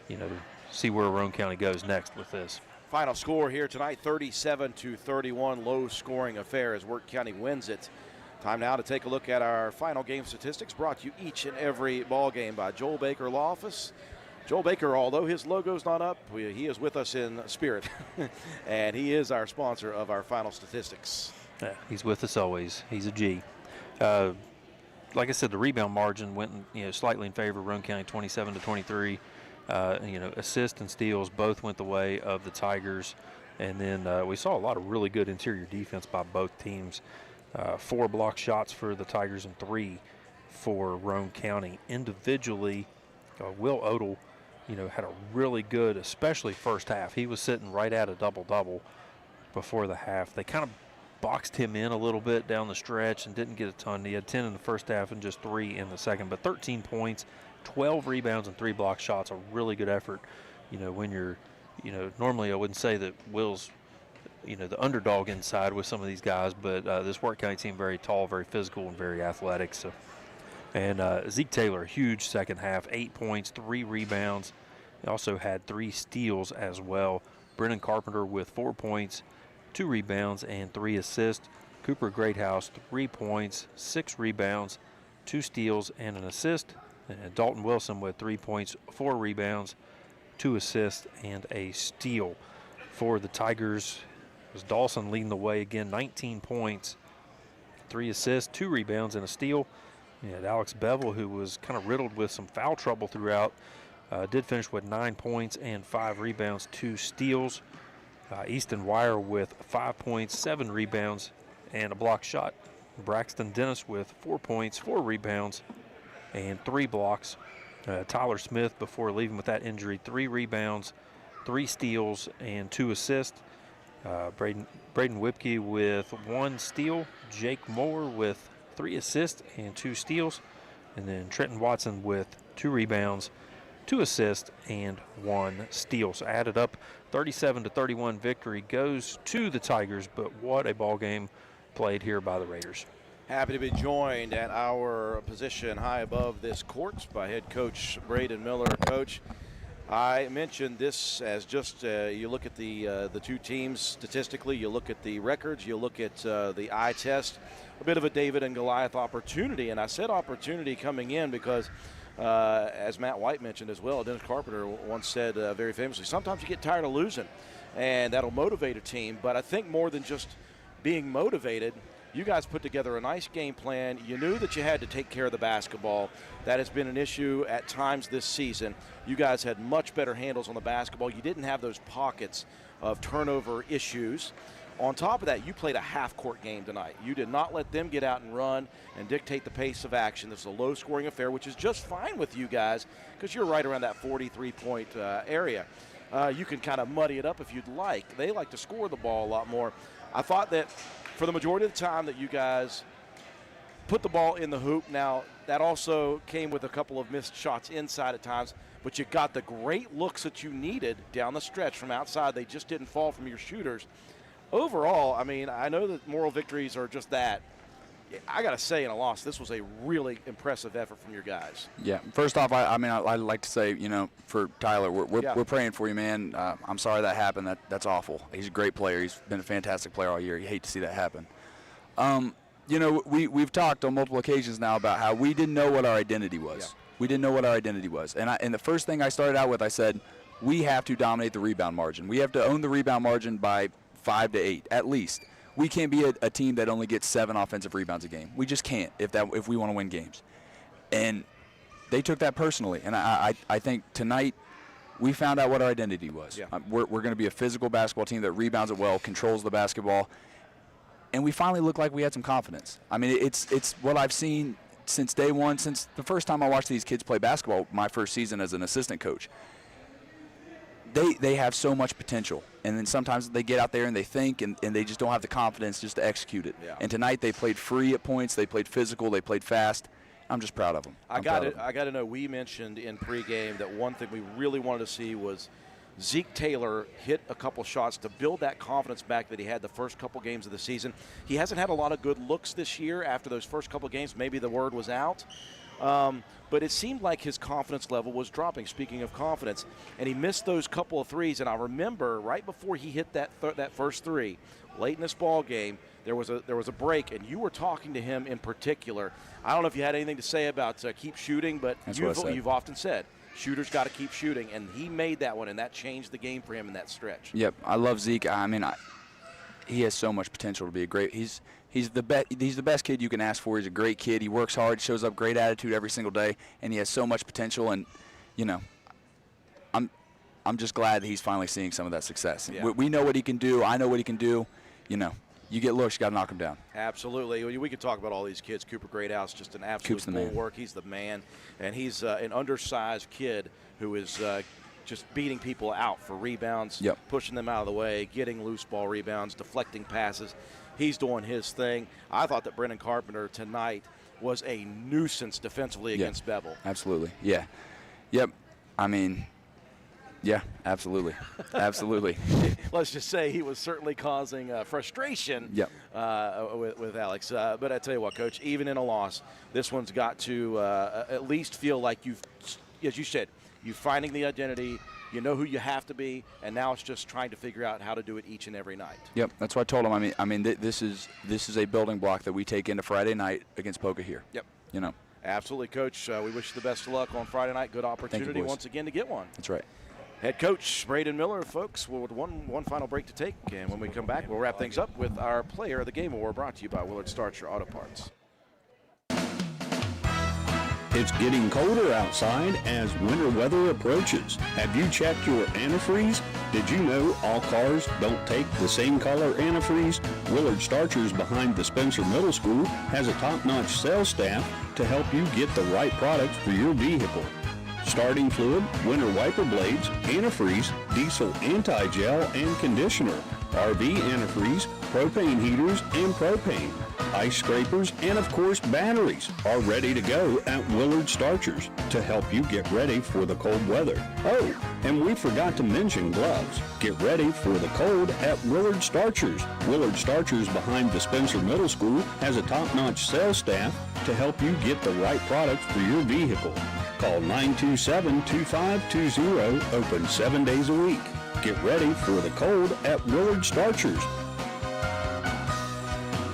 Speaker 14: and, see where Roane County goes next with this.
Speaker 15: Final score here tonight, 37-31, low-scoring affair as Wirt County wins it. Time now to take a look at our final game statistics brought to you each and every ball game by Joel Baker Law Office. Joel Baker, although his logo's not up, he is with us in spirit, and he is our sponsor of our final statistics.
Speaker 14: Yeah, he's with us always. He's a G. Like I said, the rebound margin went, slightly in favor of Roane County, 27-23. Assists and steals both went the way of the Tigers, and then we saw a lot of really good interior defense by both teams. 4 block shots for the Tigers and 3 for Roane County. Individually, Will Odell, had a really good, especially first half. He was sitting right at a double-double before the half. They kind of boxed him in a little bit down the stretch and didn't get a ton. He had 10 in the first half and just 3 in the second, but 13 points, 12 rebounds and 3 block shots, a really good effort. When you're, normally I wouldn't say that Will's, the underdog inside with some of these guys, but this Wirt County team very tall, very physical, and very athletic. So, and Zeke Taylor, huge second half, 8 points, 3 rebounds. He also had 3 steals as well. Brennan Carpenter with 4 points, 2 rebounds, and 3 assists. Cooper Greathouse, 3 points, 6 rebounds, 2 steals, and an assist. And Dalton Wilson with 3 points, 4 rebounds, 2 assists, and a steal. For the Tigers, it was Dawson leading the way again, 19 points, 3 assists, 2 rebounds, and a steal. And Alex Bevel, who was kind of riddled with some foul trouble throughout, did finish with 9 points and 5 rebounds, 2 steals. Easton Wire with 5 points, 7 rebounds, and a block shot. Braxton Dennis with 4 points, 4 rebounds, and 3 blocks. Tyler Smith, before leaving with that injury, 3 rebounds, 3 steals, and 2 assists. Braden Whipke with 1 steal. Jake Moore with 3 assists and 2 steals. And then Trenton Watson with 2 rebounds, 2 assists, and 1 steal. So added up, 37-31 victory goes to the Tigers, but what a ball game played here by the Raiders.
Speaker 15: Happy to be joined at our position high above this court by head coach Braden Miller. Coach, I mentioned this as just you look at the two teams statistically, you look at the records, you look at the eye test, a bit of a David and Goliath opportunity. And I said opportunity coming in because, as Matt White mentioned as well, Dennis Carpenter once said very famously, sometimes you get tired of losing, and that'll motivate a team. But I think more than just being motivated, you guys put together a nice game plan. You knew that you had to take care of the basketball. That has been an issue at times this season. You guys had much better handles on the basketball. You didn't have those pockets of turnover issues. On top of that, you played a half-court game tonight. You did not let them get out and run and dictate the pace of action. This is a low-scoring affair, which is just fine with you guys because you're right around that 43-point area. You can kind of muddy it up if you'd like. They like to score the ball a lot more. I thought that for the majority of the time that you guys put the ball in the hoop. Now, that also came with a couple of missed shots inside at times, but you got the great looks that you needed down the stretch from outside. They just didn't fall from your shooters. Overall, I mean, I know that moral victories are just that. I got to say, in a loss, this was a really impressive effort from your guys.
Speaker 12: Yeah. First off, I'd like to say, for Tyler, we're praying for you, man. I'm sorry that happened. That's awful. He's a great player. He's been a fantastic player all year. You hate to see that happen. We've talked on multiple occasions now about how we didn't know what our identity was. Yeah. We didn't know what our identity was. And the first thing I started out with, I said, we have to dominate the rebound margin. We have to own the rebound margin by 5 to 8 at least. We can't be a team that only gets 7 offensive rebounds a game. We just can't if we want to win games. And they took that personally. And I think tonight we found out what our identity was. Yeah. We're going to be a physical basketball team that rebounds it well, controls the basketball. And we finally looked like we had some confidence. I mean, it's what I've seen since day one, since the first time I watched these kids play basketball, my first season as an assistant coach. They have so much potential, and then sometimes they get out there and they think, and they just don't have the confidence just to execute it. Yeah. And tonight they played free at points, they played physical, they played fast. I'm just proud of them. I got
Speaker 15: to know, we mentioned in pregame that one thing we really wanted to see was Zeke Taylor hit a couple shots to build that confidence back that he had the first couple games of the season. He hasn't had a lot of good looks this year after those first couple games. Maybe the word was out. But it seemed like his confidence level was dropping, speaking of confidence. And he missed those couple of threes. And I remember right before he hit that first three, late in this ball game, there was a break, and you were talking to him in particular. I don't know if you had anything to say about keep shooting, but you've often said shooters got to keep shooting. And he made that one, and that changed the game for him in that stretch.
Speaker 12: Yep, I love Zeke. I mean, he has so much potential to be a great – He's the best kid you can ask for. He's a great kid. He works hard, shows up great attitude every single day, and he has so much potential. And I'm just glad that he's finally seeing some of that success. Yeah. We know what he can do. I know what he can do. You get looks, you got to knock him down.
Speaker 15: Absolutely. We could talk about all these kids. Cooper Greathouse, just an absolute bulwark. He's the man, and he's an undersized kid who is just beating people out for rebounds, pushing them out of the way, getting loose ball rebounds, deflecting passes. He's doing his thing. I thought that Brendan Carpenter tonight was a nuisance defensively against Bevel.
Speaker 12: Absolutely. Yeah. Yep. I mean, yeah, absolutely. Absolutely.
Speaker 15: Let's just say he was certainly causing frustration with Alex. But I tell you what, Coach, even in a loss, this one's got to at least feel like you've, as you said, you're finding the identity. You know who you have to be, and now it's just trying to figure out how to do it each and every night.
Speaker 12: Yep, that's what I told him. I mean, this is a building block that we take into Friday night against Poca here.
Speaker 15: Yep. Absolutely, Coach. We wish you the best of luck on Friday night. Good opportunity once again to get one.
Speaker 12: That's right.
Speaker 15: Head coach Braden Miller, folks. With one final break to take, and when we come back, we'll wrap things up with our Player of the Game Award, brought to you by Willard Starcher Auto Parts.
Speaker 13: It's getting colder outside as winter weather approaches. Have you checked your antifreeze? Did you know all cars don't take the same color antifreeze? Willard Starchers behind the Spencer Middle School has a top-notch sales staff to help you get the right products for your vehicle. Starting fluid, winter wiper blades, antifreeze, diesel anti-gel and conditioner, RV antifreeze, propane heaters and propane, ice scrapers, and of course batteries are ready to go at Willard Starchers to help you get ready for the cold weather. Oh, and we forgot to mention gloves. Get ready for the cold at Willard Starchers. Willard Starchers behind the Spencer Middle School has a top-notch sales staff to help you get the right products for your vehicle. Call 927-2520, open 7 days a week. Get ready for the cold at Willard Starchers.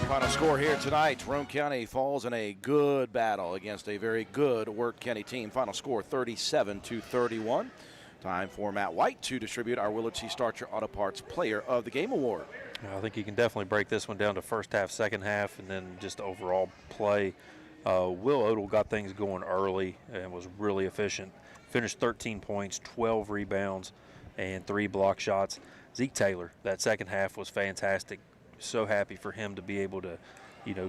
Speaker 15: Final score here tonight, Roane County falls in a good battle against a very good Wirt County team. Final score 37-31. Time for Matt White to distribute our Willard C. Starcher Auto Parts Player of the Game Award.
Speaker 14: I think you can definitely break this one down to first half, second half, and then just overall play. Will Odell got things going early and was really efficient. Finished 13 points, 12 rebounds, and 3 block shots. Zeke Taylor, that second half was fantastic. So happy for him to be able to,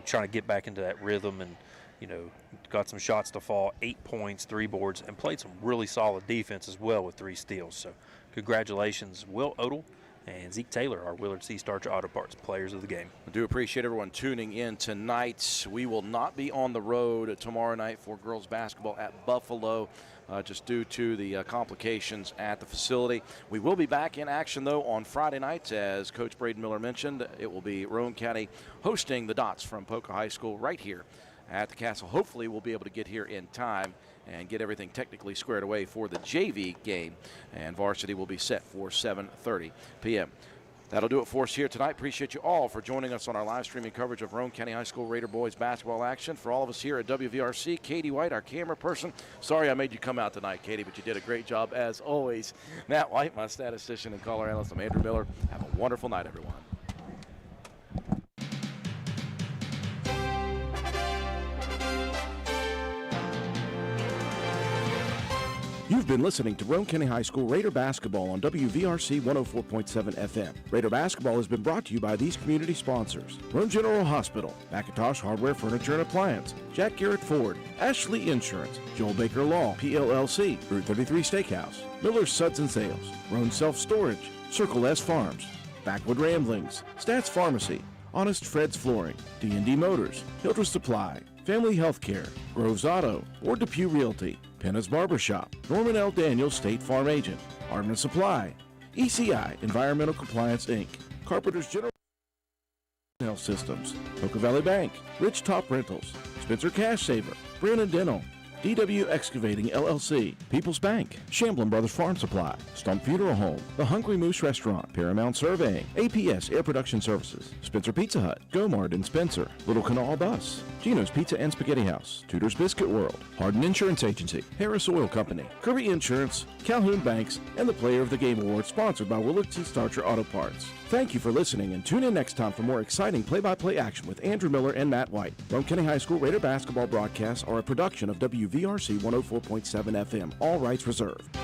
Speaker 14: trying to get back into that rhythm and, got some shots to fall, 8 points, 3 boards, and played some really solid defense as well with 3 steals. So congratulations, Will Odell and Zeke Taylor, our Willard C. Starcher Auto Parts Players of the Game.
Speaker 15: I do appreciate everyone tuning in tonight. We will not be on the road tomorrow night for girls basketball at Buffalo, just due to the complications at the facility. We will be back in action, though, on Friday night. As Coach Braden Miller mentioned, it will be Roane County hosting the Dots from Poca High School right here at the Castle. Hopefully we'll be able to get here in time and get everything technically squared away for the JV game, and Varsity will be set for 7:30 p.m. That'll do it for us here tonight. Appreciate you all for joining us on our live streaming coverage of Roane County High School Raider boys basketball action. For all of us here at WVRC, Katie White, our camera person. Sorry I made you come out tonight, Katie, but you did a great job as always. Matt White, my statistician and caller analyst. I'm Andrew Miller. Have a wonderful night, everyone.
Speaker 1: You've been listening to Roane County High School Raider Basketball on WVRC 104.7 FM. Raider Basketball has been brought to you by these community sponsors: Roane General Hospital, McIntosh Hardware, Furniture and Appliance, Jack Garrett Ford, Ashley Insurance, Joel Baker Law, PLLC, Route 33 Steakhouse, Miller's Suds and Sales, Roane Self Storage, Circle S Farms, Backwood Ramblings, Stats Pharmacy, Honest Fred's Flooring, D&D Motors, Hildreth Supply, Family Healthcare, Groves Auto, or Depew Realty, Penna's Barbershop, Norman L. Daniels State Farm Agent, Hardman Supply, ECI Environmental Compliance Inc., Carpenter's General Health Systems, Poca Valley Bank, Rich Top Rentals, Spencer Cash Saver, Brandon Dental, DW Excavating LLC, People's Bank, Shamblin Brothers Farm Supply, Stump Funeral Home, The Hungry Moose Restaurant, Paramount Surveying, APS Air Production Services, Spencer Pizza Hut, Gomard and Spencer, Little Canal Bus, Gino's Pizza and Spaghetti House, Tudor's Biscuit World, Hardin Insurance Agency, Harris Oil Company, Kirby Insurance, Calhoun Banks, and the Player of the Game Award sponsored by Willard C. Starcher Auto Parts. Thank you for listening, and tune in next time for more exciting play-by-play action with Andrew Miller and Matt White. Roane County High School Raider basketball broadcasts are a production of WVRC 104.7 FM. All rights reserved.